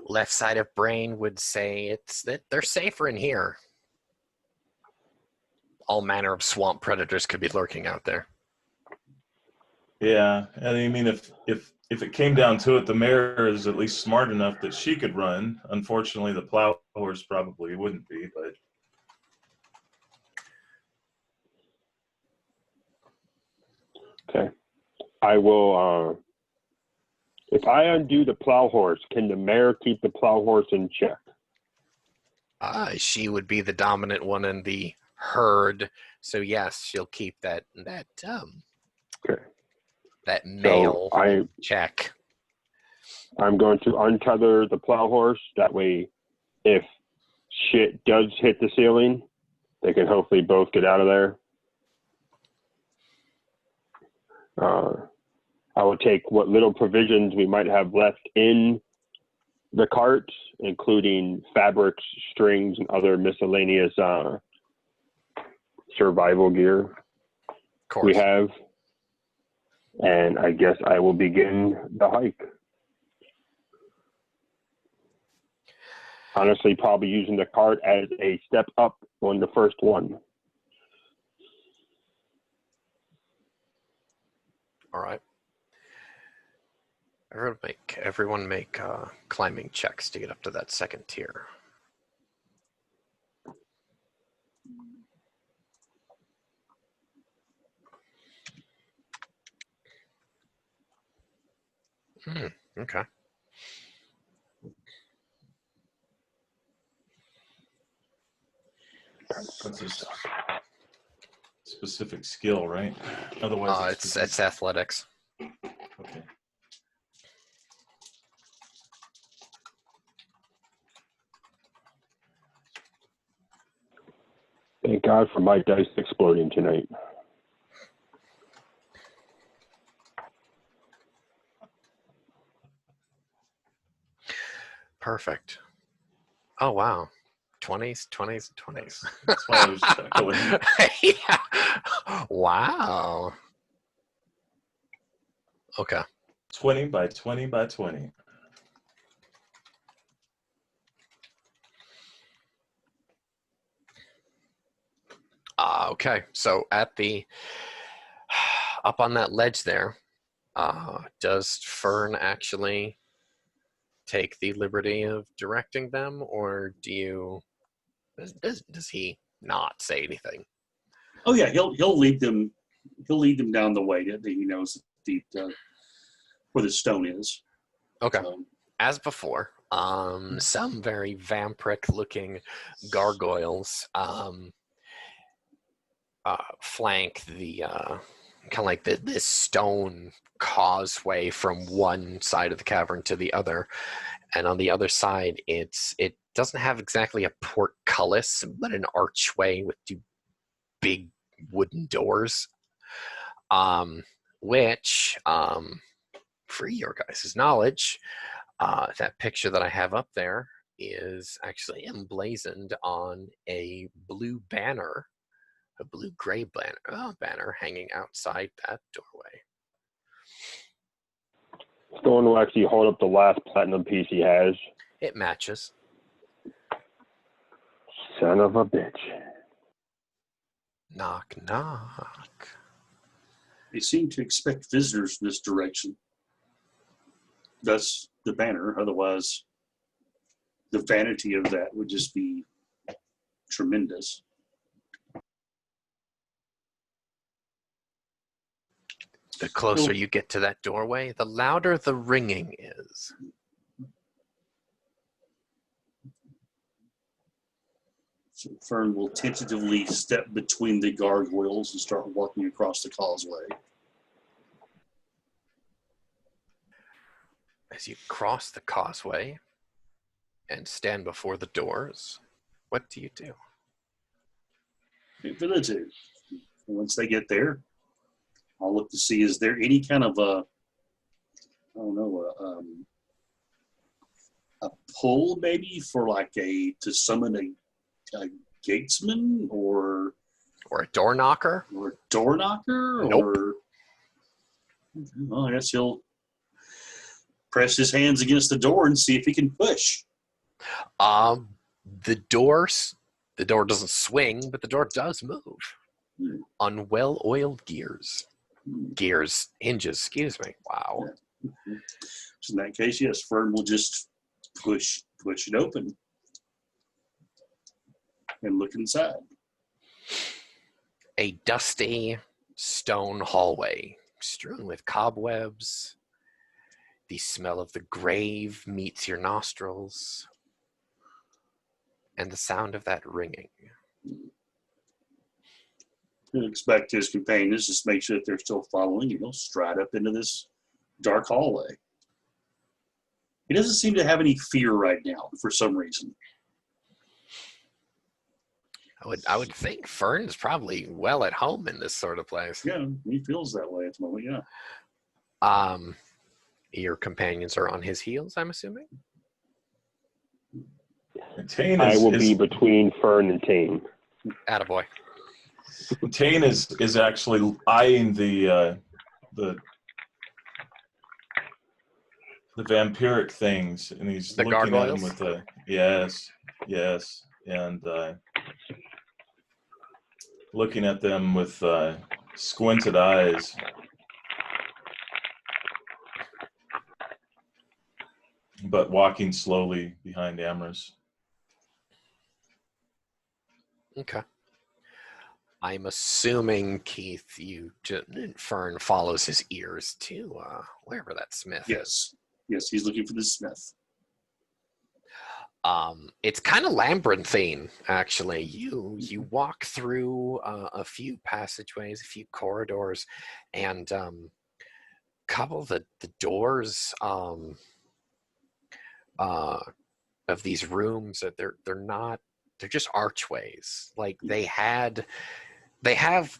Left side of brain would say it's that they're safer in here. All manner of swamp predators could be lurking out there. Yeah, and I mean, if it came down to it, the mare is at least smart enough that she could run. Unfortunately, the plow horse probably wouldn't be, but Okay. I will, if I undo the plow horse, can the mare keep the plow horse in check? She would be the dominant one in the herd, so yes, she'll keep that Okay. that male So check. I'm going to untether the plow horse. That way, if shit does hit the ceiling, they can hopefully both get out of there. I will take what little provisions we might have left in the cart, including fabrics, strings, and other miscellaneous survival gear Of course. we have. And I guess I will begin the hike. Honestly, probably using the cart as a step up on the first one. All right. Everyone make climbing checks to get up to that second tier. Okay. that's a specific skill, right? Otherwise, It's athletics. okay. Thank God for my dice exploding tonight. Perfect. Oh wow. 20s, 20s, 20s. That's why I was chuckling. Yeah. Wow. Okay. 20 by 20 by 20. Okay. So at the up on that ledge there, does Fern actually take the liberty of directing them, or does he not say anything? Oh yeah, he'll lead them. He'll lead them down the way that he knows where the stone is. Okay. So, As before, some very vampiric-looking gargoyles flank the kind of like this stone causeway from one side of the cavern to the other, and on the other side, it doesn't have exactly a portcullis, but an archway with two big wooden doors, which, for your guys' knowledge, that picture that I have up there is actually emblazoned on a blue banner, a blue-gray banner hanging outside that doorway. Thorn will actually hold up the last platinum piece he has. It matches. Son of a bitch. Knock, knock. they seem to expect visitors from this direction. Thus the banner. Otherwise, the vanity of that would just be tremendous. The closer you get to that doorway, the louder the ringing is. So Fern will tentatively step between the gargoyles and start walking across the causeway. As you cross the causeway and stand before the doors, what do you do? For the two. Once they get there, I'll look to see, is there any kind of a pull maybe for like to summon a gatesman or a door knocker? a door knocker? Nope. Or well, I guess he'll press his hands against the door and see if he can push. The door doesn't swing, but the door does move on well-oiled hinges, excuse me. Wow. Yeah. So in that case, yes, Fern will just push it open and look inside. A dusty stone hallway strewn with cobwebs. The smell of the grave meets your nostrils, and the sound of that ringing. He'll expect his companions just make sure that they're still following, and he'll stride up into this dark hallway. He doesn't seem to have any fear right now for some reason. I would think Fern's probably well at home in this sort of place. Yeah, he feels that way at the moment, yeah. Your companions are on his heels, I'm assuming? Tane I will is be between Fern and Tane. Attaboy. Tane is actually eyeing the vampiric things, and he's The looking at gargoyles? them with the yes, and looking at them with squinted eyes. But walking slowly behind Amorous. Okay. I'm assuming, Keith, Fern follows his ears to wherever that smith is. Yes, he's looking for the smith. It's kind of labyrinthine, actually. You walk through a few passageways, a few corridors, and couple of the doors of these rooms that they're just archways. Like they have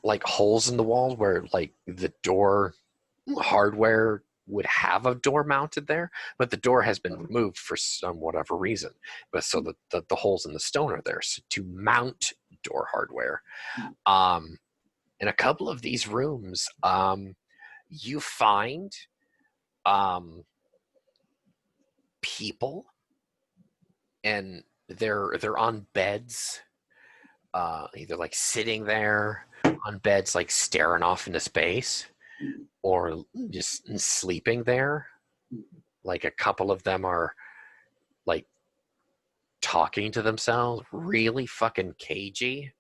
like holes in the wall where like the door hardware would have a door mounted there, but the door has been removed for some whatever reason. But so the holes in the stone are there to mount door hardware. In a couple of these rooms, you find people, and they're on beds, either like sitting there on beds, like staring off into space, or just sleeping there. Like a couple of them are like talking to themselves, really fucking cagey,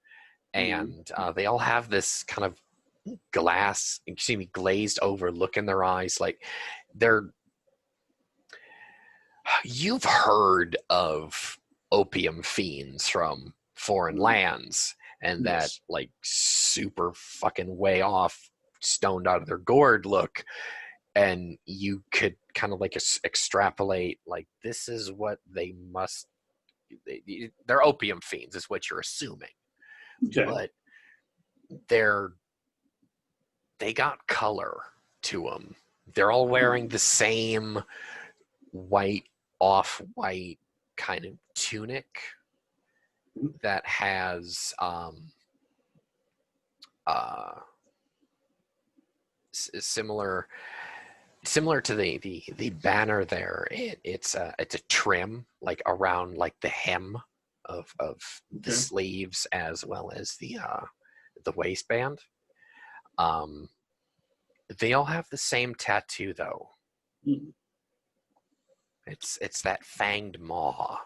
and they all have this kind of glazed over look in their eyes, like you've heard of opium fiends from foreign lands, and that like super fucking way off, stoned out of their gourd look, and you could kind of like extrapolate like this is what they're opium fiends is what you're assuming. Okay. But they got color to them. They're all wearing the same off-white kind of tunic that has similar to the banner there. It's a trim like around like the hem of the sleeves as well as the waistband. They all have the same tattoo though. It's that fanged maw.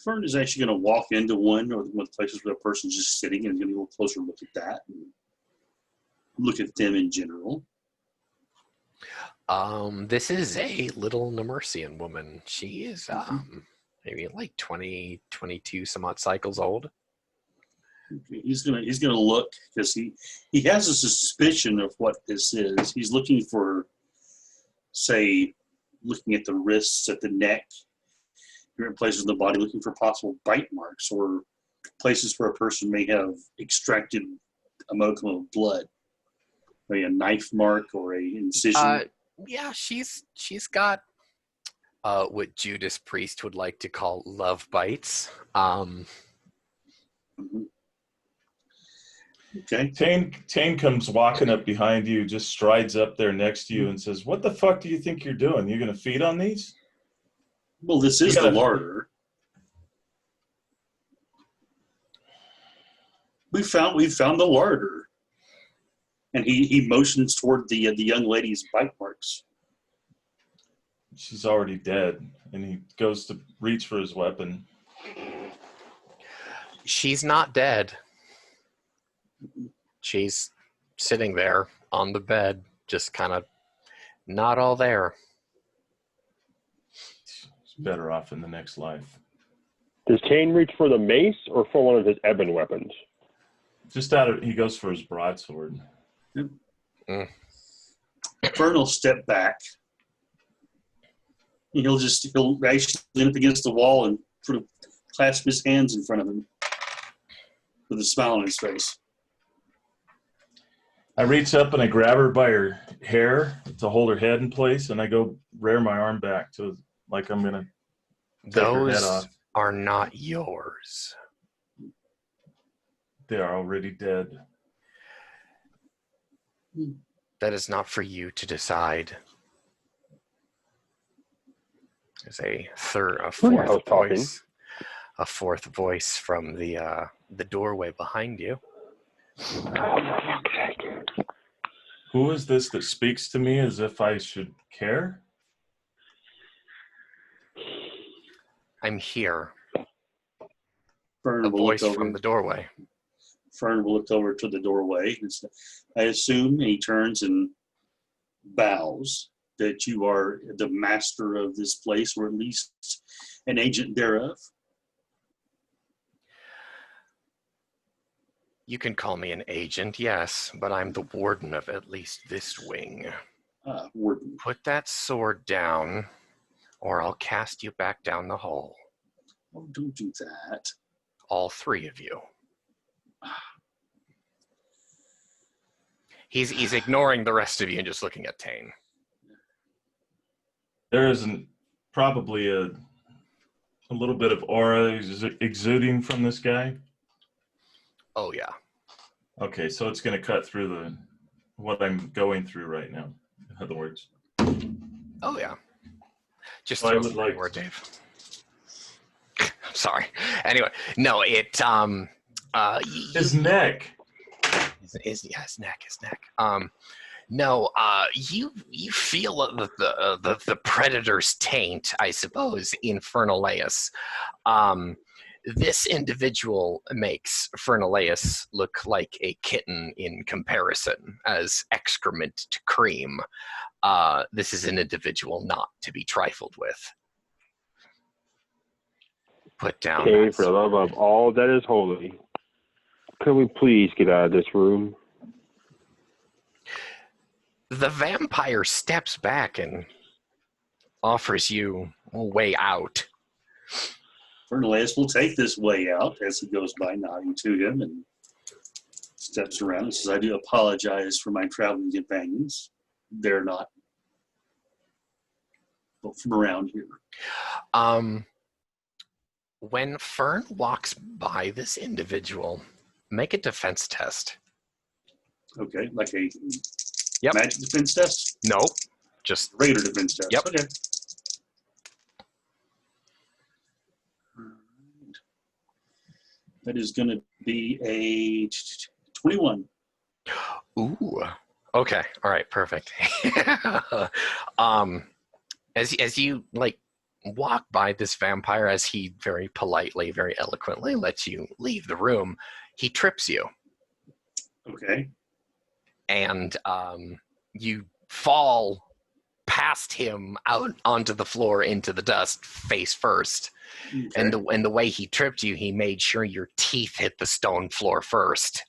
Fern is actually going to walk into one of the places where the person's just sitting and going to go closer look at that and look at them in general. This is a little Nemersian woman. She is maybe like 20, 22 some odd cycles old. He's gonna look because he has a suspicion of what this is. He's looking for, say, looking at the wrists, at the neck, different places in the body, looking for possible bite marks or places where a person may have extracted a modicum of blood, maybe a knife mark or a incision. Yeah, she's got what Judas Priest would like to call love bites. Mhm. Okay. Tane comes walking up behind you, just strides up there next to you and says, "What the fuck do you think you're doing? You're going to feed on these?" Well, this is the larder. We found the larder, and he motions toward the young lady's bite marks. She's already dead, and he goes to reach for his weapon. She's not dead. She's sitting there on the bed, just kind of not all there. She's better off in the next life. Does Tane reach for the mace or for one of his ebon weapons? He goes for his broadsword. Fern will step back. He'll actually lean up against the wall and sort of clasp his hands in front of him with a smile on his face. I reach up and I grab her by her hair to hold her head in place, and I go rear my arm back to like I'm gonna take her head Those off. are not yours. They are already dead. That is not for you to decide. There's a fourth voice from the doorway behind you. Who is this that speaks to me as if I should care? I'm here. Fern A will look voice over. from the doorway. Fern will look over to the doorway. I assume he turns and bows that you are the master of this place, or at least an agent thereof. You can call me an agent, yes, but I'm the warden of at least this wing. Warden. Put that sword down, or I'll cast you back down the hole. Oh, don't do that. All three of you. He's ignoring the rest of you and just looking at Tane. There isn't probably a little bit of aura exuding from this guy. Oh yeah. Okay, so it's going to cut through what I'm going through right now. In other words. Oh yeah. Just So I throw would it like anywhere, Dave. Sorry. Anyway, no, his neck. His neck. No, you feel the predator's taint, I suppose, in Fernaleus. This individual makes Fernaleus look like a kitten in comparison, as excrement to cream. This is an individual not to be trifled with. Put down. Okay, for the love of all that is holy, could we please get out of this room? The vampire steps back and offers you a way out. Fernandez will take this way out as he goes by, nodding to him, and steps around and says, I do apologize for my traveling companions. They're not from around here. When Fern walks by this individual, make a defense test. Okay, like a Yep. magic defense test? Nope. Just Regular defense test. Yep. Okay. That is going to be a 21. ooh. Okay. All right. Perfect. As you like walk by this vampire, as he very politely, very eloquently lets you leave the room, he trips you. Okay. And you fall past him out onto the floor into the dust face first. Okay. And the way he tripped you, he made sure your teeth hit the stone floor first.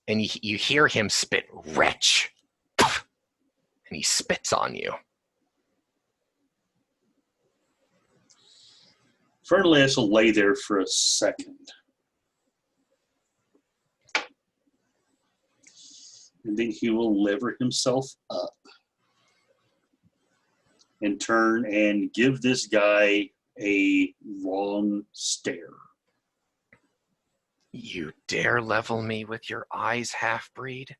And you hear him spit, "Wretch." And he spits on you. Fernandez will lay there for a second. And then he will lever himself up and turn and give this guy a long stare. You dare level me with your eyes, half-breed?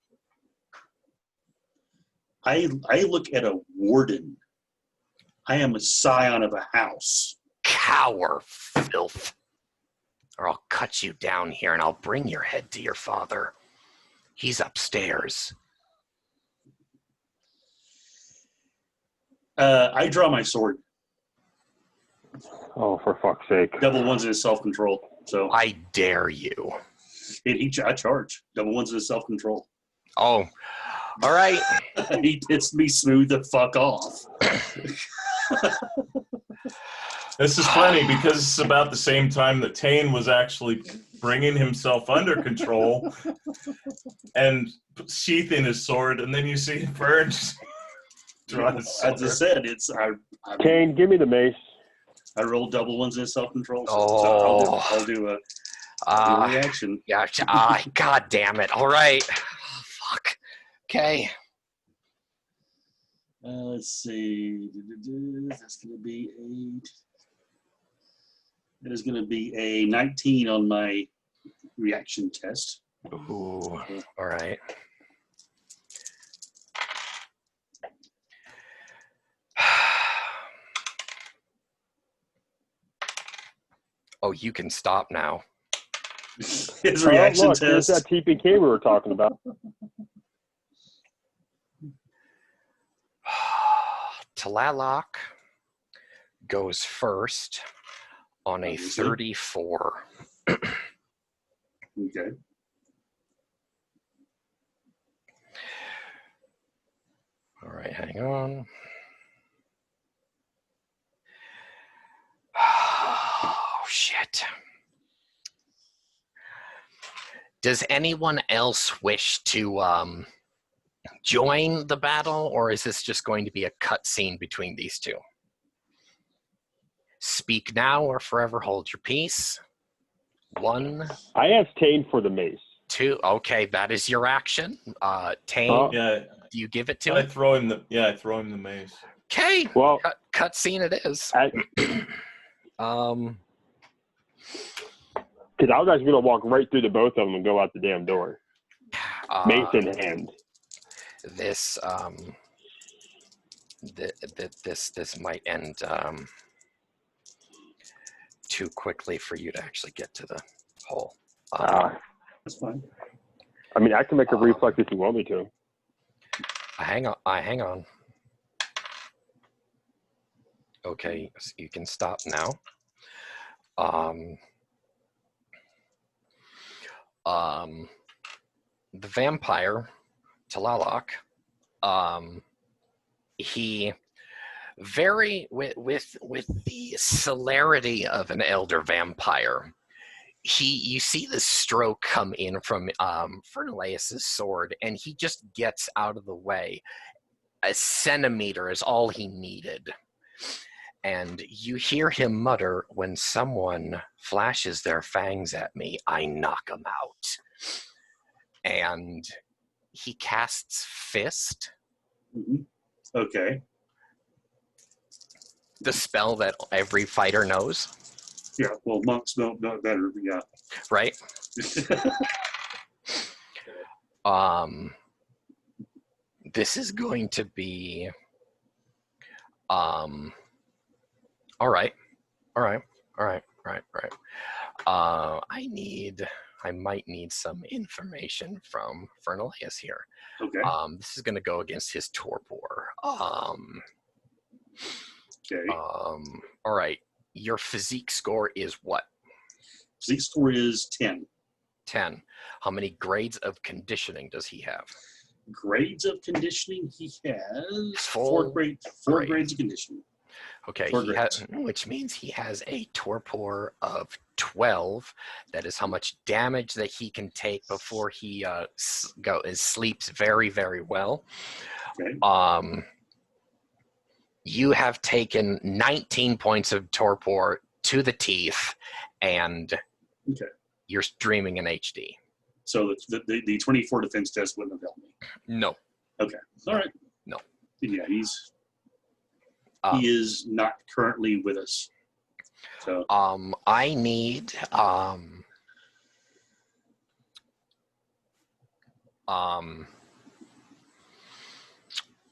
I look at a warden. I am a scion of a house. Cower, filth. Or I'll cut you down here and I'll bring your head to your father. He's upstairs. I draw my sword. Oh, for fuck's sake. Double ones in his self-control. So I dare you. I charge. Double ones in his self-control. Oh, all right. He pissed me smooth the fuck off. This is funny because it's about the same time that Tane was actually bringing himself under control and sheathing his sword, and then you see Fern just draw his sword. As I said, Kane, give me the mace. I roll double ones in self-control. So Oh. I'll do a reaction. Yeah. God damn it. All right. Oh, fuck. Okay. Let's see. That's going to be 8. That is going to be a 19 on my reaction test. Ooh. All right. Oh, you can stop now. His reaction Look, here's test. that TPK we were talking about. Tlaloc goes first on a Obviously. 34. Okay. All right, hang on. Oh, shit. Does anyone else wish to join the battle, or is this just going to be a cutscene between these two? Speak now or forever hold your peace. 1, I asked Tane for the mace. 2. Okay, that is your action. Tane, Oh. Yeah, do you give it to I him? throw him the mace. Okay, Well, cutscene it is. because Um, I was actually going to walk right through the both of them and go out the damn door. Mace in hand. This this might end too quickly for you to actually get to the hole. That's fine. I mean, I can make a reflex if you want me to. Hang on. Okay, so you can stop now. The vampire, Tlaloc, he with the celerity of an elder vampire, you see the stroke come in from Fernaleus's sword, and he just gets out of the way. A centimeter is all he needed. And you hear him mutter, "When someone flashes their fangs at me, I knock them out." And he casts Fist, Mhm. Okay. the spell that every fighter knows, Yeah. Well, monks know better. Yeah. right? This is going to be all right. I might need some information from Fernaleus here. Okay. This is going to go against his torpor. Okay. All right. Your physique score is what? Physique score is 10. 10. How many grades of conditioning does he have? grades of conditioning. He has Full four grade. grades of conditioning. Okay, Four he grades. has, which means he has a torpor of 12. That is how much damage that he can take before he sleeps very, very well. Okay. You have taken 19 points of torpor to the teeth, and Okay. you're streaming in HD. So the 24 defense test wouldn't have helped me. No. Okay. All right. No. Yeah, he Um, is not currently with us. So I need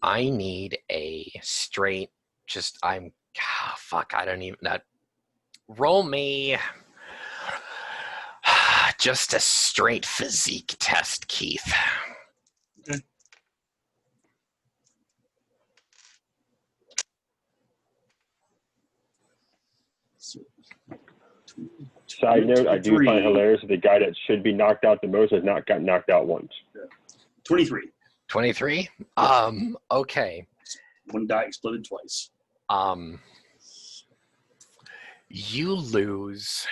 I need a straight. Fuck. I don't even. That roll me just a straight physique test, Keith. Okay. Side note, I do 23. find hilarious that the guy that should be knocked out the most has not got knocked out once. 23. 23. Okay. One die exploded twice. You lose.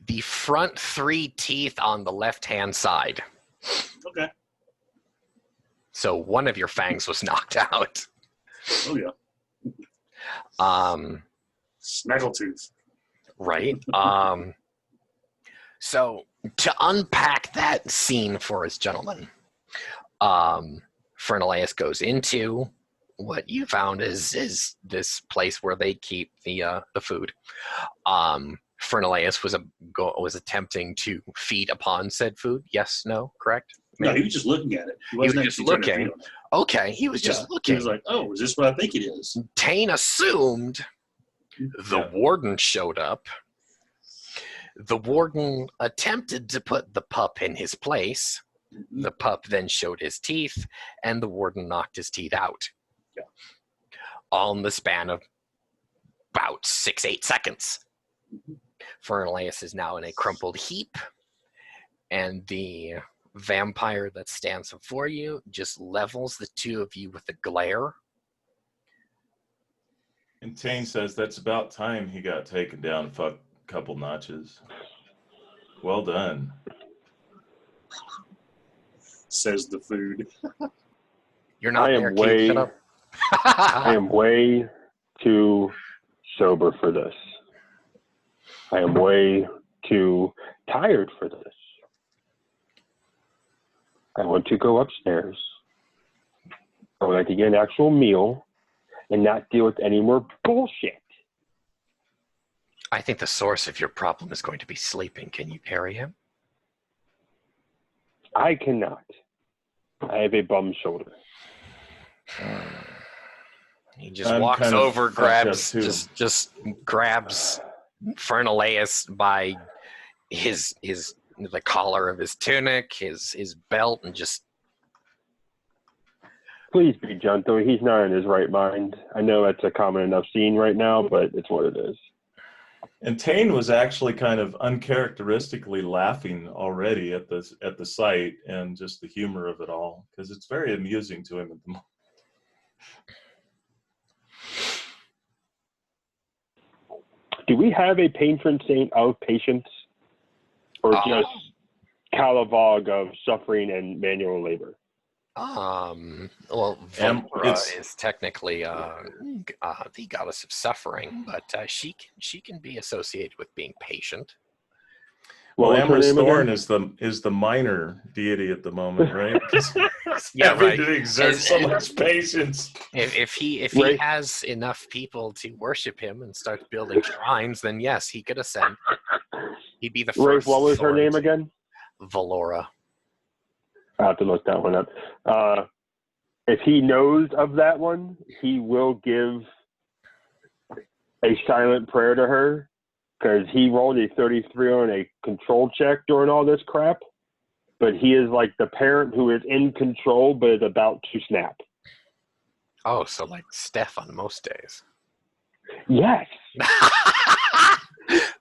The front 3 teeth on the left-hand side. Okay. So one of your fangs was knocked out. Oh yeah. Snaggletooth. Right. So to unpack that scene for us, gentlemen, Fernaleus goes into what you found is this place where they keep the food. Fernaleus was attempting to feed upon said food. Yes, no, correct? No, he was just looking at it. He was wasn't just actually trying to looking. feed on it. Okay, he was just Yeah, looking. He was like, "Oh, is this what I think it is?" Tane assumed the warden showed up. The warden attempted to put the pup in his place. The pup then showed his teeth, and the warden knocked his teeth out. Yeah. All in the span of about 6-8 seconds. Fernaleus is now in a crumpled heap, and the vampire that stands before you just levels the two of you with a glare. And Tane says that's about time he got taken down a couple notches. Well done. Says the food. You're not I there, am Keith. way, Shut up. I am way too sober for this. I am way too tired for this. I want to go upstairs. I would like to get an actual meal and not deal with any more bullshit. I think the source of your problem is going to be sleeping. Can you carry him? I cannot. I have a bum shoulder. He just I'm walks kind of over, fucked up grabs, too. just grabs Fernaleus by the collar of his tunic, his belt, and just. Please be gentle. He's not in his right mind. I know that's a common enough scene right now, but it's what it is. And Tane was actually kind of uncharacteristically laughing already at the sight and just the humor of it all, because it's very amusing to him at the moment. Do we have a patron saint of patience, or just Calavog of suffering and manual labor? Well, it's- is technically the goddess of suffering, but she can be associated with being patient. Well, What was her Amorous name Thorn again? is the minor deity at the moment, right? 'Cause Yeah, having right. to exert so much patience. If he Right. has enough people to worship him and start building shrines, then yes, he could ascend. He'd be the Rafe, first. what was her Thorn name to- again? Valora. I'll have to look that one up. If he knows of that one, he will give a silent prayer to her, because he rolled a 33 on a control check during all this crap. But he is like the parent who is in control but is about to snap. Oh, so like Steph on most days. Yes.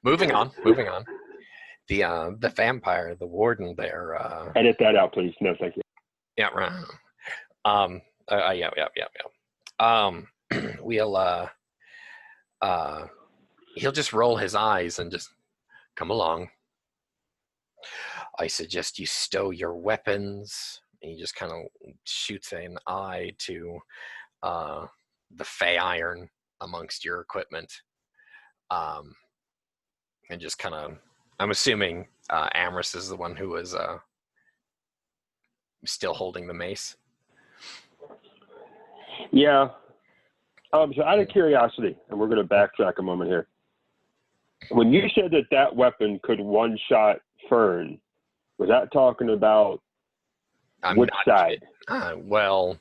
Moving on. The vampire, the warden there. Edit that out, please. No, thank you. Yeah, right. We'll he'll just roll his eyes and just come along. I suggest you stow your weapons. And he just kind of shoots an eye to the Fey iron amongst your equipment. And just kind of, I'm assuming Amorous is the one who is still holding the mace. Yeah. So out of curiosity, and we're going to backtrack a moment here. When you said that weapon could one-shot Fern, was that talking about which side? Well,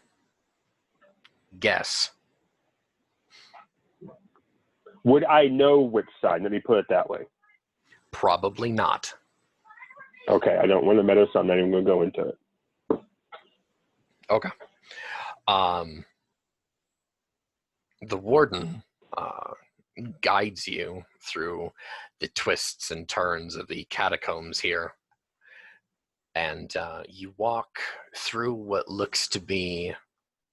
guess. Would I know which side? Let me put it that way. Probably not. Okay, I don't want to meta, so I'm not even going to go into it. Okay. The warden guides you through the twists and turns of the catacombs here. And you walk through what looks to be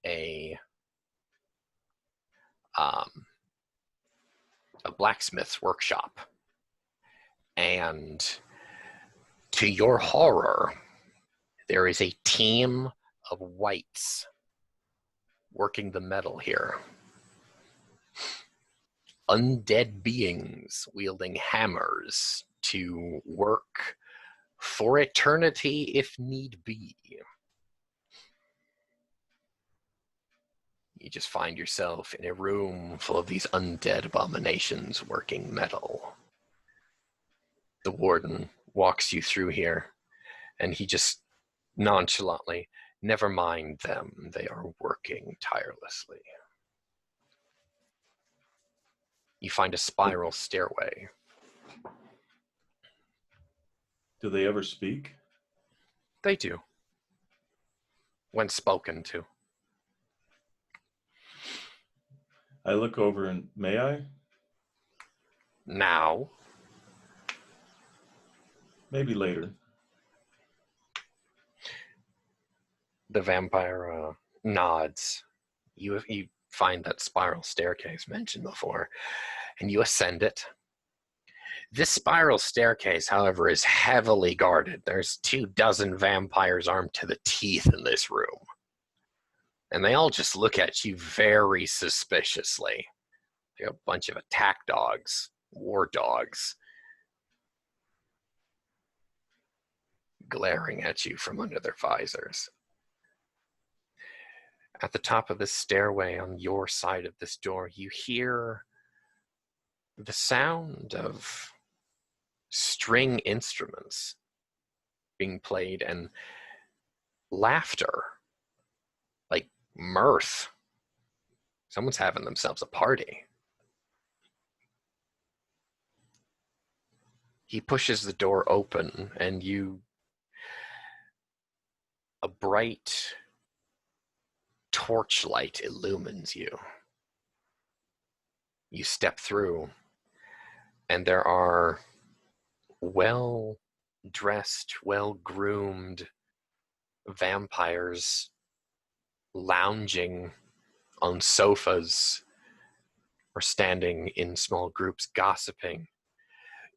a blacksmith's workshop. And to your horror, there is a team of wights working the metal here. Undead beings wielding hammers to work for eternity if need be. You just find yourself in a room full of these undead abominations working metal. The warden walks you through here, and he just nonchalantly, never mind them, they are working tirelessly. You find a spiral stairway. Do they ever speak? They do. When spoken to. I look over and, may I? Now, Maybe later. the vampire nods. You find that spiral staircase mentioned before, and you ascend it. This spiral staircase, however, is heavily guarded. There's 24 vampires armed to the teeth in this room. And they all just look at you very suspiciously. They're a bunch of attack dogs, war dogs, glaring at you from under their visors. At the top of this stairway on your side of this door, you hear the sound of string instruments being played and laughter, like mirth. Someone's having themselves a party. He pushes the door open, and a bright torchlight illumines you. You step through, and there are well-dressed, well-groomed vampires lounging on sofas or standing in small groups gossiping.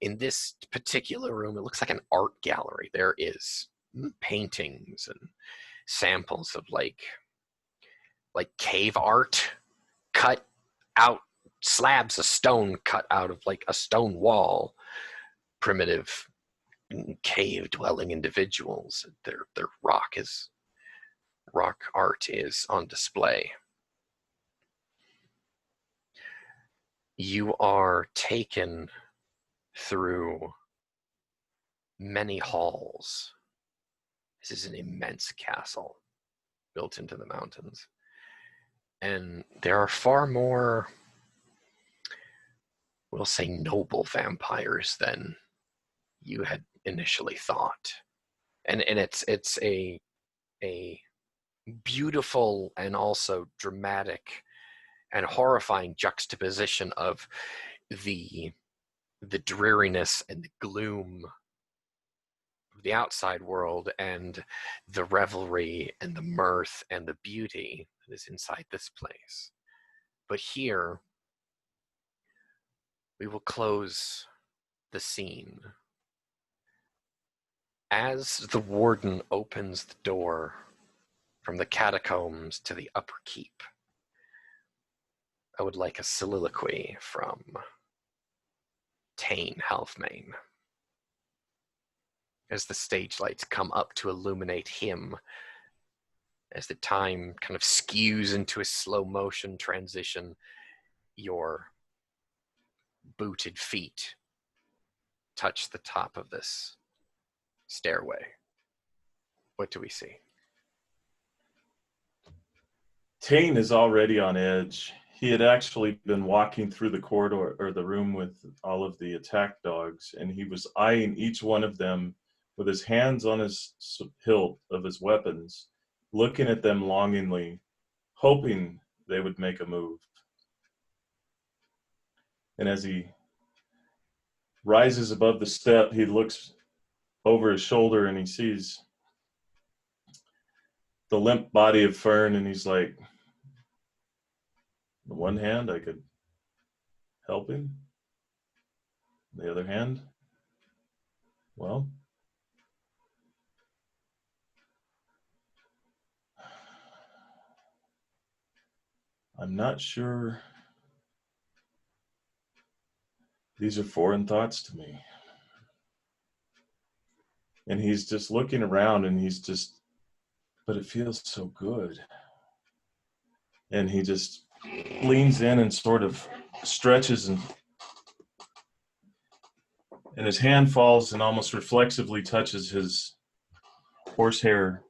In this particular room, it looks like an art gallery. There is paintings and samples of like cave art, cut out slabs of stone cut out of like a stone wall, primitive cave dwelling individuals. Their rock art is on display. You are taken through many halls. This is an immense castle built into the mountains. And there are far more, we'll say, noble vampires than you had initially thought. And it's a beautiful and also dramatic and horrifying juxtaposition of the the dreariness and the gloom of the outside world and the revelry and the mirth and the beauty that is inside this place. But here, we will close the scene. As the warden opens the door from the catacombs to the upper keep, I would like a soliloquy from Tane Halfmain as the stage lights come up to illuminate him, as the time kind of skews into a slow motion transition. Your booted feet touch the top of this stairway. What do we see? Tane is already on edge. He had actually been walking through the corridor or the room with all of the attack dogs, and he was eyeing each one of them with his hands on his hilt of his weapons, looking at them longingly, hoping they would make a move. And as he rises above the step, he looks over his shoulder and he sees the limp body of Fern, and he's like, on the one hand, I could help him. On the other hand, well, I'm not sure. These are foreign thoughts to me. And he's just looking around and he's just, but it feels so good. And he just leans in and sort of stretches, and his hand falls and almost reflexively touches his horsehair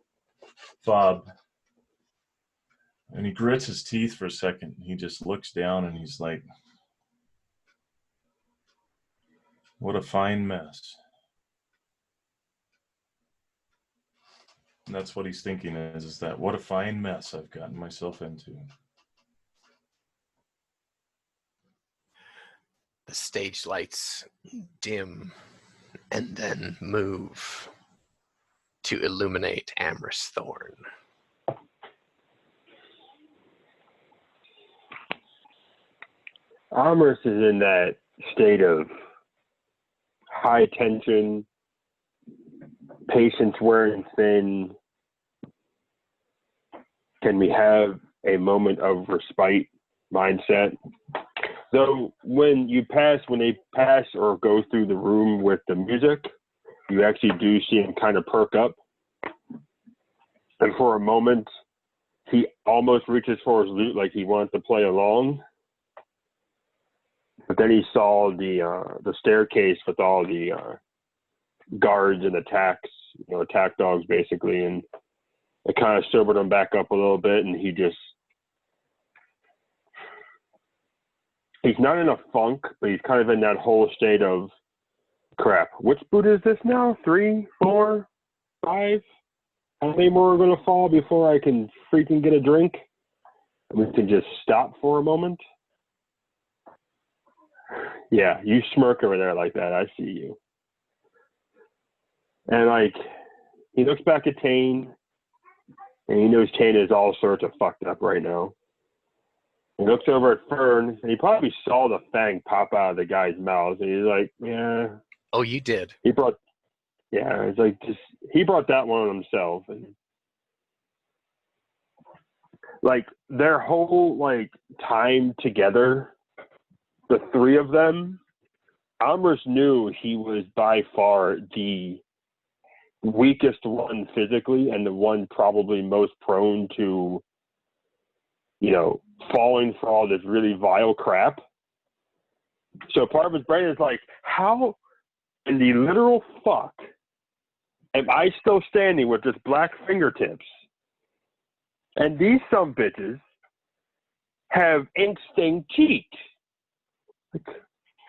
fob. And he grits his teeth for a second. He just looks down and he's like, what a fine mess. And that's what he's thinking is that what a fine mess I've gotten myself into. The stage lights dim and then move to illuminate Amherst Thorn. Amherst is in that state of high tension, patience wearing thin. Can we have a moment of respite mindset? Though when they pass or go through the room with the music, you actually do see him kind of perk up. And for a moment, he almost reaches for his lute like he wants to play along. But then he saw the staircase with all the guards and attack dogs basically, and it kind of sobered him back up a little bit, and he's not in a funk, but he's kind of in that whole state of crap. Which boot is this now? 3, 4, 5? How many more are going to fall before I can freaking get a drink? And we can just stop for a moment. Yeah, you smirk over there like that. I see you. And he looks back at Tane, and he knows Tane is all sorts of fucked up right now. He looks over at Fern, and he probably saw the fang pop out of the guy's mouth, and he's like, yeah. Oh, you did. He brought that one on himself. And their whole time together, the three of them, Amherst knew he was by far the weakest one physically and the one probably most prone to, falling for all this really vile crap. So part of his brain is like, how in the literal fuck am I still standing with this black fingertips? And these sumbitches have instinct teeth.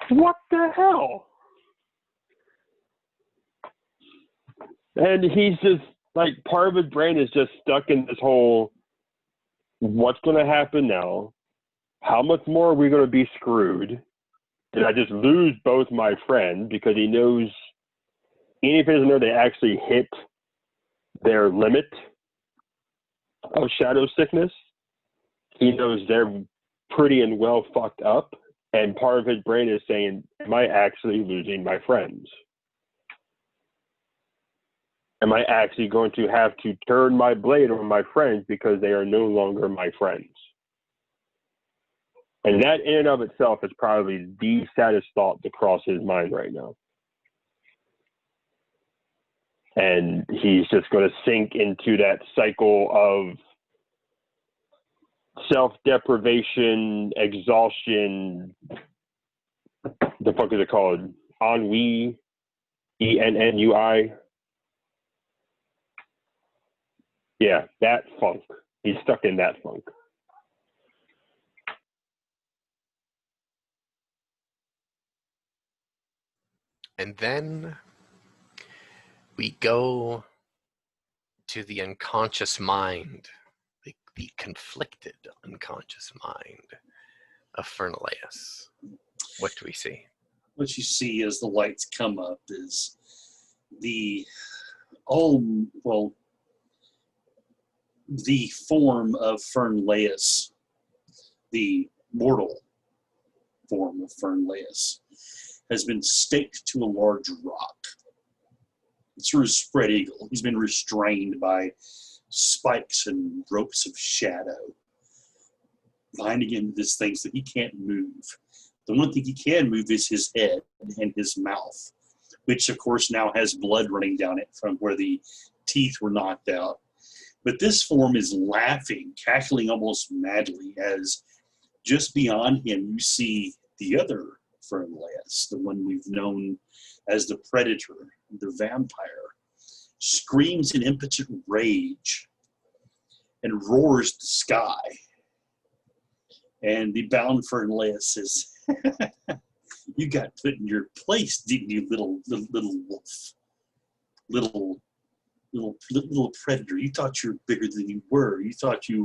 What the hell? And he's just part of his brain is just stuck in this whole, what's going to happen now? How much more are we going to be screwed? did I just lose both my friends because he knows, even if he doesn't know they actually hit their limit of shadow sickness, he knows they're pretty and well fucked up, and part of his brain is saying, am I actually losing my friends? Am I actually going to have to turn my blade on my friends because they are no longer my friends? And that in and of itself is probably the saddest thought to cross his mind right now. And he's just going to sink into that cycle of self-deprivation, exhaustion, the fuck is it called? Ennui, ENNUI. Yeah, that funk. He's stuck in that funk. And then we go to the unconscious mind, the conflicted unconscious mind of Fernelius. What do we see? What you see as the lights come up is the form of Fernelius, the mortal form of Fernelius, has been staked to a large rock. Through his spread eagle, he's been restrained by spikes and ropes of shadow, binding him to this thing so that he can't move. The one thing he can move is his head and his mouth, which of course now has blood running down it from where the teeth were knocked out. But this form is laughing, cackling almost madly, as just beyond him you see the other Fernelius, the one we've known as the predator, the vampire, screams in impotent rage and roars the sky. And the bound Fernelius says, you got put in your place, didn't you, little wolf? Little predator. You thought you were bigger than you were. You thought you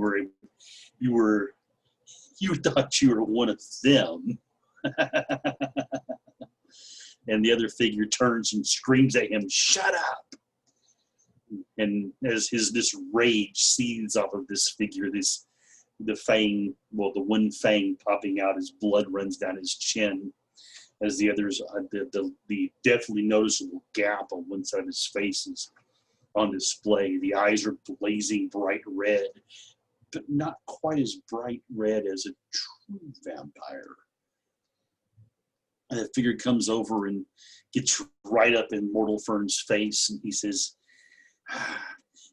thought you were one of them. And the other figure turns and screams at him, shut up. And as this rage seethes off of this figure, the one fang popping out, his blood runs down his chin, as the others, the definitely noticeable gap on one side of his face is on display. The eyes are blazing bright red, but not quite as bright red as a true vampire. And the figure comes over and gets right up in Mortal Fern's face, and he says,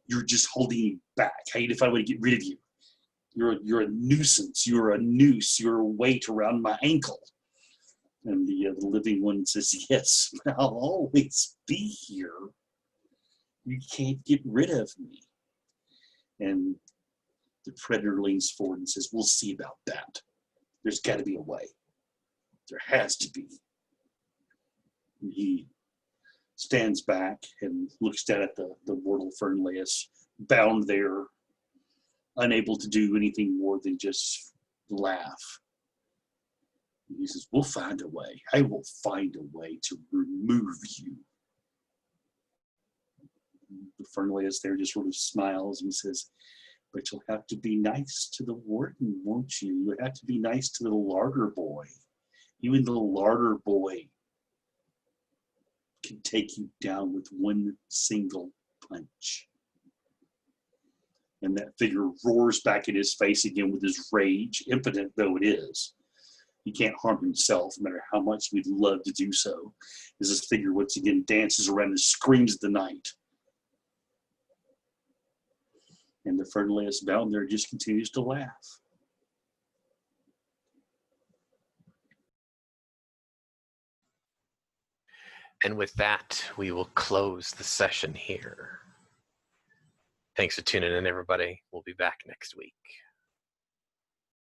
you're just holding me back. How do you if I would get rid of you? You're a nuisance. You're a noose. You're a weight around my ankle. And the living one says, yes, I'll always be here. You can't get rid of me. And the predator leans forward and says, we'll see about that. There's got to be a way. There has to be. And he stands back and looks down at the mortal Fernelius, bound there, unable to do anything more than just laugh. And he says, we'll find a way. I will find a way to remove you. The Fernelius there just sort of smiles and says, but you'll have to be nice to the warden, won't you? You'll have to be nice to the larder boy. Even the larder boy can take you down with one single punch. And that figure roars back in his face again with his rage, impotent though it is. He can't harm himself, no matter how much we'd love to do so. As this figure once again dances around and screams at the night. And the Fernelius bound there just continues to laugh. And with that, we will close the session here. Thanks for tuning in, everybody. We'll be back next week.